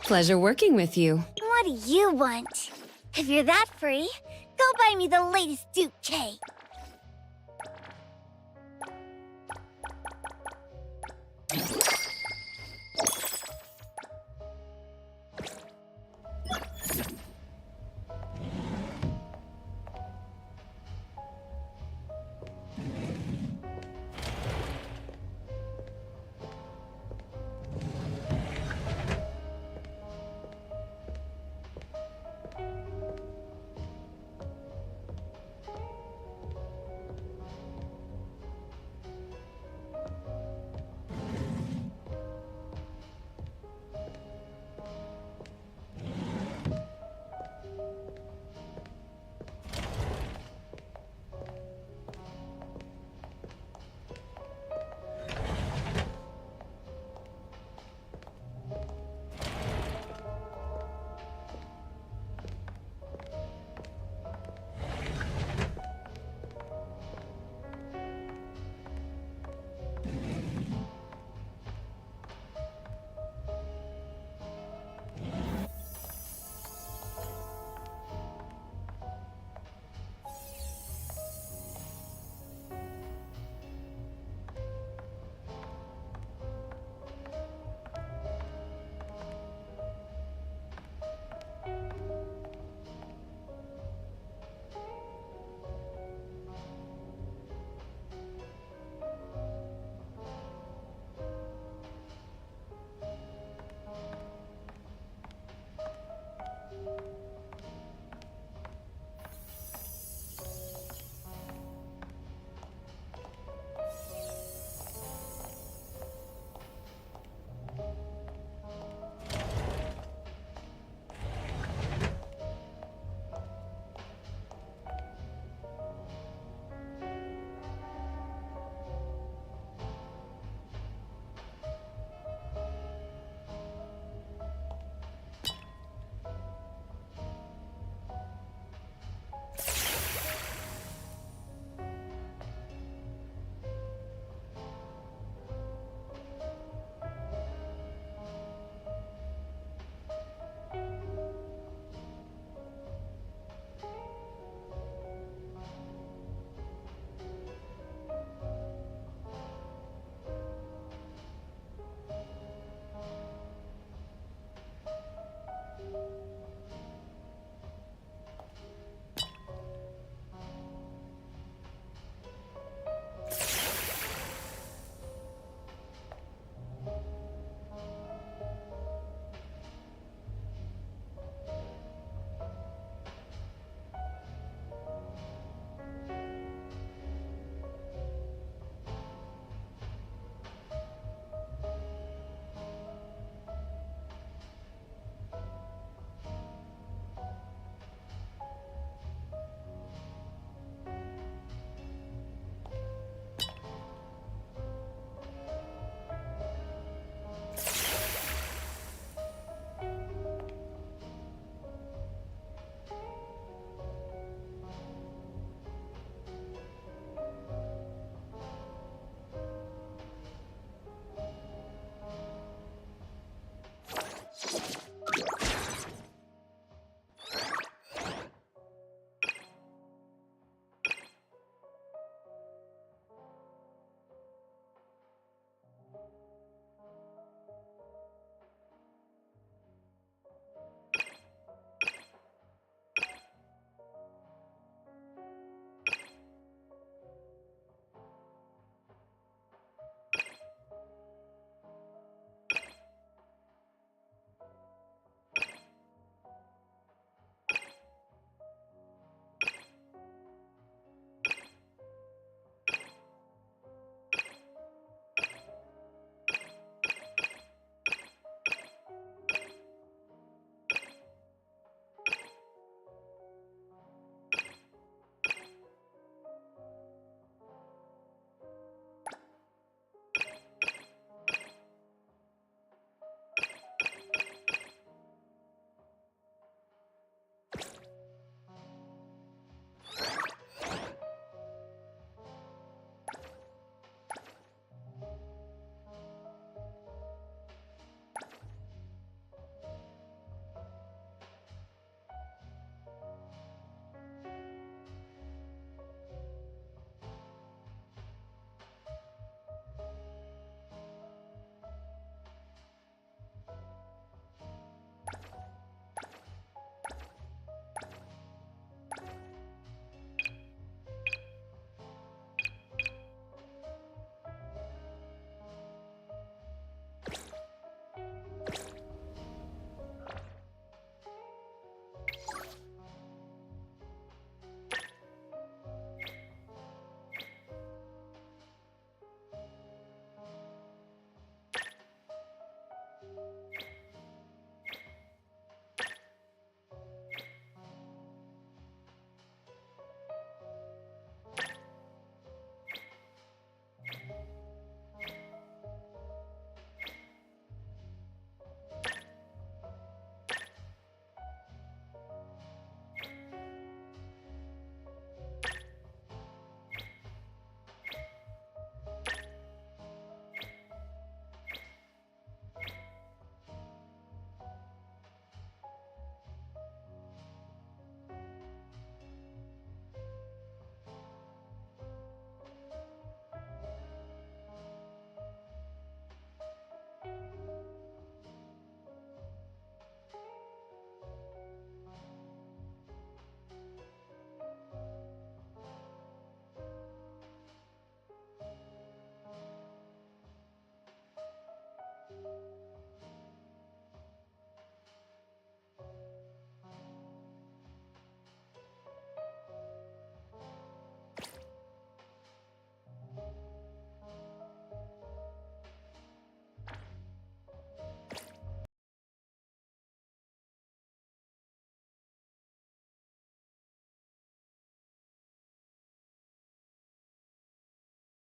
Pleasure working with you. What do you want? If you're that free, go buy me the latest Duke cake.